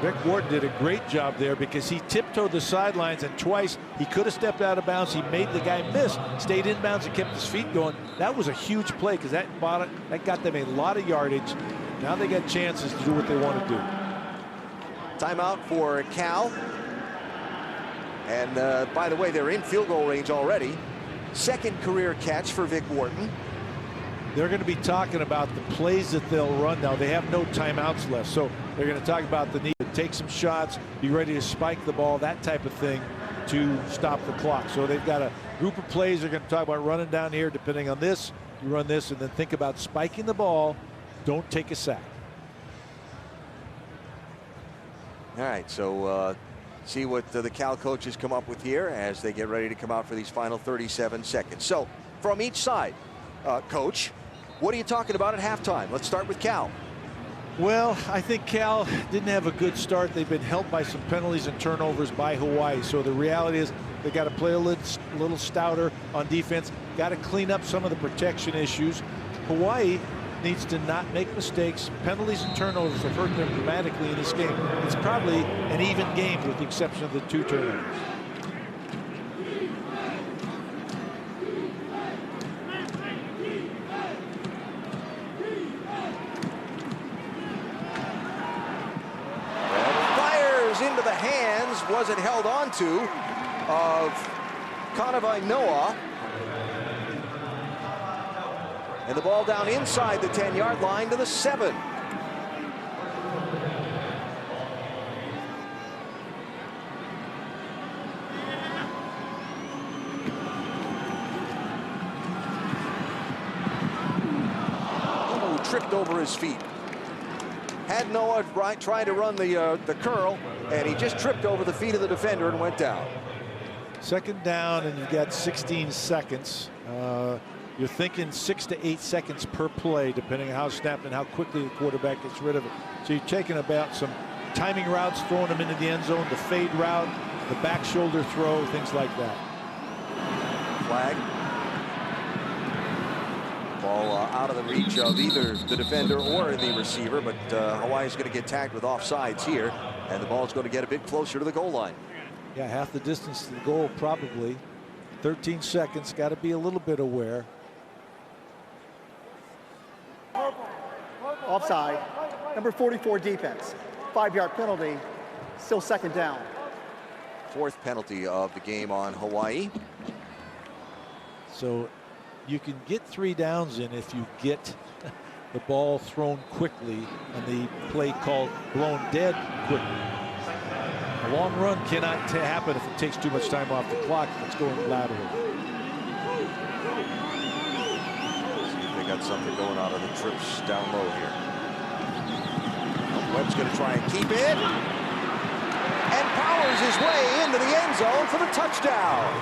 Vic Wharton did a great job there because he tiptoed the sidelines, and twice he could have stepped out of bounds. He made the guy miss, stayed in bounds, and kept his feet going. That was a huge play because that got them a lot of yardage. Now they got chances to do what they want to do. Timeout for Cal. And by the way, they're in field goal range already. Second career catch for Vic Wharton. They're going to be talking about the plays that they'll run now. They have no timeouts left, so they're going to talk about the need to take some shots, be ready to spike the ball, that type of thing, to stop the clock. So they've got a group of plays they're going to talk about running down here. Depending on this, you run this, and then think about spiking the ball. Don't take a sack. All right, so see what the Cal coaches come up with here as they get ready to come out for these final 37 seconds. So from each side, Coach, what are you talking about at halftime? Let's start with Cal. Well, I think Cal didn't have a good start. They've been helped by some penalties and turnovers by Hawaii. So the reality is they got to play a little stouter on defense. Got to clean up some of the protection issues. Hawaii needs to not make mistakes. Penalties and turnovers have hurt them dramatically in this game. It's probably an even game with the exception of the 2 turnovers. Into the hands, wasn't held on to, of Kanawai Noah. And the ball down inside the 10-yard line to the 7. Oh, tripped over his feet. Had Noah trying to run the curl, and he just tripped over the feet of the defender and went down. Second down, and you've got 16 seconds. You're thinking 6 to 8 seconds per play, depending on how snapped and how quickly the quarterback gets rid of it. So you're taking about some timing routes, throwing them into the end zone, the fade route, the back shoulder throw, things like that. Flag. Ball out of the reach of either the defender or the receiver, but Hawaii's going to get tagged with offsides here, and the ball's going to get a bit closer to the goal line. Yeah, half the distance to the goal, probably. 13 seconds, got to be a little bit aware. Offside, number 44 defense. 5-yard penalty, still second down. 4th penalty of the game on Hawaii. So you can get 3 downs in if you get the ball thrown quickly and the play called blown dead quickly. A long run cannot happen if it takes too much time off the clock if it's going lateral. See if they got something going on the trips down low here. Webb's going to try and keep it. And powers his way into the end zone for the touchdown.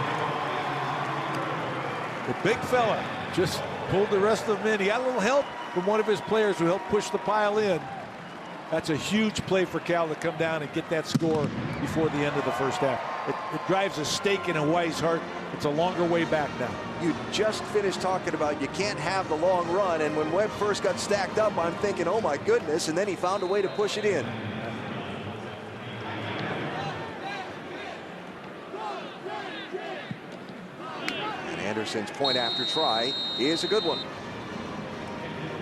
The big fella just pulled the rest of them in. He got a little help from one of his players who helped push the pile in. That's a huge play for Cal to come down and get that score before the end of the first half. It drives a stake in Hawaii's heart. It's a longer way back now. You just finished talking about you can't have the long run, and when Webb first got stacked up, I'm thinking, oh my goodness, and then he found a way to push it in. And Anderson's point after try is a good one.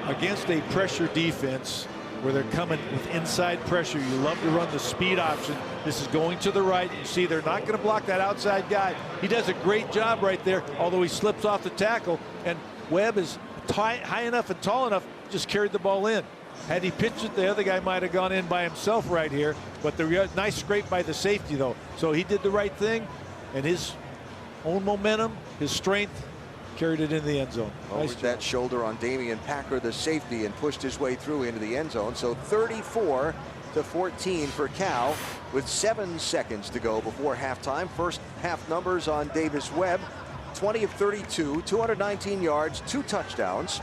Against a pressure defense where they're coming with inside pressure, you love to run the speed option. This is going to the right. You see they're not going to block that outside guy. He does a great job right there, although he slips off the tackle, and Webb is high enough and tall enough, just carried the ball in. Had he pitched it, the other guy might have gone in by himself right here, but the nice scrape by the safety though. So he did the right thing, and his own momentum, his strength, carried it in the end zone. Over that shoulder on Damian Packer, the safety, and pushed his way through into the end zone. So 34-14 for Cal with 7 seconds to go before halftime. First half numbers on Davis Webb: 20 of 32, 219 yards, 2 touchdowns,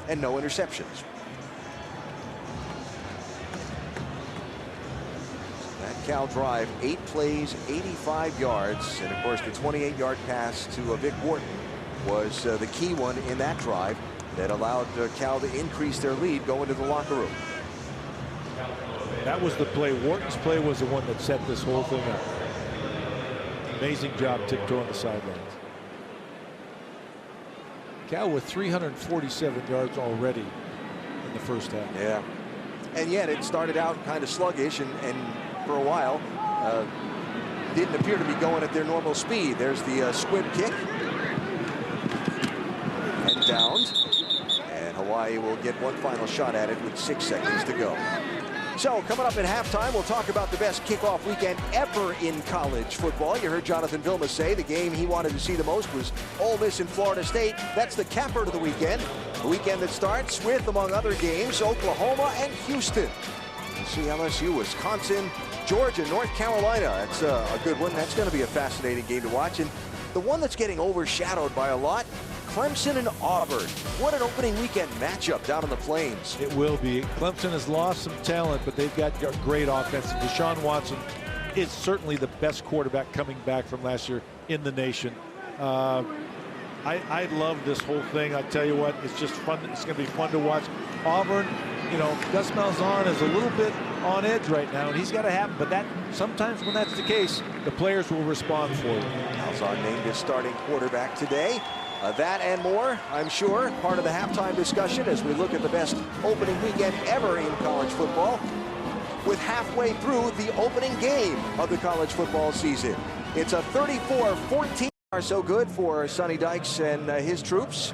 and no interceptions. That Cal drive, 8 plays, 85 yards, and of course the 28-yard pass to Vic Wharton was the key one in that drive that allowed Cal to increase their lead going to the locker room. That was the play. Wharton's play was the one that set this whole thing up. Amazing job tiptoeing the sidelines. Cal with 347 yards already in the first half. Yeah. And yet it started out kind of sluggish, and for a while didn't appear to be going at their normal speed. There's the squib kick. And downed. And Hawaii will get one final shot at it with 6 seconds to go. So coming up at halftime, we'll talk about the best kickoff weekend ever in college football. You heard Jonathan Vilma say the game he wanted to see the most was Ole Miss and Florida State. That's the capper to the weekend. The weekend that starts with, among other games, Oklahoma and Houston. We'll see LSU, Wisconsin, Georgia, North Carolina. That's a good one. That's going to be a fascinating game to watch. And the one that's getting overshadowed by a lot, Clemson and Auburn. What an opening weekend matchup down in the Plains. It will be. Clemson has lost some talent, but they've got great offense. Deshaun Watson is certainly the best quarterback coming back from last year in the nation. I love this whole thing. I tell you what, it's just fun. It's going to be fun to watch. Auburn, you know, Gus Malzahn is a little bit on edge right now, and he's got to happen. But that sometimes when that's the case, the players will respond for it. Malzahn named his starting quarterback today. That and more, I'm sure, part of the halftime discussion as we look at the best opening weekend ever in college football, with halfway through the opening game of the college football season. It's a 34-14. So good for Sonny Dykes and his troops.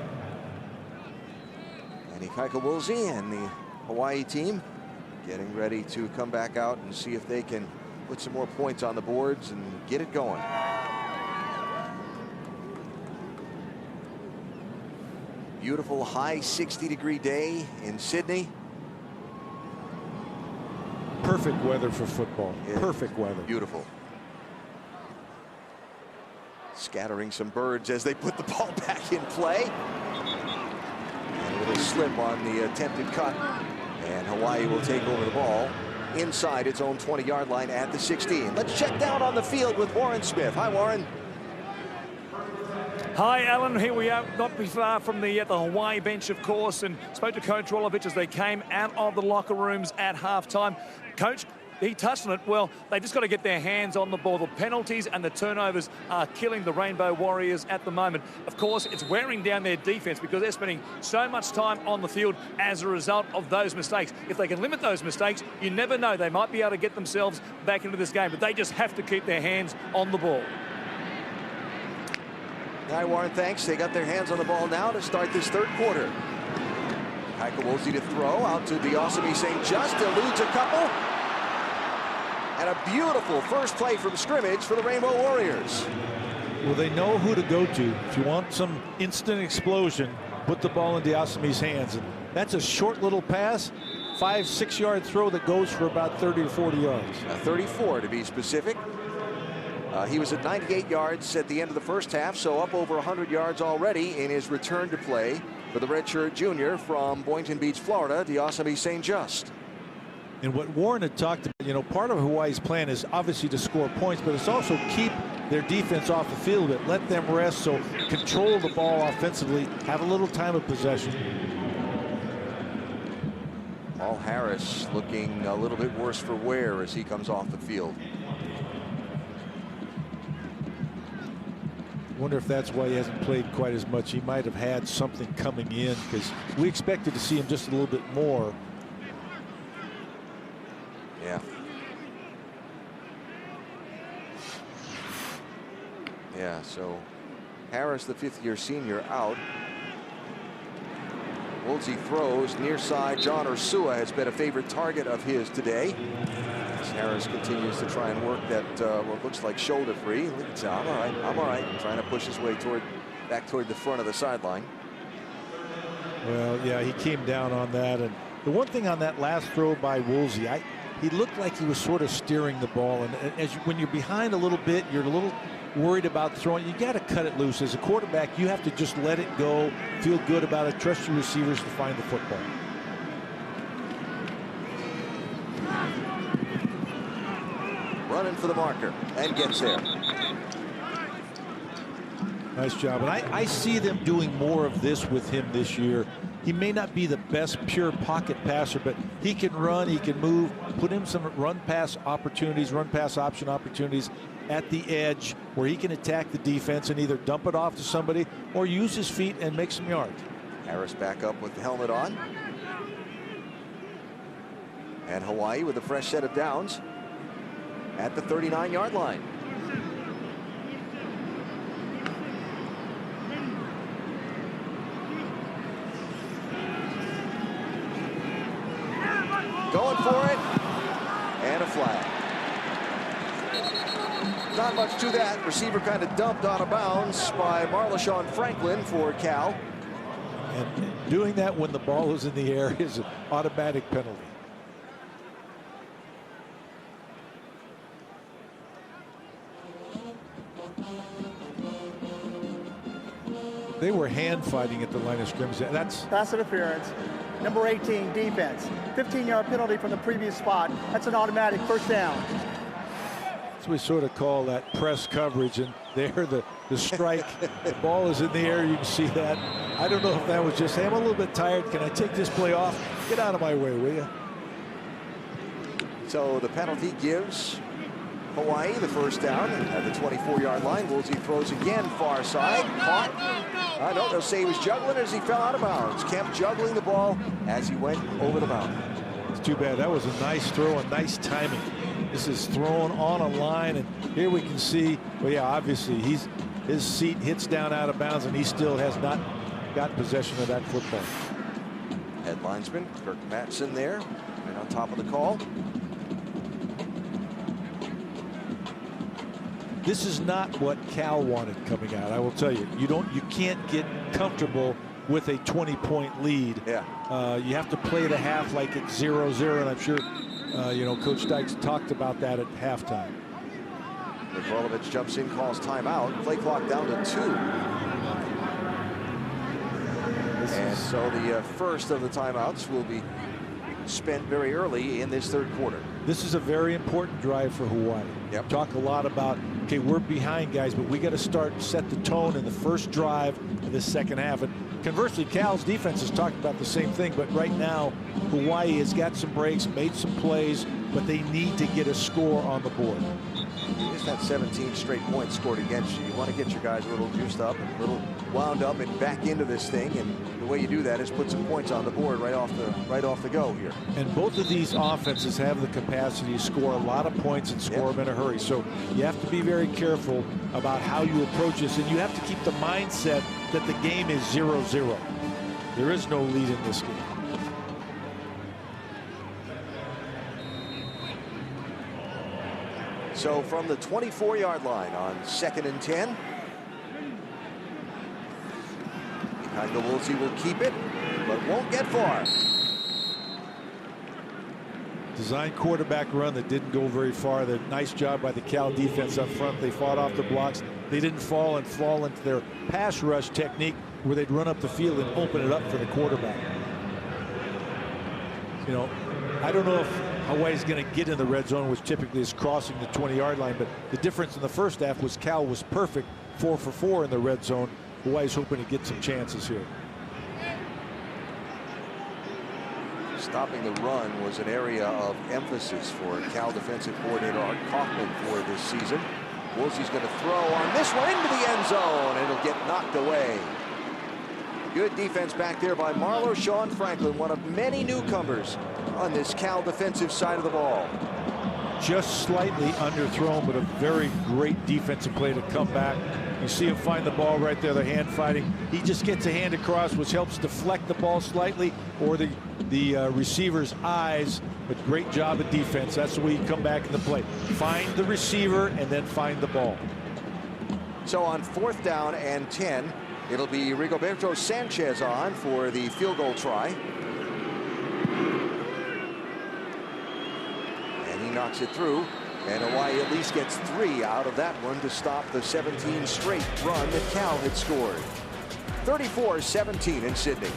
And Ikaika Woolsey and the Hawaii team getting ready to come back out and see if they can put some more points on the boards and get it going. Beautiful high 60-degree day in Sydney. Perfect weather for football. Yeah. Perfect weather. Beautiful. Scattering some birds as they put the ball back in play. And a little slip on the attempted cut. And Hawaii will take over the ball inside its own 20-yard line at the 16. Let's check down on the field with Warren Smith. Hi, Warren. Hi, Alan. Here we are, not be far from the Hawaii bench, of course, and spoke to Coach Rolovich as they came out of the locker rooms at halftime. Coach, he touched on it. Well, they just got to get their hands on the ball. The penalties and the turnovers are killing the Rainbow Warriors at the moment. Of course, it's wearing down their defense because they're spending so much time on the field as a result of those mistakes. If they can limit those mistakes, you never know. They might be able to get themselves back into this game, but they just have to keep their hands on the ball. All right, Warren, thanks. They got their hands on the ball now to start this third quarter. Ikaika Woolsey to throw out to the Osami St. Just, eludes a couple. And a beautiful first play from scrimmage for the Rainbow Warriors. Well, they know who to go to. If you want some instant explosion, put the ball in Diosami's hands. And that's a short little pass, 5-6 yard throw that goes for about 30 or 40 yards. 34 to be specific. He was at 98 yards at the end of the first half, so up over 100 yards already in his return to play for the redshirt junior from Boynton Beach, Florida, Diosami St. Just. And what Warren had talked about, you know, part of Hawaii's plan is obviously to score points, but it's also keep their defense off the field, but let them rest, so control the ball offensively, have a little time of possession. Paul Harris looking a little bit worse for wear as he comes off the field. Wonder if that's why he hasn't played quite as much. He might have had something coming in because we expected to see him just a little bit more. Yeah. Yeah, so Harris, the fifth-year senior, out. Woolsey throws near side. John Ursua has been a favorite target of his today. As Harris continues to try and work that what looks like shoulder free. I'm all right. I'm all right. Trying to push his way back toward the front of the sideline. Well, yeah, he came down on that. And the one thing on that last throw by Woolsey, he looked like he was sort of steering the ball. And when you're behind a little bit, you're a little worried about throwing. You got to cut it loose. As a quarterback, you have to just let it go, feel good about it, trust your receivers to find the football. Running for the marker and gets there. Nice job. And I see them doing more of this with him this year. He may not be the best pure pocket passer, but he can run, he can move, put him some run pass opportunities, run pass option opportunities at the edge where he can attack the defense and either dump it off to somebody or use his feet and make some yards. Harris back up with the helmet on. And Hawaii with a fresh set of downs at the 39-yard line. Going for it, and a flag. Not much to that. Receiver kind of dumped out of bounds by Marleshon Franklin for Cal. And doing that when the ball is in the air is an automatic penalty. They were hand fighting at the line of scrimmage. That's pass interference. Number 18, defense. 15-yard penalty from the previous spot. That's an automatic first down. So we sort of call that press coverage, and there the strike. The ball is in the air. You can see that. I don't know if that was just, hey, I'm a little bit tired. Can I take this play off? Get out of my way, will you? So the penalty gives Hawaii the first down at the 24-yard line. Woolsey throws again, far side, caught. I don't know, say he was juggling as he fell out of bounds. Kemp juggling the ball as he went over the mound. It's too bad. That was a nice throw and nice timing. This is thrown on a line, and here we can see, well, yeah, obviously his seat hits down out of bounds, and he still has not got possession of that football. Head linesman Kirk Matson there, right on top of the call. This is not what Cal wanted coming out. I will tell you. You can't get comfortable with a 20-point lead. Yeah. You have to play the half like it's 0-0, and I'm sure Coach Dykes talked about that at halftime. Nikolovic jumps in, calls timeout. Play clock down to 2. And so the first of the timeouts will be spent very early in this third quarter. This is a very important drive for Hawaii. Yep. Talk a lot about, okay, we're behind, guys, but we got to set the tone in the first drive of the second half. And conversely, Cal's defense has talked about the same thing, but right now Hawaii has got some breaks, made some plays, but they need to get a score on the board. You just had 17 straight points scored against you. You want to get your guys a little juiced up and a little wound up and back into this thing, and the way you do that is put some points on the board right off the go here. And both of these offenses have the capacity to score a lot of points and score them in a hurry. So you have to be very careful about how you approach this, and you have to keep the mindset that the game is 0-0. There is no lead in this game. So from the 24-yard line on 2nd and 10. Woolsey will keep it, but won't get far. Design quarterback run that didn't go very far. The nice job by the Cal defense up front. They fought off the blocks. They didn't fall into their pass rush technique where they'd run up the field and open it up for the quarterback. I don't know if Hawaii's going to get in the red zone, which typically is crossing the 20-yard line, but the difference in the first half was Cal was perfect, 4 for 4 in the red zone. Hawaii's hoping to get some chances here. Stopping the run was an area of emphasis for Cal defensive coordinator Art Kaufman for this season. Woolsey's going to throw on this one into the end zone. It'll get knocked away. Good defense back there by Marleshon Franklin, one of many newcomers on this Cal defensive side of the ball. Just slightly underthrown, but a very great defensive play to come back. You see him find the ball right there, the hand fighting. He just gets a hand across, which helps deflect the ball slightly, or the receiver's eyes. But great job of defense. That's the way you come back in the play. Find the receiver and then find the ball. So on 4th down and 10, it'll be Rigoberto Sanchez on for the field goal try. And he knocks it through. And Hawaii at least gets 3 out of that one to stop the 17 straight run that Cal had scored. 34-17 in Sydney.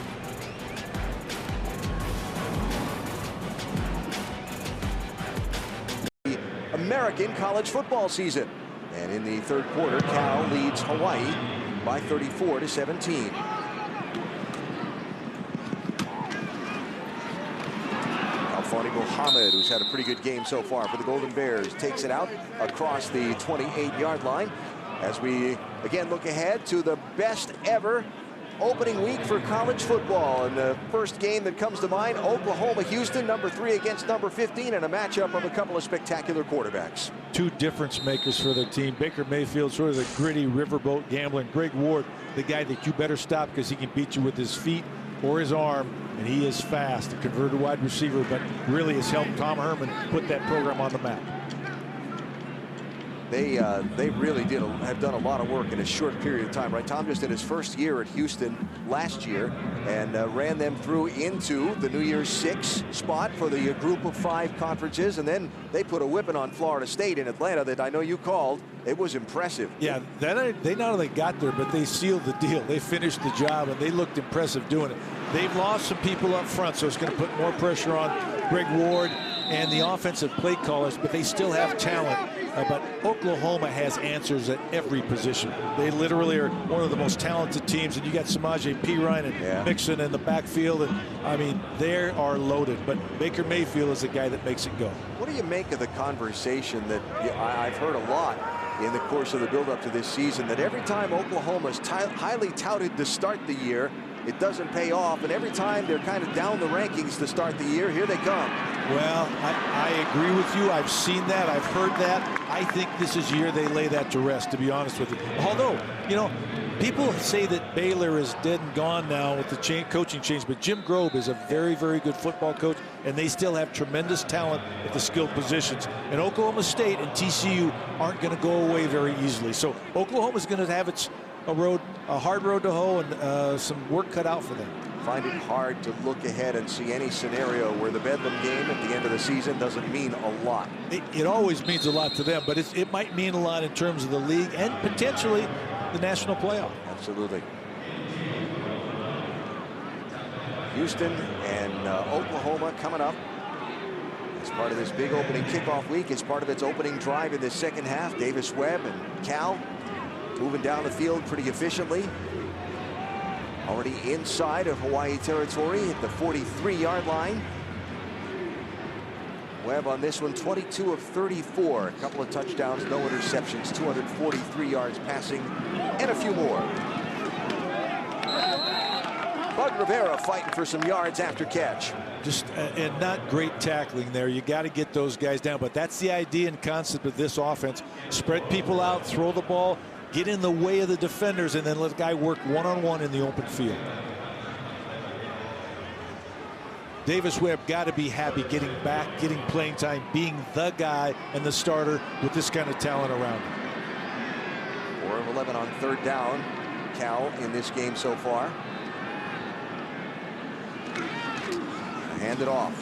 The American college football season. And in the third quarter, Cal leads Hawaii by 34-17. Alfani Muhammad, who's had a pretty good game so far for the Golden Bears, takes it out across the 28-yard line as we again look ahead to the best ever opening week for college football. And the first game that comes to mind, Oklahoma-Houston, number 3 against number 15, and a matchup of a couple of spectacular quarterbacks. Two difference makers for their team. Baker Mayfield, sort of the gritty riverboat gambler, and Greg Ward, the guy that you better stop because he can beat you with his feet or his arm, and he is fast, a converted wide receiver, but really has helped Tom Herman put that program on the map. They really have done a lot of work in a short period of time, right? Tom just in his first year at Houston last year and ran them through into the New Year's 6 spot for the group of 5 conferences, and then they put a whipping on Florida State in Atlanta that I know you called. It was impressive. Yeah, they not only got there, but they sealed the deal. They finished the job, and they looked impressive doing it. They've lost some people up front, so it's going to put more pressure on Greg Ward and the offensive play callers, but they still have talent. But Oklahoma has answers at every position. They literally are one of the most talented teams, and you got Samaje Perine and Mixon in the backfield, and I mean, they are loaded. But Baker Mayfield is the guy that makes it go. What do you make of the conversation that I've heard a lot in the course of the build-up to this season, that every time Oklahoma's highly touted to start the year, it doesn't pay off, and every time they're kind of down the rankings to start the year, here they come? Well, I agree with you. I've seen that. I've heard that. I think this is year they lay that to rest, to be honest with you. Although, you know, people say that Baylor is dead and gone now with the coaching change, but Jim Grobe is a very, very good football coach, and they still have tremendous talent at the skilled positions. And Oklahoma State and TCU aren't going to go away very easily. So Oklahoma's going to have a hard road to hoe, and some work cut out for them. Find it hard to look ahead and see any scenario where the Bedlam game at the end of the season doesn't mean a lot. It always means a lot to them, but it might mean a lot in terms of the league and potentially the national playoff. Absolutely. Houston and Oklahoma coming up as part of this big opening kickoff week, as part of its opening drive in the second half. Davis Webb and Cal moving down the field pretty efficiently. Already inside of Hawaii territory at the 43-yard line. Webb on this one, 22 of 34. A couple of touchdowns, no interceptions, 243 yards passing, and a few more. Bud Rivera fighting for some yards after catch. Just and not great tackling there. You got to get those guys down, but that's the idea and concept of this offense. Spread people out, throw the ball, get in the way of the defenders, and then let the guy work one-on-one in the open field. Davis Webb got to be happy getting back, getting playing time, being the guy and the starter with this kind of talent around him. 4 of 11 on third down. Cal in this game so far. Hand it off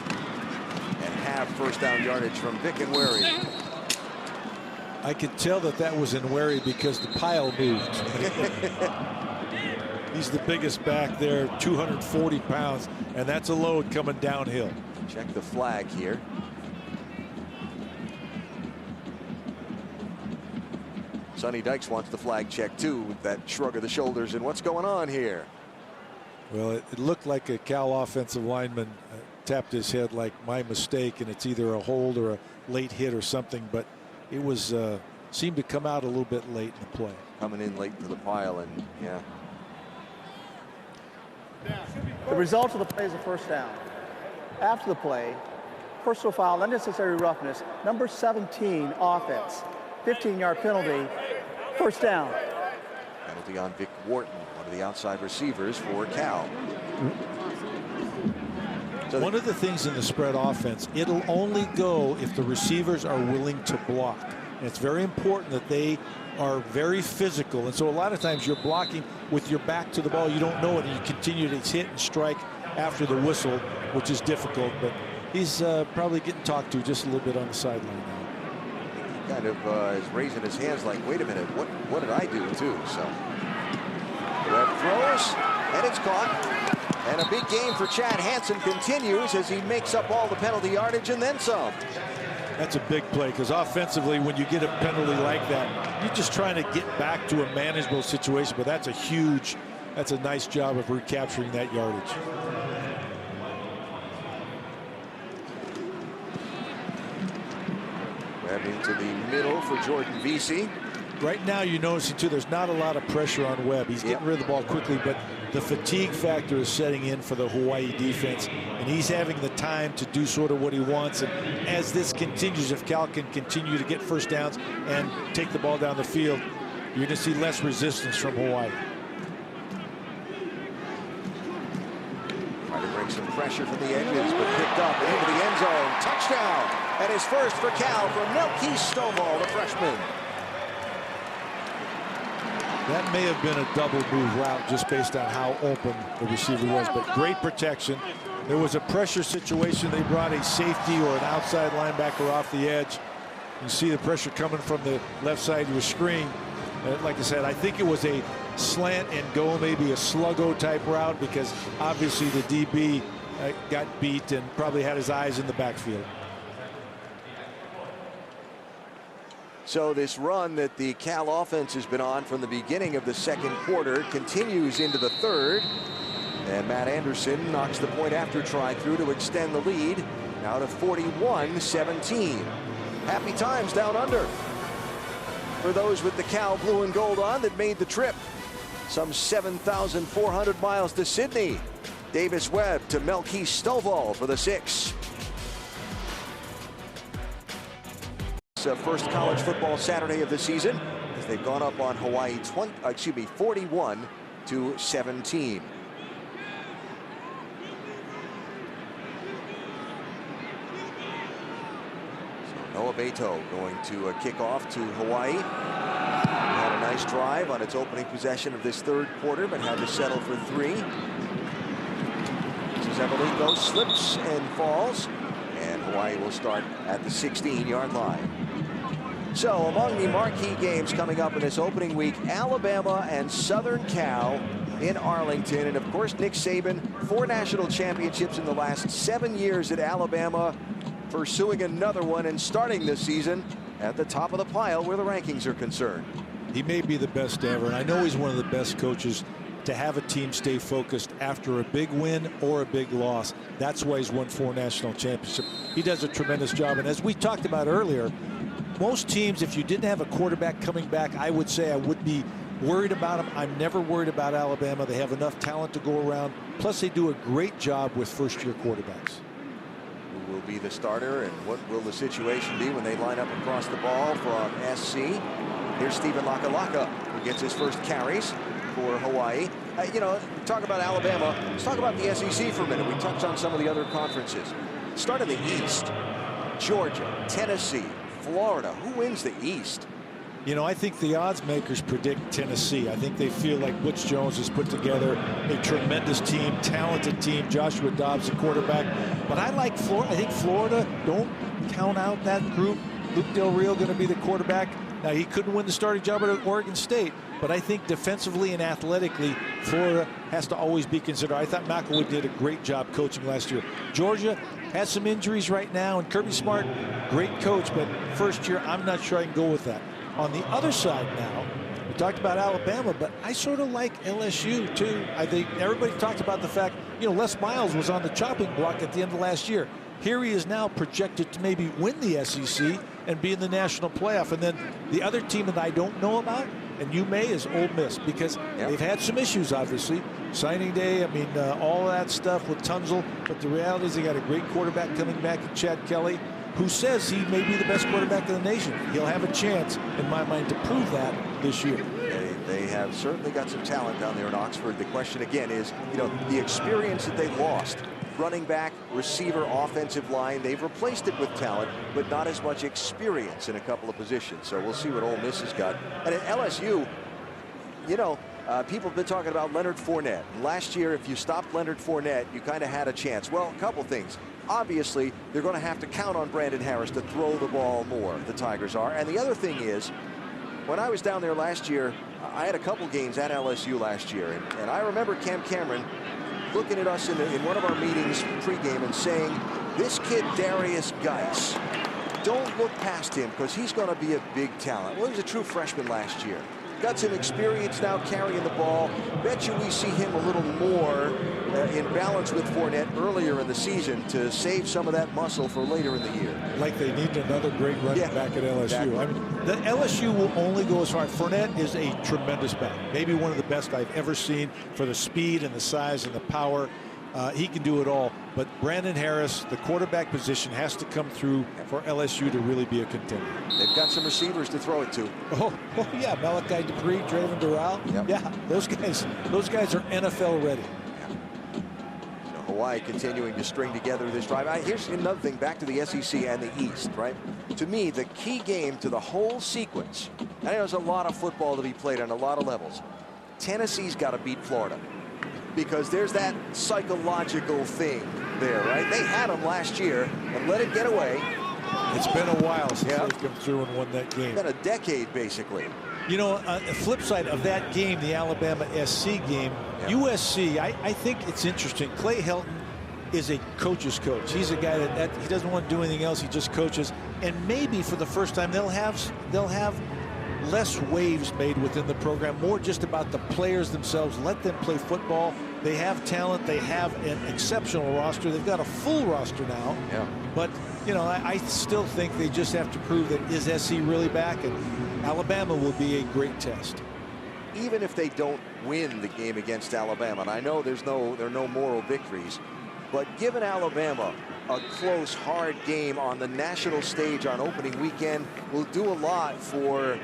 and have first down yardage from Vic Nweri. I could tell that was in Nweri because the pile moved. He's the biggest back there, 240 pounds, and that's a load coming downhill. Check the flag here. Sonny Dykes wants the flag check too, with that shrug of the shoulders. And what's going on here? Well, it looked like a Cal offensive lineman tapped his head like my mistake, and it's either a hold or a late hit or something, but it was seemed to come out a little bit late in the play. Coming in late to the pile, and yeah. The result of the play is a first down. After the play, personal foul, unnecessary roughness, number 17 offense, 15-yard penalty, first down. Penalty on Vic Wharton, one of the outside receivers for Cal. So one of the things in the spread offense, it'll only go if the receivers are willing to block. And it's very important that they are very physical. And so a lot of times you're blocking with your back to the ball. You don't know it, and you continue to hit and strike after the whistle, which is difficult. But he's probably getting talked to just a little bit on the sideline now. He kind of is raising his hands like, wait a minute, what did I do too? So Webb throws, and it's caught. And a big game for Chad Hansen continues as he makes up all the penalty yardage and then some. That's a big play, because offensively, when you get a penalty like that, you're just trying to get back to a manageable situation. But that's a nice job of recapturing that yardage. Webb into the middle for Jordan Vesey. Right now, you're noticing too, there's not a lot of pressure on Webb. He's getting rid of the ball quickly, but the fatigue factor is setting in for the Hawaii defense, and he's having the time to do sort of what he wants. And as this continues, if Cal can continue to get first downs and take the ball down the field, you're going to see less resistance from Hawaii. Trying to bring some pressure from the edges, but picked up into the end zone. Touchdown! And his first for Cal from Melky Stovall, the freshman. That may have been a double move route just based on how open the receiver was, but great protection. There was a pressure situation. They brought a safety or an outside linebacker off the edge. You see the pressure coming from the left side of your screen. Like I said, I think it was a slant and go, maybe a sluggo type route, because obviously the DB got beat and probably had his eyes in the backfield. So this run that the Cal offense has been on from the beginning of the second quarter continues into the third. And Matt Anderson knocks the point after try through to extend the lead now to 41-17. Happy times down under for those with the Cal blue and gold on that made the trip. Some 7,400 miles to Sydney. Davis Webb to Melky Stovall for the 6. First college football Saturday of the season as they've gone up on Hawaii 41-17. So Noah Beto going to kick off to Hawaii. Had a nice drive on its opening possession of this third quarter, but had to settle for 3. This is Evelito, slips and falls, and Hawaii will start at the 16-yard line. So among the marquee games coming up in this opening week, Alabama and Southern Cal in Arlington. And of course, Nick Saban, 4 national championships in the last 7 years at Alabama, pursuing another one and starting this season at the top of the pile where the rankings are concerned. He may be the best ever, and I know he's one of the best coaches to have a team stay focused after a big win or a big loss. That's why he's won 4 national championships. He does a tremendous job. And as we talked about earlier, most teams, if you didn't have a quarterback coming back, I would say I would be worried about them. I'm never worried about Alabama. They have enough talent to go around. Plus, they do a great job with first-year quarterbacks. Who will be the starter, and what will the situation be when they line up across the ball from SC? Here's Stephen Lakalaka, who gets his first carries for Hawaii. You know, talk about Alabama. Let's talk about the SEC for a minute. We touched on some of the other conferences. Start in the East. Georgia, Tennessee, Florida. Who wins the East? You know, I think the odds makers predict Tennessee. I think they feel like Butch Jones has put together a tremendous team, talented team. Joshua Dobbs, the quarterback. But I like Florida. I think Florida, don't count out that group. Luke Del Rio going to be the quarterback. Now, he couldn't win the starting job at Oregon State, but I think defensively and athletically, Florida has to always be considered. I thought McElroy did a great job coaching last year. Georgia has some injuries right now, and Kirby Smart, great coach, but first year, I'm not sure I can go with that. On the other side now, we talked about Alabama, but I sort of like LSU too. I think everybody talked about the fact, you know, Les Miles was on the chopping block at the end of last year. Here he is now projected to maybe win the SEC and be in the national playoff. And then the other team that I don't know about, and you may, is Ole Miss, because they've had some issues, obviously. Signing day, I mean, all of that stuff with Tunzel. But the reality is they got a great quarterback coming back in Chad Kelly, who says he may be the best quarterback in the nation. He'll have a chance, in my mind, to prove that this year. They have certainly got some talent down there in Oxford. The question again is, you know, the experience that they lost. Running back, receiver, offensive line, they've replaced it with talent, but not as much experience in a couple of positions. So we'll see what Ole Miss has got. And at LSU, you know, people have been talking about Leonard Fournette. Last year, if you stopped Leonard Fournette, you kind of had a chance. Well, a couple things. Obviously, they're going to have to count on Brandon Harris to throw the ball more, the Tigers are. And the other thing is, when I was down there last year, I had a couple games at LSU last year. And I remember Cam Cameron looking at us in one of our meetings pregame and saying, this kid Darius Geis, don't look past him because he's going to be a big talent. Well, he was a true freshman last year. got some experience now carrying the ball. Bet you we see him a little more in balance with Fournette earlier in the season to save some of that muscle for later in the year. Like they need another great running back at LSU. Exactly. I mean, the LSU will only go as far. Fournette is a tremendous back, maybe one of the best I've ever seen for the speed and the size and the power. He can do it all. But Brandon Harris, the quarterback position, has to come through for LSU to really be a contender. They've got some receivers to throw it to. Oh yeah, Malachi Dupree, Draven Doral. Yep. Yeah, those guys are NFL ready. Hawaii continuing to string together this drive. Here's another thing, back to the SEC and the East, right? To me, the key game to the whole sequence, I know there's a lot of football to be played on a lot of levels. Tennessee's got to beat Florida because there's that psychological thing there, right? They had them last year and let it get away. It's been a while since they've come through and won that game. It's been a decade, basically. You know, the flip side of that game, the Alabama SC game, USC, I think it's interesting. Clay Helton is a coach's coach. He's a guy that he doesn't want to do anything else. He just coaches. And maybe for the first time, they'll have less waves made within the program, more just about the players themselves. Let them play football. They have talent. They have an exceptional roster. They've got a full roster now. Yeah. But, you know, I still think they just have to prove that is SC really back, and Alabama will be a great test. Even if they don't win the game against Alabama, and I know there are no moral victories, but given Alabama a close, hard game on the national stage on opening weekend will do a lot for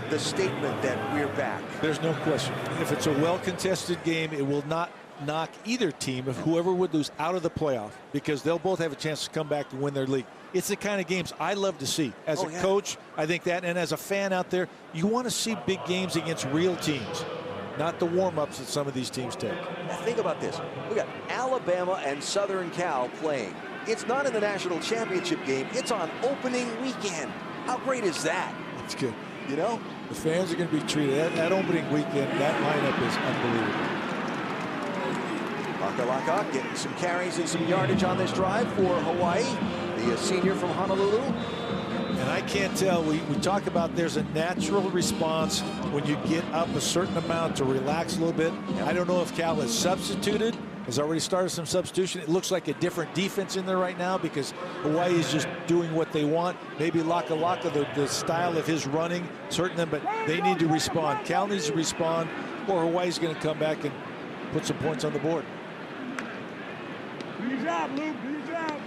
the statement that we're back. There's no question. If it's a well-contested game, it will not knock either team, if whoever would lose, out of the playoff, because they'll both have a chance to come back and win their league. It's the kind of games I love to see. As a coach, I think that, and as a fan out there, you want to see big games against real teams, not the warm-ups that some of these teams take. Think about this. We got Alabama and Southern Cal playing. It's not in the national championship game. It's on opening weekend. How great is that? That's good. You know? The fans are going to be treated. That opening weekend, that lineup is unbelievable. Laka getting some carries and some yardage on this drive for Hawaii, the senior from Honolulu. And I can't tell, we talk about there's a natural response when you get up a certain amount to relax a little bit. I don't know if Cal has substituted, has already started some substitution. It looks like a different defense in there right now because Hawaii is just doing what they want. Maybe Laka, the style of his running, certain them, but they need to respond. Cal needs to respond, or Hawaii's going to come back and put some points on the board. Good job, Luke. Good job.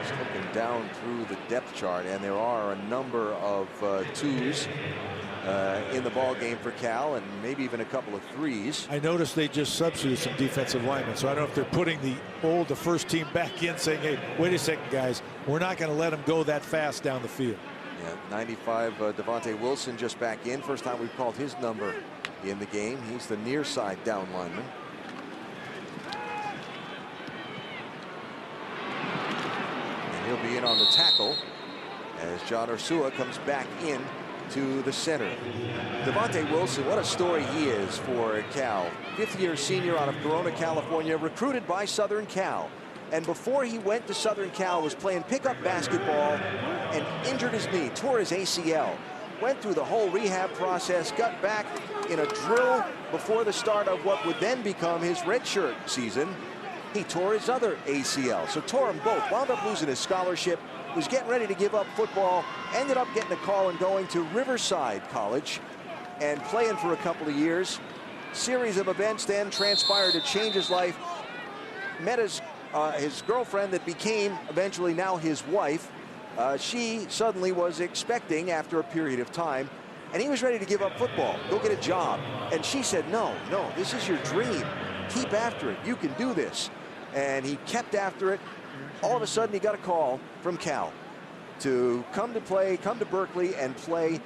Just looking down through the depth chart, and there are a number of twos in the ball game for Cal, and maybe even a couple of threes. I noticed they just substituted some defensive linemen, so I don't know if they're putting the first team back in, saying, hey, wait a second, guys, we're not going to let them go that fast down the field. Yeah, 95 Devontae Wilson just back in. First time we've called his number in the game. He's the near side down lineman. And he'll be in on the tackle as John Ursua comes back in to the center. Devontae Wilson, what a story he is for Cal. Fifth-year senior out of Corona, California, recruited by Southern Cal. And before he went to Southern Cal, was playing pickup basketball and injured his knee, tore his ACL. Went through the whole rehab process, got back in a drill before the start of what would then become his redshirt season. He tore his other ACL, so tore them both. Wound up losing his scholarship, was getting ready to give up football, ended up getting a call and going to Riverside College and playing for a couple of years. Series of events then transpired to change his life. Met his girlfriend that became eventually now his wife. She suddenly was expecting after a period of time, and he was ready to give up football, go get a job. And she said, no, this is your dream. Keep after it. You can do this. And he kept after it. All of a sudden, he got a call from Cal to come to Berkeley and play.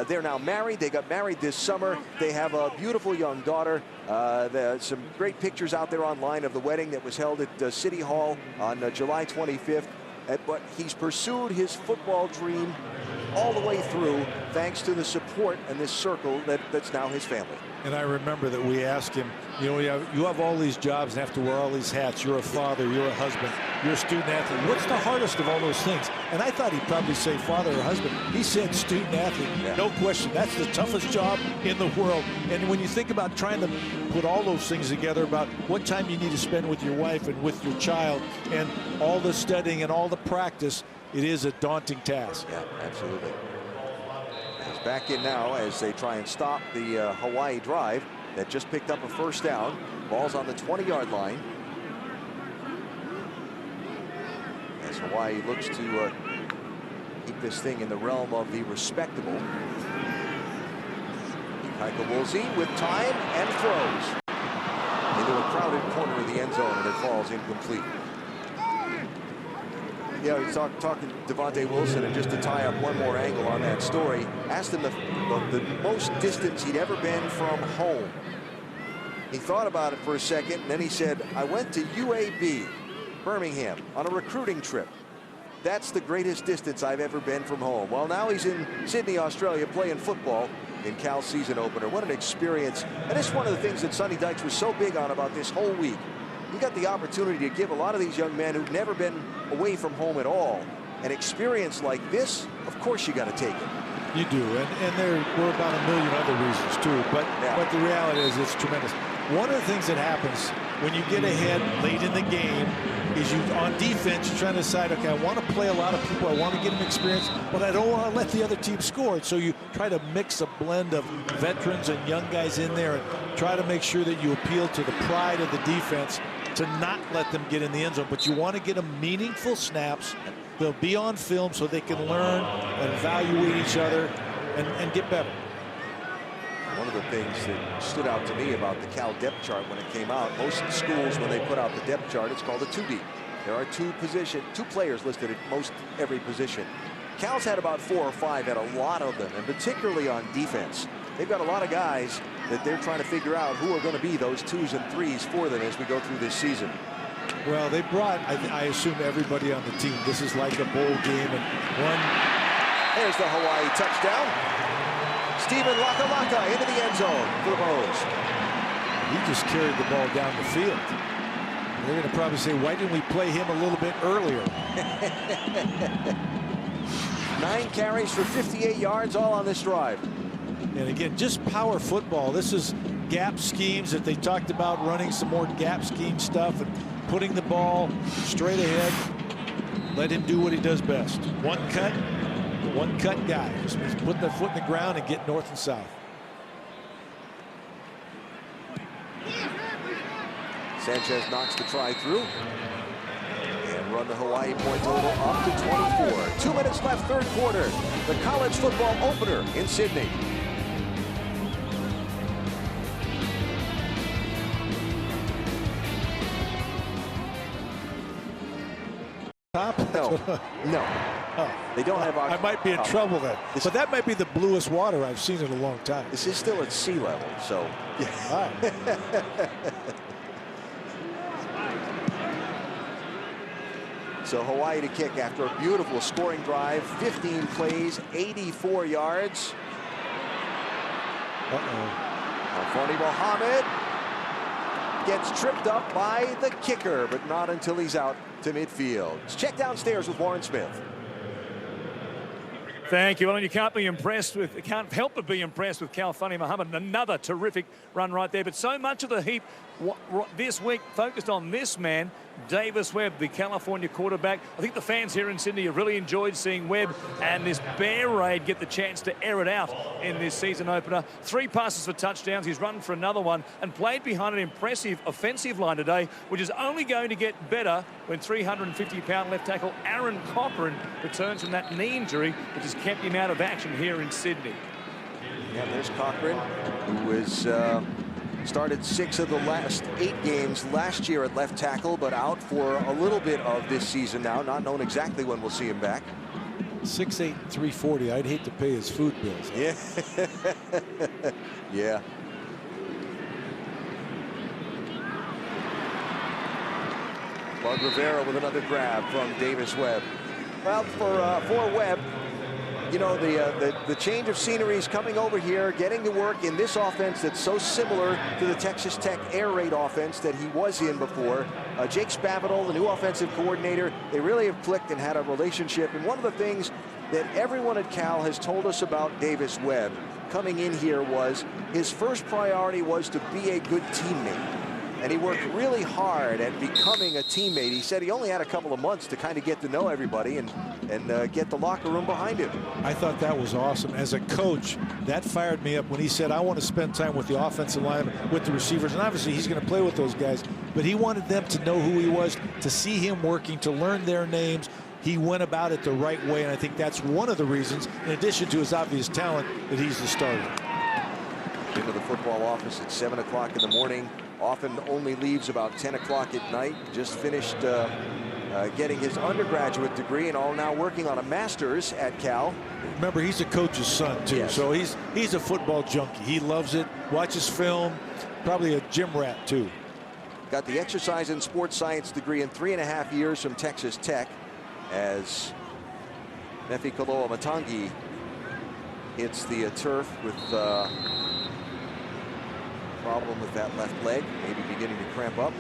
They're now married. They got married this summer. They have a beautiful young daughter. There's some great pictures out there online of the wedding that was held at City Hall on July 25th. But he's pursued his football dream all the way through, thanks to the support and this circle that's now his family. And I remember that we asked him, you know, you have all these jobs and have to wear all these hats. You're a father, you're a husband, you're a student athlete. What's the hardest of all those things? And I thought he'd probably say father or husband. He said student athlete. Yeah. No question. That's the toughest job in the world. And when you think about trying to put all those things together, about what time you need to spend with your wife and with your child and all the studying and all the practice, it is a daunting task. Yeah, absolutely. He's back in now as they try and stop the Hawaii drive that just picked up a first down. Ball's on the 20-yard line. As Hawaii looks to keep this thing in the realm of the respectable. Kaika Woolsey with time and throws into a crowded corner of the end zone, and it falls incomplete. Yeah, he's talking to Devontae Wilson, and just to tie up one more angle on that story, asked him the most distance he'd ever been from home. He thought about it for a second, and then he said, I went to UAB, Birmingham, on a recruiting trip. That's the greatest distance I've ever been from home. Well, now he's in Sydney, Australia, playing football in Cal's season opener. What an experience. And it's one of the things that Sonny Dykes was so big on about this whole week. He got the opportunity to give a lot of these young men who've never been away from home at all an experience like this. Of course you got to take it. You do, and there were about a million other reasons too, but the reality is it's tremendous. One of the things that happens when you get ahead late in the game is you, on defense, you're trying to decide, okay, I want to play a lot of people, I want to get them experience, but I don't want to let the other team score. So you try to mix a blend of veterans and young guys in there and try to make sure that you appeal to the pride of the defense to not let them get in the end zone. But you want to get them meaningful snaps. They'll be on film so they can learn and evaluate each other and get better. One of the things that stood out to me about the Cal depth chart when it came out, most schools, when they put out the depth chart, it's called a 2D. There are two players listed at most every position. Cal's had about 4 or 5 at a lot of them, and particularly on defense. They've got a lot of guys that they're trying to figure out who are going to be those 2s and 3s for them as we go through this season. Well, they brought, I assume, everybody on the team. This is like a bowl game, and one. There's the Hawaii touchdown. Stephen Lakalaka into the end zone for the Bows. He just carried the ball down the field. They're going to probably say, why didn't we play him a little bit earlier? 9 carries for 58 yards, all on this drive. And again, just power football. This is gap schemes that they talked about, running some more gap scheme stuff and putting the ball straight ahead. Let him do what he does best. One cut guy. Just means putting their foot in the ground and get north and south. Sanchez knocks the try through and run the Hawaii point total up to 24. 2 minutes left, third quarter. The college football opener in Sydney. Top? No. Oh. They don't have. I might be in trouble then. But that might be the bluest water I've seen in a long time. This is still at sea level, so. Yeah. So Hawaii to kick after a beautiful scoring drive. 15 plays, 84 yards. Alfoni Mohammed gets tripped up by the kicker, but not until he's out to midfield. Let's check downstairs with Warren Smith. Thank you. Well, you can't help but be impressed with Alfoni Mohammed. Another terrific run right there. But so much of the heat this week focused on this man, Davis Webb, the California quarterback. I think the fans here in Sydney have really enjoyed seeing Webb and this bear raid get the chance to air it out in this season opener. 3 passes for touchdowns. He's run for another one and played behind an impressive offensive line today, which is only going to get better when 350-pound left tackle Aaron Cochran returns from that knee injury, which has kept him out of action here in Sydney. Yeah, there's Cochran, who was started 6 of the last 8 games last year at left tackle, but out for a little bit of this season now. Not known exactly when we'll see him back. 6'8", 340. I'd hate to pay his food bills. Yeah. Yeah. Bug Rivera with another grab from Davis Webb. Well, for Webb, you know, the change of scenery is coming over here, getting to work in this offense that's so similar to the Texas Tech air raid offense that he was in before. Jake Spavital, the new offensive coordinator, they really have clicked and had a relationship. And one of the things that everyone at Cal has told us about Davis Webb coming in here was his first priority was to be a good teammate. And he worked really hard at becoming a teammate. He said he only had a couple of months to kind of get to know everybody and get the locker room behind him. I thought that was awesome. As a coach, that fired me up when he said, I want to spend time with the offensive line, with the receivers. And obviously, he's going to play with those guys. But he wanted them to know who he was, to see him working, to learn their names. He went about it the right way, and I think that's one of the reasons, in addition to his obvious talent, that he's the starter. Into the football office at 7 o'clock in the morning. Often only leaves about 10 o'clock at night. Just finished getting his undergraduate degree and all now working on a master's at Cal. Remember, he's a coach's son, too. Yes. So he's a football junkie. He loves it, watches film, probably a gym rat, too. Got the exercise and sports science degree in 3.5 years from Texas Tech as Nefi Kaloa Matangi hits the turf with problem with that left leg, maybe beginning to cramp up.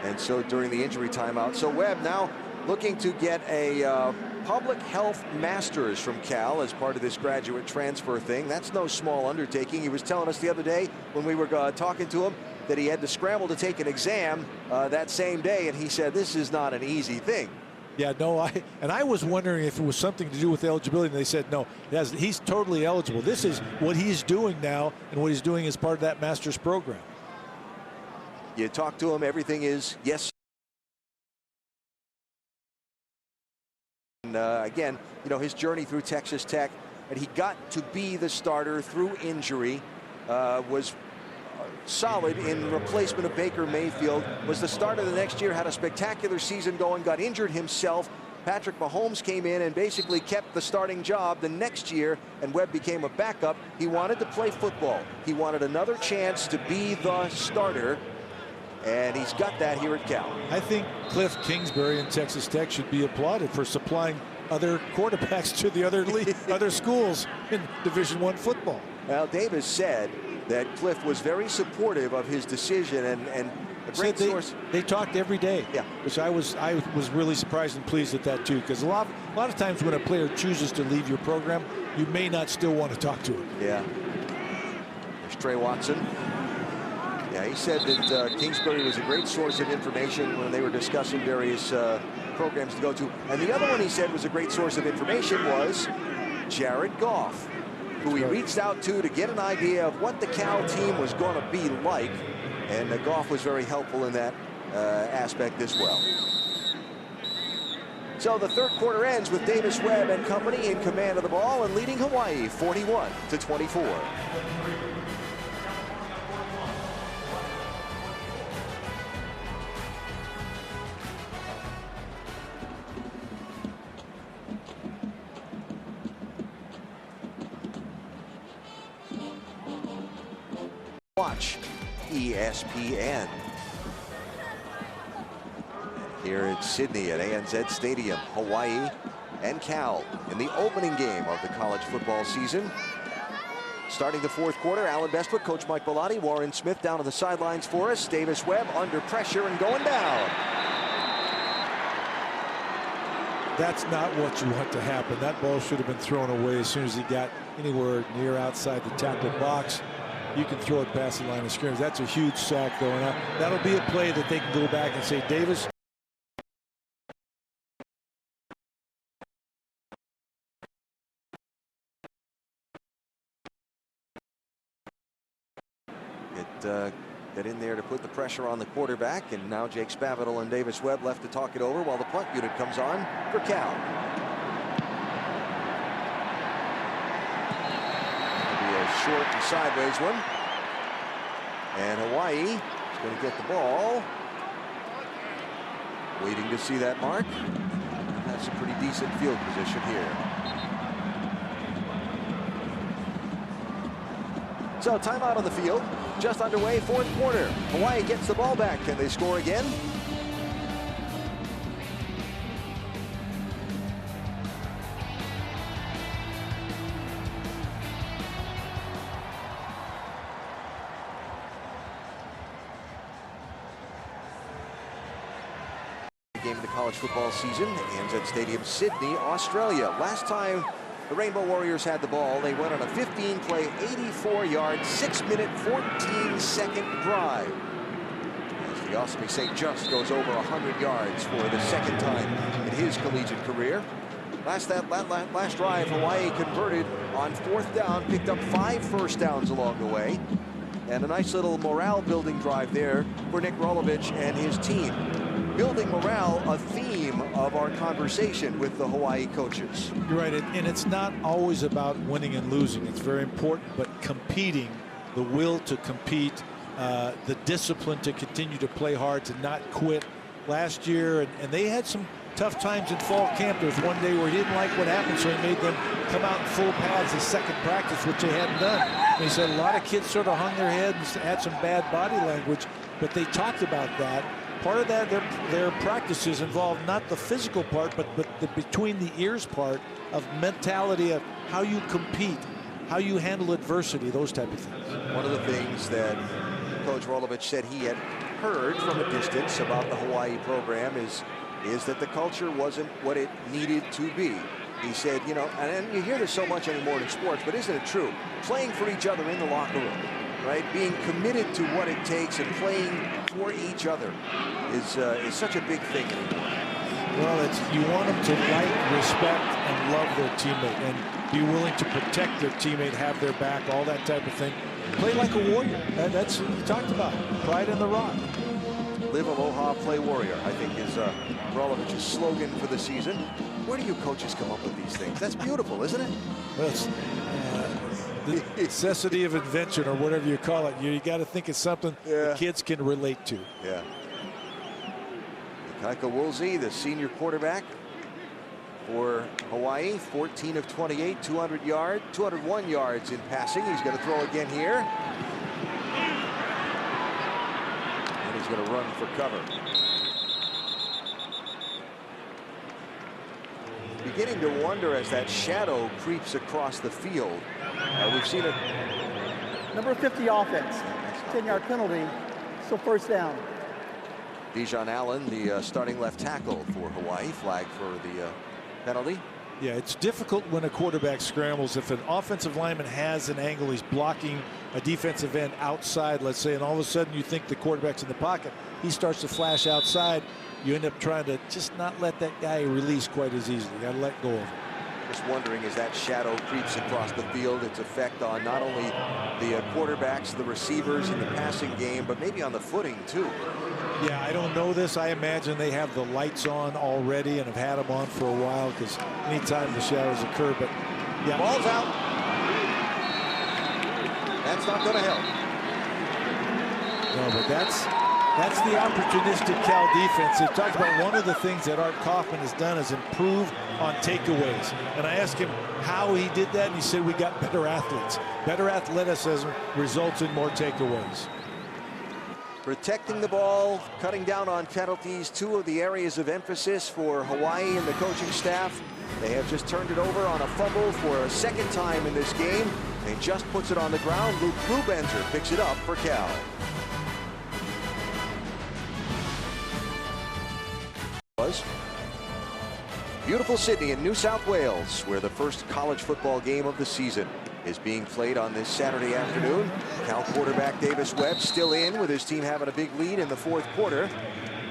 And so during the injury timeout. So Webb now looking to get a public health master's from Cal as part of this graduate transfer thing. That's no small undertaking. He was telling us the other day when we were talking to him that he had to scramble to take an exam that same day, and he said this is not an easy thing. Yeah, no, I was wondering if it was something to do with eligibility, and they said no, he's totally eligible. This is what he's doing now, and what he's doing as part of that master's program. You talk to him, everything is yes. And again, you know, his journey through Texas Tech, and he got to be the starter through injury, was solid in replacement of Baker Mayfield, was the starter the next year, had a spectacular season going, got injured himself. Patrick Mahomes came in and basically kept the starting job the next year, and Webb became a backup. He wanted to play football. He wanted another chance to be the starter, and he's got that here at Cal. I think Cliff Kingsbury and Texas Tech should be applauded for supplying other quarterbacks to the other schools in Division I football. Well, Davis said that Cliff was very supportive of his decision, and a great source. They talked every day, yeah, which I was really surprised and pleased at that too, because a lot of times when a player chooses to leave your program, you may not still want to talk to him. Yeah. There's Trey Watson. Yeah, he said that Kingsbury was a great source of information when they were discussing various programs to go to. And the other one he said was a great source of information was Jared Goff, who he reached out to get an idea of what the Cal team was going to be like. And Goff was very helpful in that aspect as well. So the third quarter ends with Davis Webb and company in command of the ball and leading Hawaii 41-24. Watch ESPN. Here in Sydney at ANZ Stadium, Hawaii and Cal in the opening game of the college football season. Starting the fourth quarter, Alan Bestwick, Coach Mike Bellotti, Warren Smith down on the sidelines for us. Davis Webb under pressure and going down. That's not what you want to happen. That ball should have been thrown away as soon as he got anywhere near outside the tackle box. You can throw it past the line of scrimmage. That's a huge sack, though. And that'll be a play that they can go back and say, Davis. Get in there to put the pressure on the quarterback, and now Jake Spavital and Davis Webb left to talk it over while the punt unit comes on for Cal. Short and sideways one, and Hawaii is going to get the ball, waiting to see that mark. That's a pretty decent field position here. So timeout on the field, just underway, fourth quarter. Hawaii gets the ball back. Can they score again? game of the college football season, NZ Stadium, Sydney, Australia. Last time the Rainbow Warriors had the ball, they went on a 15-play, 84-yard, 6-minute, 14-second drive. As the Osprey St. Just goes over 100 yards for the second time in his collegiate career. Last drive, Hawaii converted on 4th down, picked up 5 first downs along the way. And a nice little morale-building drive there for Nick Rolovich and his team. Building morale, a theme of our conversation with the Hawaii coaches. You're right, and it's not always about winning and losing. It's very important, but competing, the will to compete, the discipline to continue to play hard, to not quit. Last year, and they had some tough times in fall camp. There was one day where he didn't like what happened, so he made them come out in full pads the second practice, which they hadn't done. And he said a lot of kids sort of hung their head and had some bad body language, but they talked about that. Part of that, their practices involved not the physical part, but the between the ears part of mentality of how you compete, how you handle adversity, those type of things. One of the things that Coach Rolovich said he had heard from a distance about the Hawaii program is that the culture wasn't what it needed to be. He said, you know, and you hear this so much anymore in sports, but isn't it true? Playing for each other in the locker room, right? Being committed to what it takes and playing for each other is such a big thing anymore. Well, you want them to like, respect, and love their teammate, and be willing to protect their teammate, have their back, all that type of thing. Play like a warrior. That's what you talked about. Pride in the rock. Live Aloha, play warrior, I think is Rolovich's slogan for the season. Where do you coaches come up with these things? That's beautiful, isn't it? That's the necessity of invention, or whatever you call it. You got to think it's something the kids can relate to. Yeah. Kaika Woolsey, the senior quarterback for Hawaii, 14 of 28, 201 yards in passing. He's going to throw again here. And he's going to run for cover. Beginning to wonder as that shadow creeps across the field. We've seen it. Number 50 offense, 10-yard penalty, so first down. Dijon Allen, the starting left tackle for Hawaii, flagged for the penalty. Yeah, it's difficult when a quarterback scrambles. If an offensive lineman has an angle, he's blocking a defensive end outside, let's say, and all of a sudden you think the quarterback's in the pocket. He starts to flash outside. You end up trying to just not let that guy release quite as easily. You got to let go of him. Just wondering, as that shadow creeps across the field, its effect on not only the quarterbacks, the receivers in the passing game, but maybe on the footing too. Yeah, I don't know this. I imagine they have the lights on already and have had them on for a while, because anytime the shadows occur. But yeah, ball's out. That's not going to help. No, but that's the opportunistic Cal defense. They talked about one of the things that Art Kaufman has done is improve on takeaways. And I asked him how he did that, and he said we got better athletes. Better athleticism results in more takeaways. Protecting the ball, cutting down on penalties, two of the areas of emphasis for Hawaii and the coaching staff. They have just turned it over on a fumble for a second time in this game. They just puts it on the ground. Luke Blubenzer picks it up for Cal. Beautiful Sydney in New South Wales, where the first college football game of the season is being played on this Saturday afternoon. Cal quarterback Davis Webb still in, with his team having a big lead in the fourth quarter.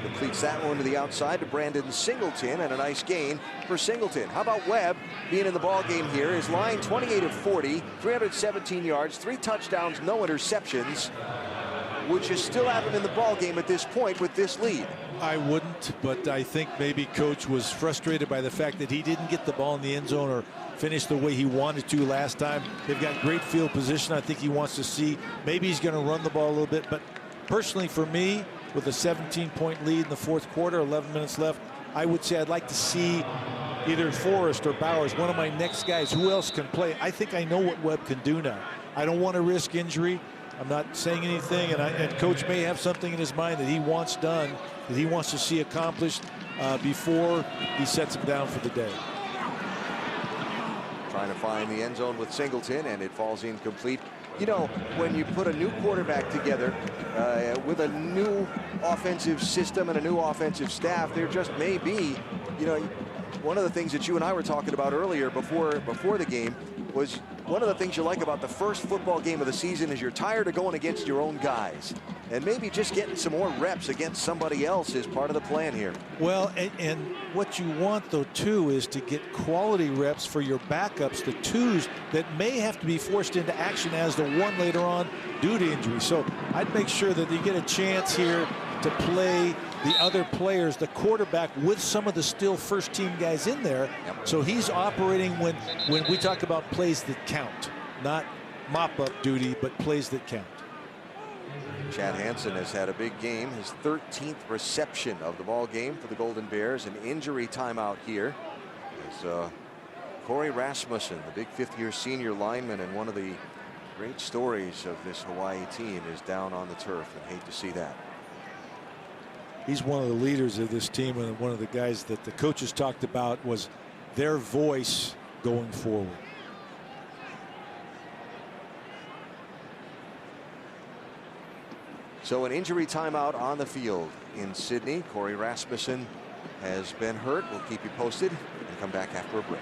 Completes that one to the outside to Brandon Singleton, and a nice gain for Singleton. How about Webb being in the ball game here? His line 28 of 40, 317 yards, 3 touchdowns, no interceptions. Would you still have him in the ball game at this point with this lead? I wouldn't, but I think maybe Coach was frustrated by the fact that he didn't get the ball in the end zone or finish the way he wanted to last time. They've got great field position. I think he wants to see, maybe he's going to run the ball a little bit, but personally for me, with a 17-point lead in the fourth quarter, 11 minutes left, I would say I'd like to see either Forrest or Bowers, one of my next guys. Who else can play? I think I know what Webb can do now. I don't want to risk injury. I'm not saying anything, and Coach may have something in his mind that he wants done, that he wants to see accomplished before he sets him down for the day. Trying to find the end zone with Singleton, and it falls incomplete. You know, when you put a new quarterback together with a new offensive system and a new offensive staff, there just may be, you know, one of the things that you and I were talking about earlier before the game was one of the things you like about the first football game of the season is you're tired of going against your own guys. And maybe just getting some more reps against somebody else is part of the plan here. Well, and what you want, though, too, is to get quality reps for your backups, the twos that may have to be forced into action as the one later on due to injury. So I'd make sure that you get a chance here to play the other players, the quarterback, with some of the still first-team guys in there. Yep. So he's operating when we talk about plays that count, not mop-up duty, but plays that count. Chad Hansen has had a big game, his 13th reception of the ball game for the Golden Bears. An injury timeout here as Corey Rasmussen, the big fifth-year senior lineman and one of the great stories of this Hawaii team, is down on the turf, and hate to see that. He's one of the leaders of this team, and one of the guys that the coaches talked about was their voice going forward. So an injury timeout on the field in Sydney. Corey Rasmussen has been hurt. We'll keep you posted and come back after a break.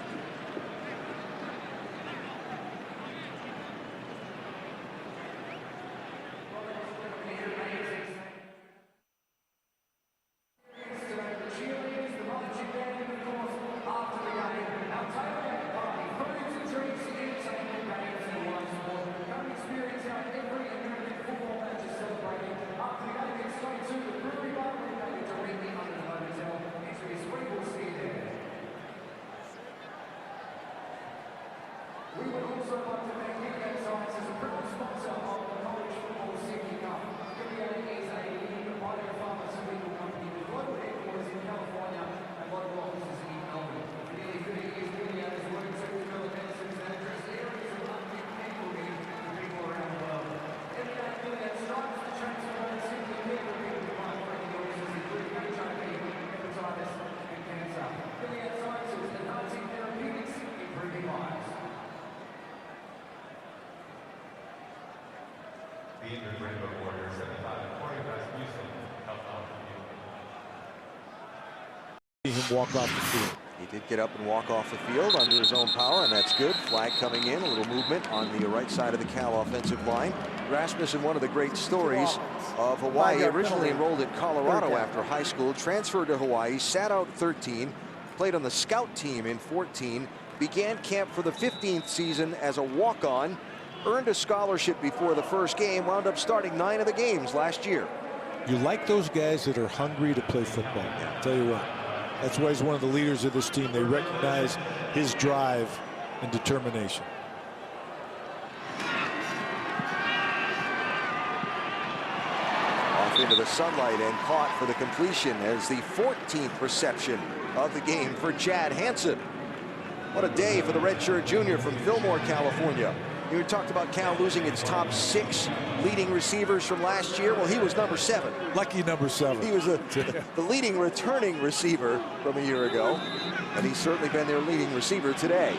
Him walk off the field. He did get up and walk off the field under his own power, and that's good. Flag coming in, a little movement on the right side of the Cal offensive line. Rasmussen, one of the great stories of Hawaii, originally enrolled at Colorado after high school, transferred to Hawaii, sat out 13, played on the scout team in 14, began camp for the 15th season as a walk-on, earned a scholarship before the first game, wound up starting 9 of the games last year. You like those guys that are hungry to play football. I'll tell you what. That's why he's one of the leaders of this team. They recognize his drive and determination. Off into the sunlight and caught for the completion as the 14th reception of the game for Chad Hansen. What a day for the redshirt junior from Fillmore, California. You talked about Cal losing its top 6 leading receivers from last year. Well, he was number 7. Lucky number 7. He was the leading returning receiver from a year ago, and he's certainly been their leading receiver today.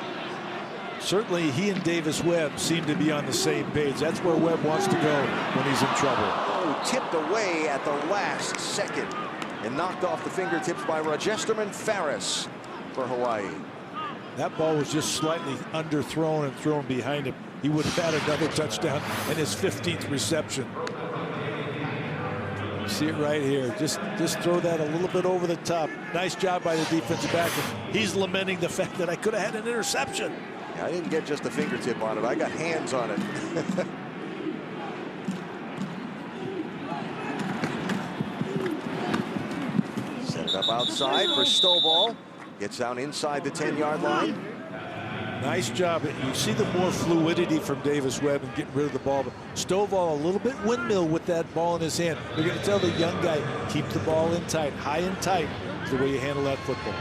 Certainly, he and Davis Webb seem to be on the same page. That's where Webb wants to go when he's in trouble. Oh, tipped away at the last second and knocked off the fingertips by Rogesterman Farris for Hawaii. That ball was just slightly underthrown and thrown behind him. He would have had another touchdown in his 15th reception. See it right here. Just throw that a little bit over the top. Nice job by the defensive back. He's lamenting the fact that I could have had an interception. Yeah, I didn't get just a fingertip on it. I got hands on it. Set it up outside for Stovall. Gets down inside the 10-yard line. Nice job. You see the more fluidity from Davis Webb and getting rid of the ball. But Stovall a little bit windmill with that ball in his hand. You're going to tell the young guy, keep the ball in tight, high and tight, is the way you handle that football.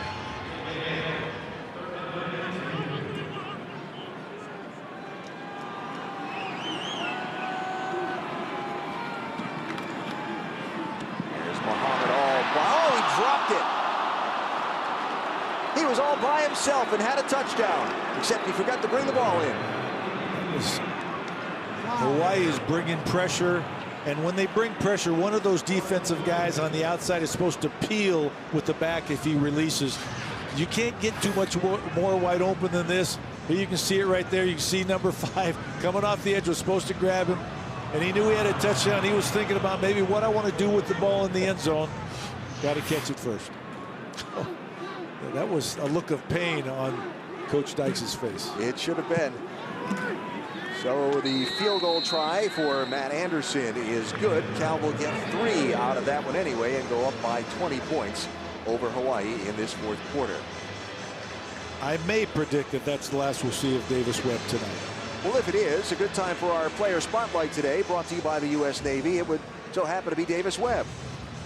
There's Muhammad oh, he dropped it. He was all by himself and had a touchdown, except he forgot to bring the ball in. Hawaii is bringing pressure, and when they bring pressure, one of those defensive guys on the outside is supposed to peel with the back if he releases. You can't get too much more wide open than this. Here you can see it right there. You can see number 5 coming off the edge, was supposed to grab him, and he knew he had a touchdown. He was thinking about maybe what I want to do with the ball in the end zone. Got to catch it first. Yeah, that was a look of pain on Coach Dykes' face. It should have been. So the field goal try for Matt Anderson is good. Cal will get 3 out of that one anyway and go up by 20 points over Hawaii in this 4th quarter. I may predict that that's the last we'll see of Davis Webb tonight. Well, if it is, a good time for our player spotlight today, brought to you by the U.S. Navy. It would so happen to be Davis Webb.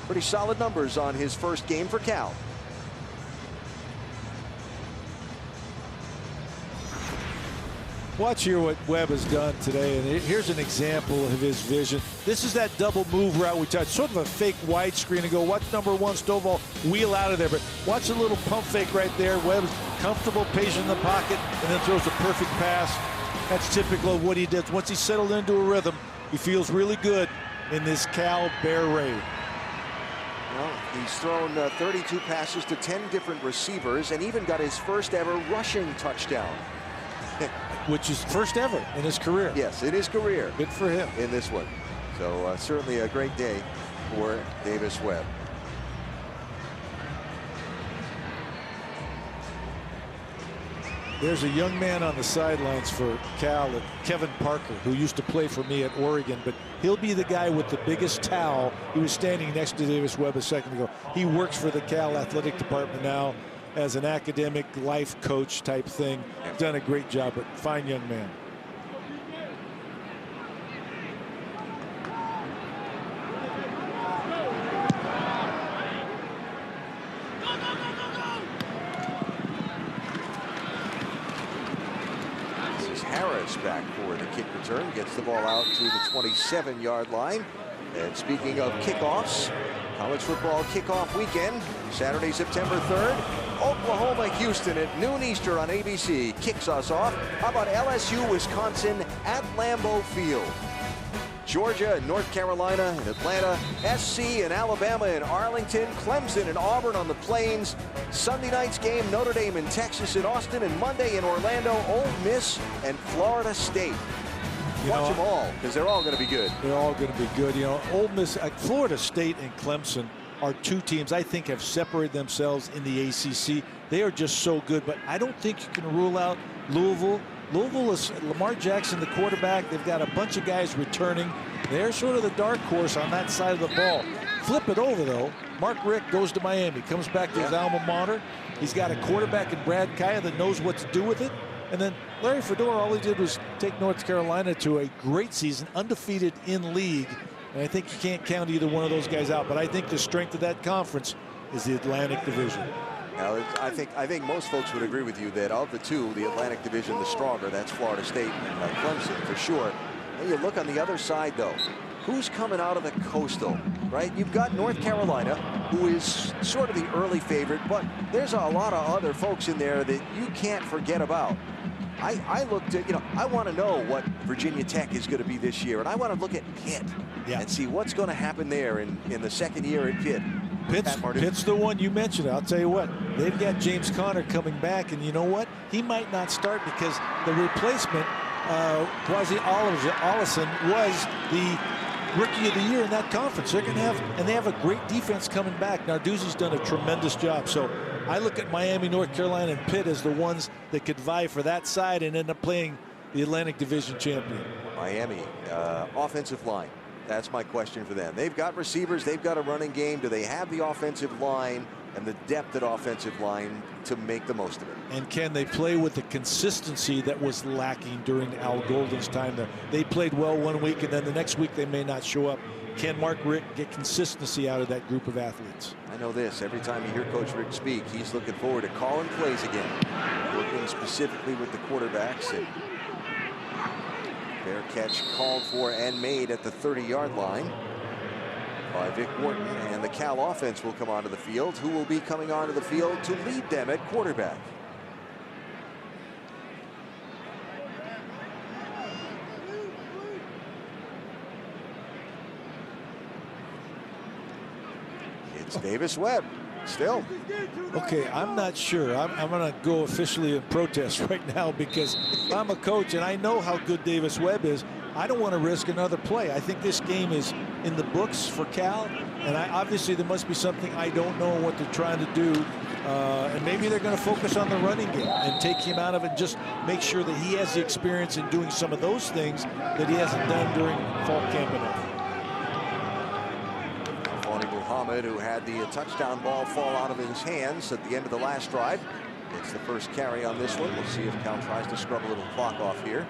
Pretty solid numbers on his first game for Cal. Watch here what Webb has done today, and here's an example of his vision. This is that double move route we touched, sort of a fake wide screen, and go watch number 1 Stovall wheel out of there, but watch a little pump fake right there. Webb's comfortable, patient in the pocket, and then throws a perfect pass. That's typical of what he does. Once he's settled into a rhythm, he feels really good in this Cal Bear Raid. Well, he's thrown 32 passes to 10 different receivers and even got his first ever rushing touchdown. Which is first ever in his career. Yes, in his career. Good for him. In this one. So certainly a great day for Davis Webb. There's a young man on the sidelines for Cal, Kevin Parker, who used to play for me at Oregon, but he'll be the guy with the biggest towel. He was standing next to Davis Webb a second ago. He works for the Cal athletic department now as an academic life coach type thing. Done a great job, but fine young man. Harris back for the kick return, gets the ball out to the 27-yard line. And speaking of kickoffs, college football kickoff weekend, Saturday, September 3rd, Oklahoma-Houston at noon Eastern on ABC kicks us off. How about LSU, Wisconsin at Lambeau Field? Georgia and North Carolina and Atlanta, SC and Alabama and Arlington, Clemson and Auburn on the Plains. Sunday night's game, Notre Dame and Texas in Austin, and Monday in Orlando, Ole Miss and Florida State. Watch them all, because they're all going to be good. They're all going to be good. You know, Ole Miss, Florida State and Clemson are 2 teams I think have separated themselves in the ACC. They are just so good, but I don't think you can rule out Louisville. Louisville is Lamar Jackson, the quarterback. They've got a bunch of guys returning. They're sort of the dark horse on that side of the ball. Flip it over, though. Mark Richt goes to Miami, comes back to his alma mater. He's got a quarterback in Brad Kaya that knows what to do with it. And then Larry Fedora, all he did was take North Carolina to a great season, undefeated in league. And I think you can't count either one of those guys out. But I think the strength of that conference is the Atlantic Division. Now, I think most folks would agree with you that of the 2, the Atlantic Division, the stronger. That's Florida State and Clemson for sure. And you look on the other side, though. Who's coming out of the Coastal, right? You've got North Carolina, who is sort of the early favorite, but there's a lot of other folks in there that you can't forget about. I looked at, I want to know what Virginia Tech is going to be this year, and I want to look at Pitt and see what's going to happen there in the second year at Pitt. Pitt's the one you mentioned. I'll tell you what, they've got James Conner coming back, and you know what? He might not start because the replacement, Quasi Ollison, was the Rookie of the Year in that conference. They're going to have, and they have a great defense coming back. Narduzzi's done a tremendous job. So I look at Miami, North Carolina, and Pitt as the ones that could vie for that side and end up playing the Atlantic Division champion. Miami, offensive line. That's my question for them. They've got receivers. They've got a running game. Do they have the offensive line and the depth at offensive line to make the most of it? And can they play with the consistency that was lacking during Al Golden's time there? They played well one week, and then the next week they may not show up. Can Mark Richt get consistency out of that group of athletes? I know this. Every time you hear Coach Richt speak, he's looking forward to calling plays again, working specifically with the quarterbacks. And fair catch called for and made at the 30-yard line by Vic Wharton, and the Cal offense will come onto the field. Who will be coming onto the field to lead them at quarterback? It's Davis Webb. Still. Okay, I'm not sure. I'm going to go officially in protest right now because I'm a coach and I know how good Davis Webb is. I don't want to risk another play. I think this game is in the books for Cal, and obviously there must be something I don't know what they're trying to do. And maybe they're going to focus on the running game and take him out of it and just make sure that he has the experience in doing some of those things that he hasn't done during fall camp enough. Muhammad, who had the touchdown ball fall out of his hands at the end of the last drive. It's the first carry on this one. We'll see if Cal tries to scrub a little clock off here.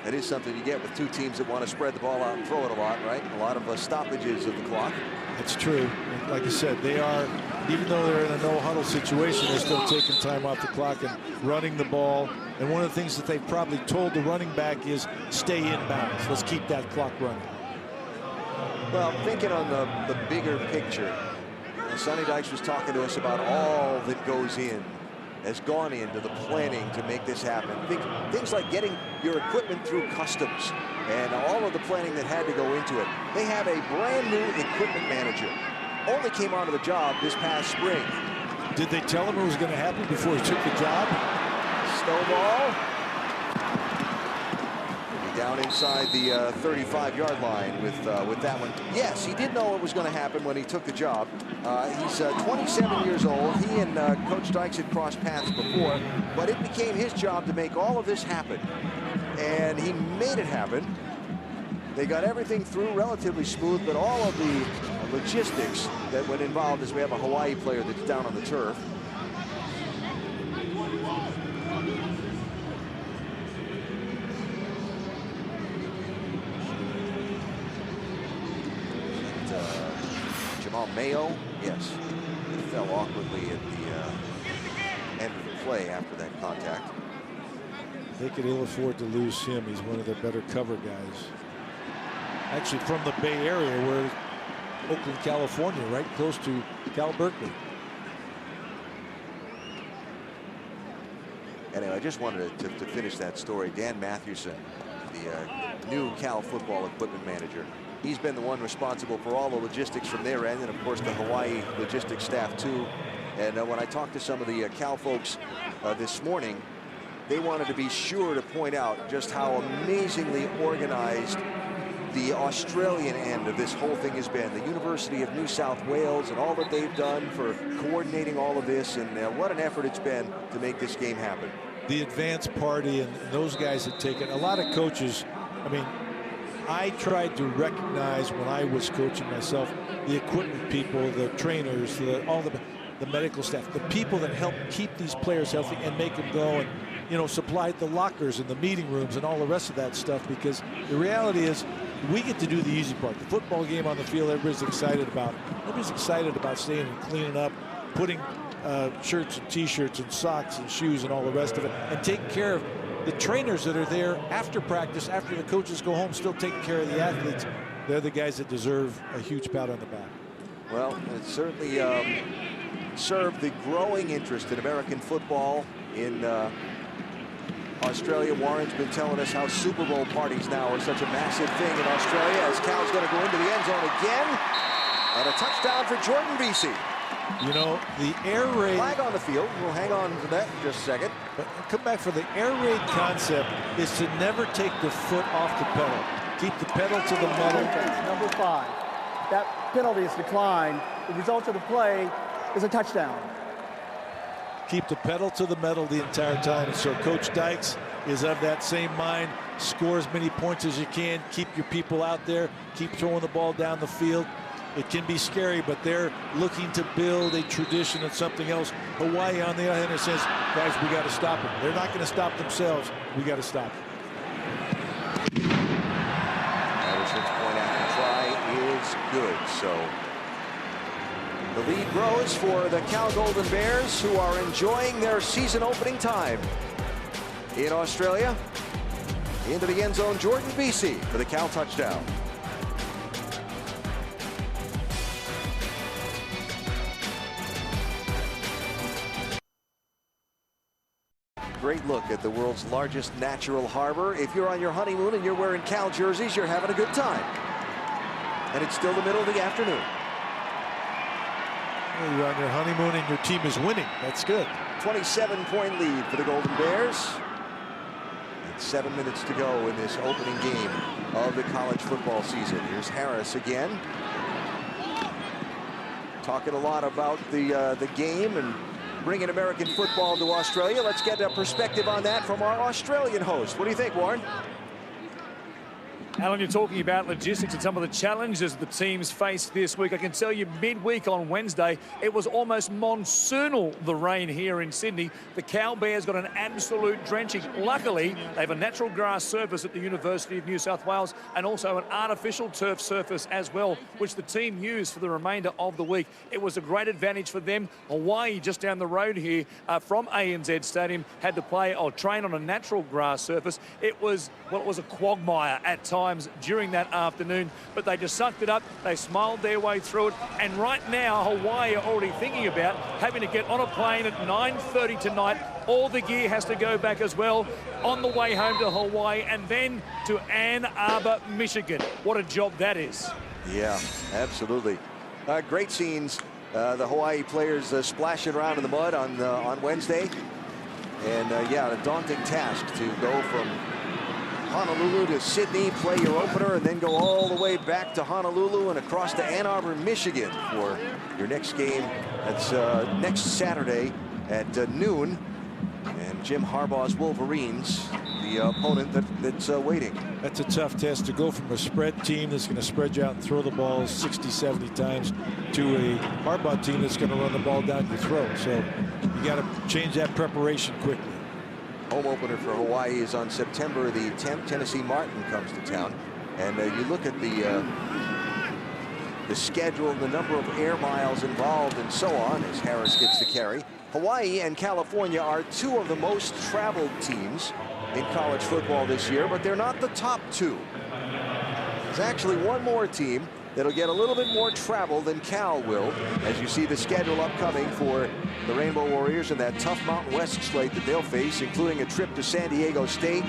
That is something you get with two teams that want to spread the ball out and throw it a lot, right? A lot of stoppages of the clock. That's true. Like I said, they are, even though they're in a no-huddle situation, they're still taking time off the clock and running the ball. And one of the things that they've probably told the running back is stay in bounds. Let's keep that clock running. Well, thinking on the bigger picture, Sonny Dykes was talking to us about all that has gone into the planning to make this happen. Things like getting your equipment through customs and all of the planning that had to go into it. They have a brand new equipment manager. Only came onto the job this past spring. Did they tell him it was going to happen before he took the job? Snowball. Down inside the 35-yard line with that one. Yes, he did know it was going to happen when he took the job. He's 27 years old. He and Coach Dykes had crossed paths before, but it became his job to make all of this happen. And he made it happen. They got everything through relatively smooth, but all of the logistics that went involved as we have a Hawaii player that's down on the turf. Mayo, yes, he fell awkwardly at the end of the play after that contact. They could ill afford to lose him. He's one of their better cover guys. Actually from the Bay Area, where Oakland, California, right close to Cal Berkeley. Anyway, I just wanted to finish that story. Dan Mathewson, the new Cal football equipment manager. He's been the one responsible for all the logistics from their end, and of course the Hawaii logistics staff too. And when I talked to some of the Cal folks this morning, they wanted to be sure to point out just how amazingly organized the Australian end of this whole thing has been. The University of New South Wales and all that they've done for coordinating all of this, and what an effort it's been to make this game happen. The advanced party and those guys that take it. A lot of coaches, I mean, I tried to recognize when I was coaching myself, the equipment people, the trainers, all the medical staff, the people that help keep these players healthy and make them go and, you know, supply the lockers and the meeting rooms and all the rest of that stuff, because the reality is we get to do the easy part. The football game on the field, everybody's excited about. Everybody's excited about staying and cleaning up, putting shirts and T-shirts and socks and shoes and all the rest of it, and taking care of the trainers that are there after practice, after the coaches go home, still taking care of the athletes. They're the guys that deserve a huge pat on the back. Well, it certainly served the growing interest in American football in Australia. Warren's been telling us how Super Bowl parties now are such a massive thing in Australia, as Cal's going to go into the end zone again. And a touchdown for Jordan Vesey. You know, the air raid. Flag on the field. We'll hang on to that in just a second. But come back for the air raid concept is to never take the foot off the pedal. Keep the pedal to the metal. Number 5. That penalty is declined. The result of the play is a touchdown. Keep the pedal to the metal the entire time. And so Coach Dykes is of that same mind. Score as many points as you can. Keep your people out there. Keep throwing the ball down the field. It can be scary, but they're looking to build a tradition and something else. Hawaii, on the other hand, says, guys, we got to stop them. They're not going to stop themselves. We got to stop them. Anderson's point after try is good. So the lead grows for the Cal Golden Bears, who are enjoying their season opening time in Australia. Into the end zone, Jordan Vesey for the Cal touchdown. Great look at the world's largest natural harbor. If you're on your honeymoon and you're wearing Cal jerseys, you're having a good time. and it's still the middle of the afternoon. Well, you're on your honeymoon and your team is winning. That's good. 27-point lead for the Golden Bears. And 7 minutes to go in this opening game of the college football season. Here's Harris again. Talking a lot about the game and bringing American football to Australia. Let's get a perspective on that from our Australian host. What do you think, Warren? Alan, you're talking about logistics and some of the challenges the teams faced this week. I can tell you midweek on Wednesday, it was almost monsoonal, the rain here in Sydney. The Cow Bears got an absolute drenching. Luckily, they have a natural grass surface at the University of New South Wales and also an artificial turf surface as well, which the team used for the remainder of the week. It was a great advantage for them. Hawaii, just down the road here from ANZ Stadium, had to play or train on a natural grass surface. It was, well, it was a quagmire at times during that afternoon, but they just sucked it up. They smiled their way through it, and right now Hawaii are already thinking about having to get on a plane at 9:30 tonight. All the gear has to go back as well on the way home to Hawaii and then to Ann Arbor, Michigan. What a job that is. Yeah, absolutely. Great scenes. The Hawaii players splashing around in the mud on Wednesday, and yeah, a daunting task to go from Honolulu to Sydney, play your opener, and then go all the way back to Honolulu and across to Ann Arbor, Michigan for your next game. That's next Saturday at noon. And Jim Harbaugh's Wolverines, the opponent that's waiting. That's a tough test to go from a spread team that's going to spread you out and throw the ball 60, 70 times to a Harbaugh team that's going to run the ball down your throat. So you got to change that preparation quickly. Home opener for Hawaii is on September the 10th. Tennessee Martin comes to town, and you look at the schedule, the number of air miles involved, and so on as Harris gets the carry. Hawaii and California are two of the most traveled teams in college football this year, but they're not the top two. There's actually one more team that'll get a little bit more travel than Cal will, as you see the schedule upcoming for the Rainbow Warriors and that tough Mountain West slate that they'll face, including a trip to San Diego State,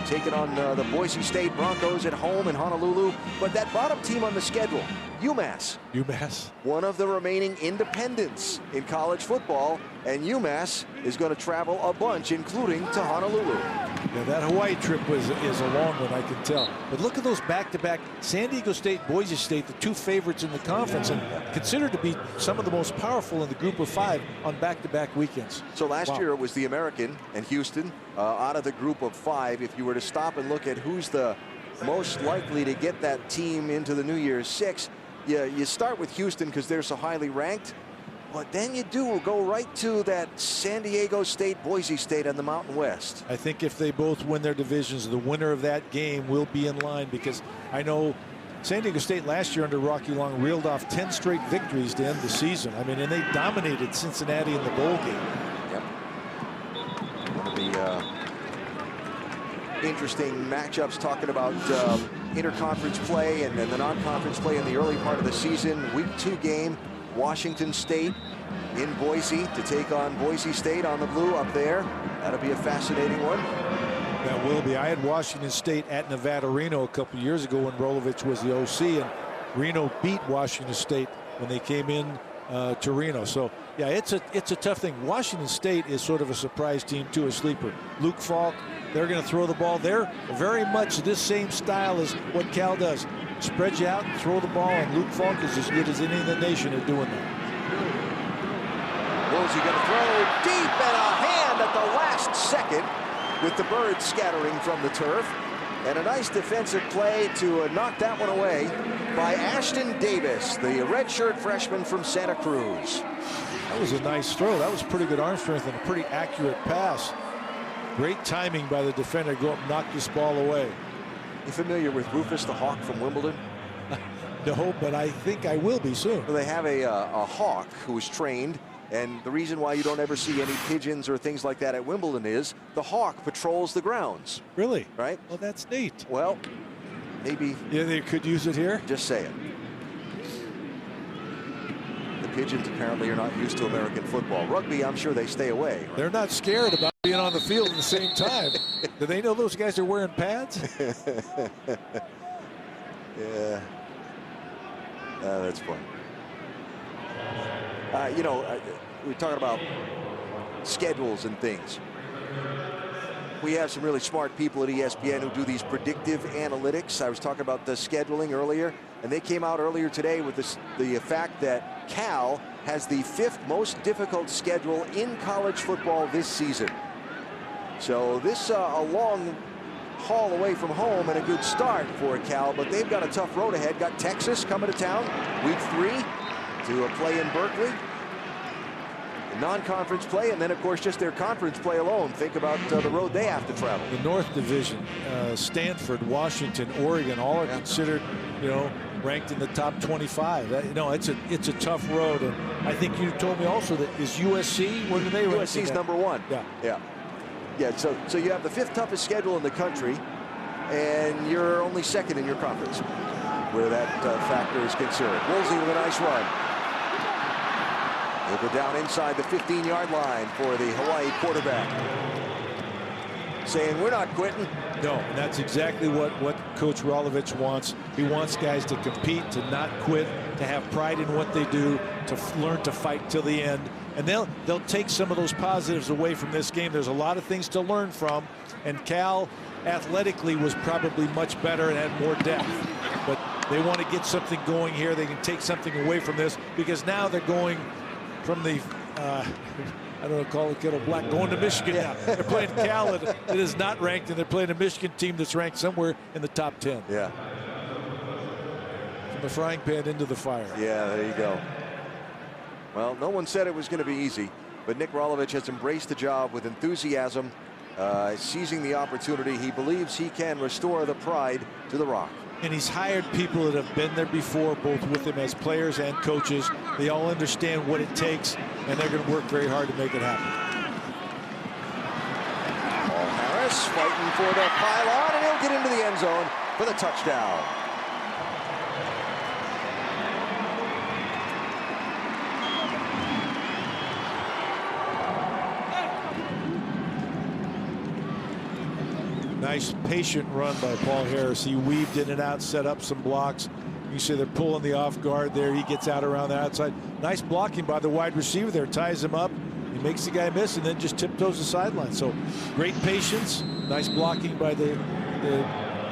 taking on the Boise State Broncos at home in Honolulu. But that bottom team on the schedule, UMass. UMass. One of the remaining independents in college football, and UMass is going to travel a bunch, including to Honolulu. Yeah, that Hawaii trip is a long one, I can tell. But look at those back-to-back San Diego State, Boise State, the two favorites in the conference, and considered to be some of the most powerful in the group of five on back-to-back weekends. So last year it was the American and Houston out of the group of five. If you were to stop and look at who's the most likely to get that team into the New Year's Six, you start with Houston because they're so highly ranked. But then you do go right to that San Diego State, Boise State on the Mountain West. I think if they both win their divisions, the winner of that game will be in line, because I know San Diego State last year under Rocky Long reeled off 10 straight victories to end the season. I mean, and they dominated Cincinnati in the bowl game. Yep. One of the interesting matchups, talking about interconference play and the non-conference play in the early part of the season. Week 2 game. Washington State in Boise to take on Boise State on the blue up there. That'll be a fascinating one. That will be. I had Washington State at Nevada Reno a couple years ago when Rolovich was the OC, and Reno beat Washington State when they came in to Reno. So yeah, it's a tough thing. Washington State is sort of a surprise team too, a sleeper. Luke Falk, they're going to throw the ball. They're very much this same style as what Cal does. Spread you out and throw the ball, and Luke Falk is as good as any in the nation at doing that. Woolsey going to throw deep, and a hand at the last second with the Birds scattering from the turf. And a nice defensive play to knock that one away by Ashton Davis, the redshirt freshman from Santa Cruz. That was a nice throw. That was pretty good arm strength and a pretty accurate pass. Great timing by the defender to go up and knock this ball away. You familiar with Rufus the Hawk from Wimbledon? No, but I think I will be soon. Well, they have a hawk who is trained, and the reason why you don't ever see any pigeons or things like that at Wimbledon is the hawk patrols the grounds. Really? Right? Well, that's neat. Well, maybe. Yeah, they could use it here. Just say it. The pigeons apparently are not used to American football. Rugby, I'm sure they stay away. Right? They're not scared about being on the field at the same time. Do they know those guys are wearing pads? Yeah. That's fun. We're talking about schedules and things. We have some really smart people at ESPN who do these predictive analytics. I was talking about the scheduling earlier, and they came out earlier today with the fact that Cal has the 5th most difficult schedule in college football this season. So this a long haul away from home and a good start for Cal, but they've got a tough road ahead. Got Texas coming to town week 3 to play in Berkeley. Non-conference play, and then of course just their conference play alone. Think about the road they have to travel. The North Division, Stanford, Washington, Oregon, all are considered, ranked in the top 25. It's a tough road, and I think you told me also that is USC. Where do they rank? USC's number 1. Yeah. So you have the 5th toughest schedule in the country, and you're only 2nd in your conference, where that factor is concerned. Woolsey with a nice run. He'll go down inside the 15-yard line for the Hawaii quarterback, saying we're not quitting. No, and that's exactly what Coach Rolovich wants. He wants guys to compete, to not quit, to have pride in what they do, to learn to fight till the end. And they'll take some of those positives away from this game. There's a lot of things to learn from, and Cal athletically was probably much better and had more depth. But they want to get something going here. They can take something away from this, because now they're going from the I don't know, call it kettle black, going to Michigan now. They're playing Cal that is not ranked, and they're playing a Michigan team that's ranked somewhere in the top 10. Yeah. From the frying pan into the fire. Yeah, there you go. Well, no one said it was going to be easy, but Nick Rolovich has embraced the job with enthusiasm, seizing the opportunity. He believes he can restore the pride to the Rock. And he's hired people that have been there before, both with him as players and coaches. They all understand what it takes, and they're going to work very hard to make it happen. Paul Harris fighting for the pylon, and he'll get into the end zone for the touchdown. Nice patient run by Paul Harris. He weaved in and out, set up some blocks. You see they're pulling the off guard there. He gets out around the outside. Nice blocking by the wide receiver there. Ties him up. He makes the guy miss and then just tiptoes the sideline. So great patience. Nice blocking by the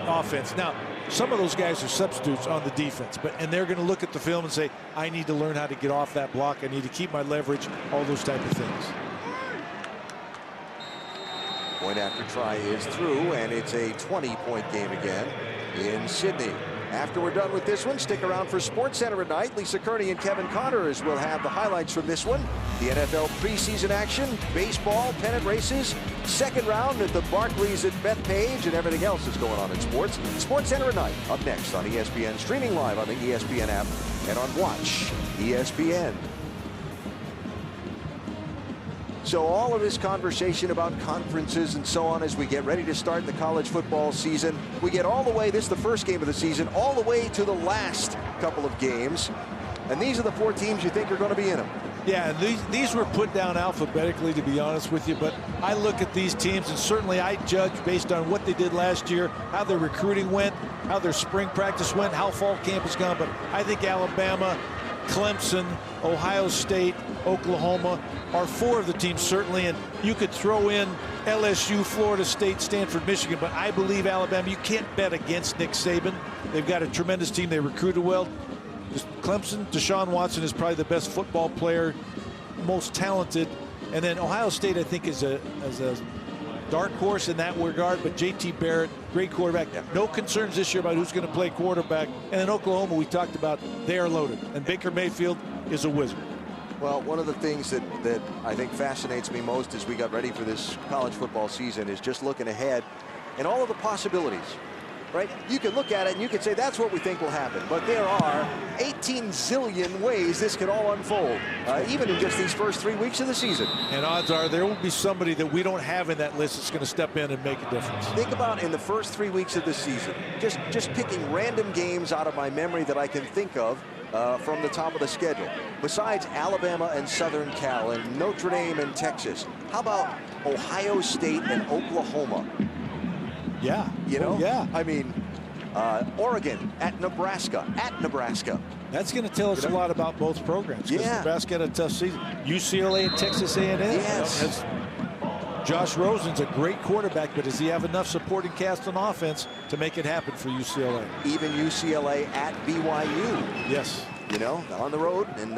offense. Now, some of those guys are substitutes on the defense, and they're going to look at the film and say, I need to learn how to get off that block. I need to keep my leverage, all those type of things. Point after try is through, and it's a 20-point game again in Sydney. After we're done with this one, stick around for Sports Center at night. Lisa Kearney and Kevin Connors will have the highlights from this one. The NFL preseason action, baseball, pennant races, second round at the Barclays at Bethpage, and everything else that's going on in sports. Sports Center at night, up next on ESPN, streaming live on the ESPN app and on Watch ESPN. So all of this conversation about conferences and so on as we get ready to start the college football season, we get all the way, this is the first game of the season, all the way to the last couple of games. And these are the 4 teams you think are going to be in them. Yeah, these were put down alphabetically, to be honest with you. But I look at these teams, and certainly I judge based on what they did last year, how their recruiting went, how their spring practice went, how fall camp has gone. But I think Alabama, Clemson, Ohio State, Oklahoma are 4 of the teams, certainly, and you could throw in LSU, Florida State, Stanford, Michigan, but I believe Alabama, you can't bet against Nick Saban. They've got a tremendous team. They recruited well. Clemson, Deshaun Watson is probably the best football player, most talented, and then Ohio State, I think, is a dark horse in that regard, but J.T. Barrett, great quarterback. No concerns this year about who's going to play quarterback. And in Oklahoma, we talked about, they are loaded, and Baker Mayfield is a wizard. Well, one of the things that I think fascinates me most as we got ready for this college football season is just looking ahead and all of the possibilities, right? You can look at it and you can say that's what we think will happen, but there are 18 zillion ways this could all unfold, even in just these first 3 weeks of the season. And odds are there will be somebody that we don't have in that list that's going to step in and make a difference. Think about in the first 3 weeks of the season, just picking random games out of my memory that I can think of from the top of the schedule. Besides Alabama and Southern Cal and Notre Dame and Texas, how about Ohio State and Oklahoma? Yeah. You know? Yeah. I mean, Oregon at Nebraska. That's going to tell us a lot about both programs. Yeah. Nebraska had a tough season. UCLA and Texas A&M. Yes. Josh Rosen's a great quarterback, but does he have enough supporting cast on offense to make it happen for UCLA? Even UCLA at BYU. Yes. You know, on the road, and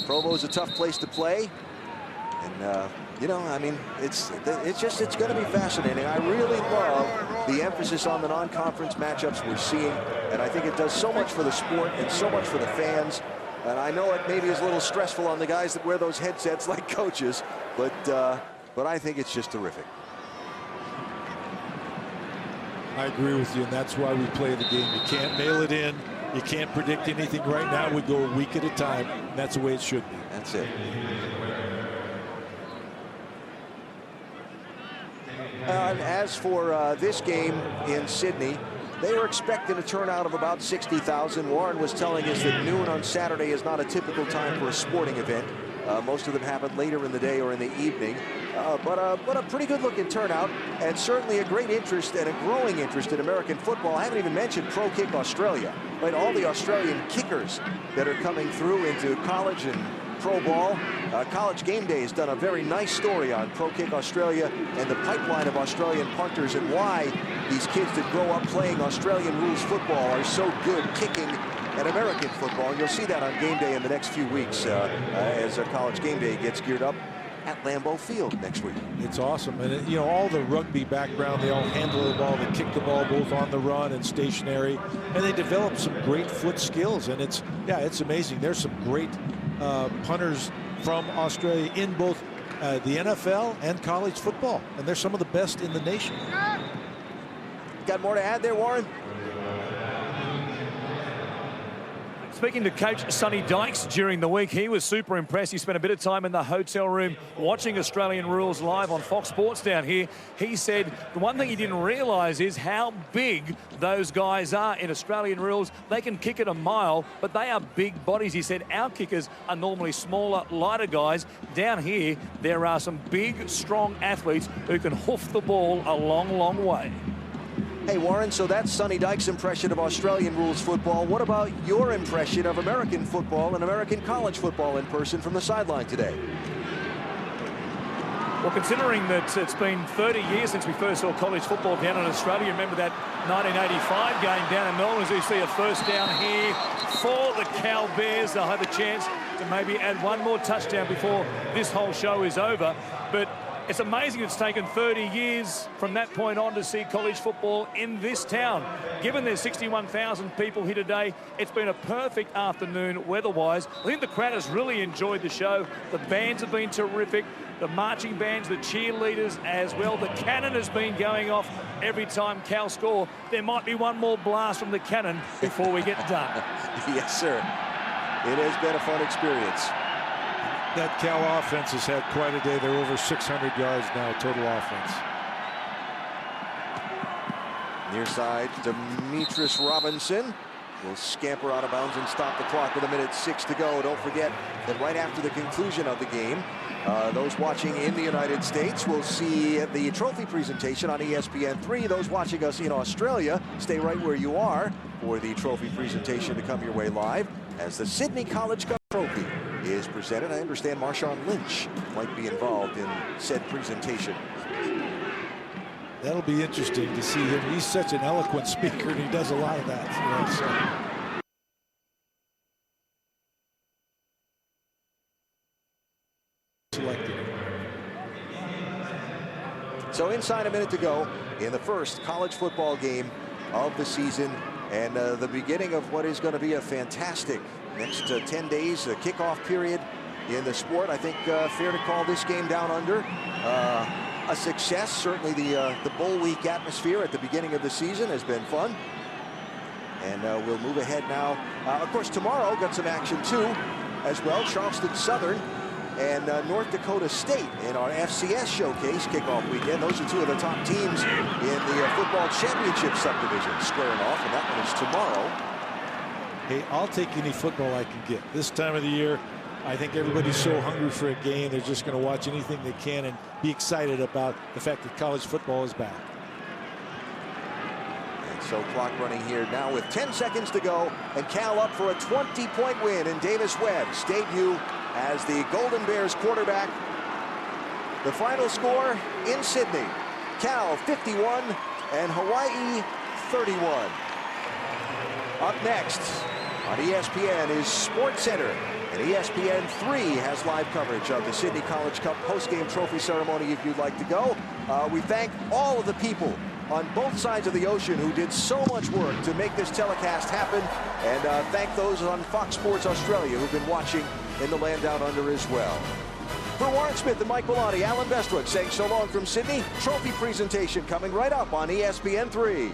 Provo's a tough place to play. And you know, I mean, it's going to be fascinating. I really love the emphasis on the non-conference matchups we're seeing, and I think it does so much for the sport and so much for the fans. And I know it maybe is a little stressful on the guys that wear those headsets like coaches, but I think it's just terrific. I agree with you, and that's why we play the game. You can't mail it in. You can't predict anything right now. We go a week at a time, and that's the way it should be. That's it. And as for this game in Sydney, they were expecting a turnout of about 60,000. Warren was telling us that noon on Saturday is not a typical time for a sporting event. Most of them happen later in the day or in the evening. But a pretty good-looking turnout, and certainly a great interest and a growing interest in American football. I haven't even mentioned Pro Kick Australia, right? All the Australian kickers that are coming through into college and pro ball. College Game Day has done a very nice story on Pro Kick Australia and the pipeline of Australian punters and why these kids that grow up playing Australian rules football are so good kicking at American football. And you'll see that on Game Day in the next few weeks as College Game Day gets geared up at Lambeau Field next week. It's awesome. And, you know, all the rugby background, they all handle the ball, they kick the ball both on the run and stationary, and they develop some great foot skills. And it's amazing. There's some great punters from Australia in both the NFL and college football, and they're some of the best in the nation. Got more to add there, Warren? Speaking to Coach Sonny Dykes during the week, he was super impressed. He spent a bit of time in the hotel room watching Australian rules live on Fox Sports down here. He said the one thing he didn't realise is how big those guys are in Australian rules. They can kick it a mile, but they are big bodies. He said our kickers are normally smaller, lighter guys. Down here, there are some big, strong athletes who can hoof the ball a long, long way. Hey, Warren, so that's Sonny Dykes' impression of Australian rules football. What about your impression of American football and American college football in person from the sideline today? Well, considering that it's been 30 years since we first saw college football down in Australia, remember that 1985 game down in Melbourne, as we see a first down here for the Cal Bears. They'll have a chance to maybe add one more touchdown before this whole show is over. But it's amazing it's taken 30 years from that point on to see college football in this town. Given there's 61,000 people here today, it's been a perfect afternoon weather-wise. I think the crowd has really enjoyed the show. The bands have been terrific. The marching bands, the cheerleaders as well. The cannon has been going off every time Cal score. There might be one more blast from the cannon before we get done. Yes, sir. It has been a fun experience. That Cal offense has had quite a day. They're over 600 yards now, total offense. Near side, Demetris Robinson will scamper out of bounds and stop the clock with 1:06 to go. Don't forget that right after the conclusion of the game, those watching in the United States will see the trophy presentation on ESPN3. Those watching us in Australia, stay right where you are for the trophy presentation to come your way live as the Sydney College Cup trophy is presented. I understand Marshawn Lynch might be involved in said presentation. That'll be interesting to see him. He's such an eloquent speaker, and he does a lot of that. You know, so inside a minute to go in the first college football game of the season, and the beginning of what is going to be a fantastic next 10 days, a kickoff period in the sport. I think fair to call this game down under a success. Certainly the bowl week atmosphere at the beginning of the season has been fun. And we'll move ahead now. Of course, tomorrow got some action too as well. Charleston Southern and North Dakota State in our FCS showcase kickoff weekend. Those are two of the top teams in the football championship subdivision squaring off, and that one is tomorrow. Hey, I'll take any football I can get. This time of the year, I think everybody's so hungry for a game, they're just going to watch anything they can and be excited about the fact that college football is back. So clock running here now with 10 seconds to go, and Cal up for a 20-point win, and Davis Webb debut as the Golden Bears quarterback. The final score in Sydney, Cal 51 and Hawaii 31. Up next on ESPN is SportsCenter, and ESPN 3 has live coverage of the Sydney College Cup postgame trophy ceremony if you'd like to go. We thank all of the people on both sides of the ocean who did so much work to make this telecast happen, and thank those on Fox Sports Australia who've been watching in the land down under as well. For Warren Smith and Mike Bellotti, Alan Bestwick saying so long from Sydney. Trophy presentation coming right up on ESPN 3.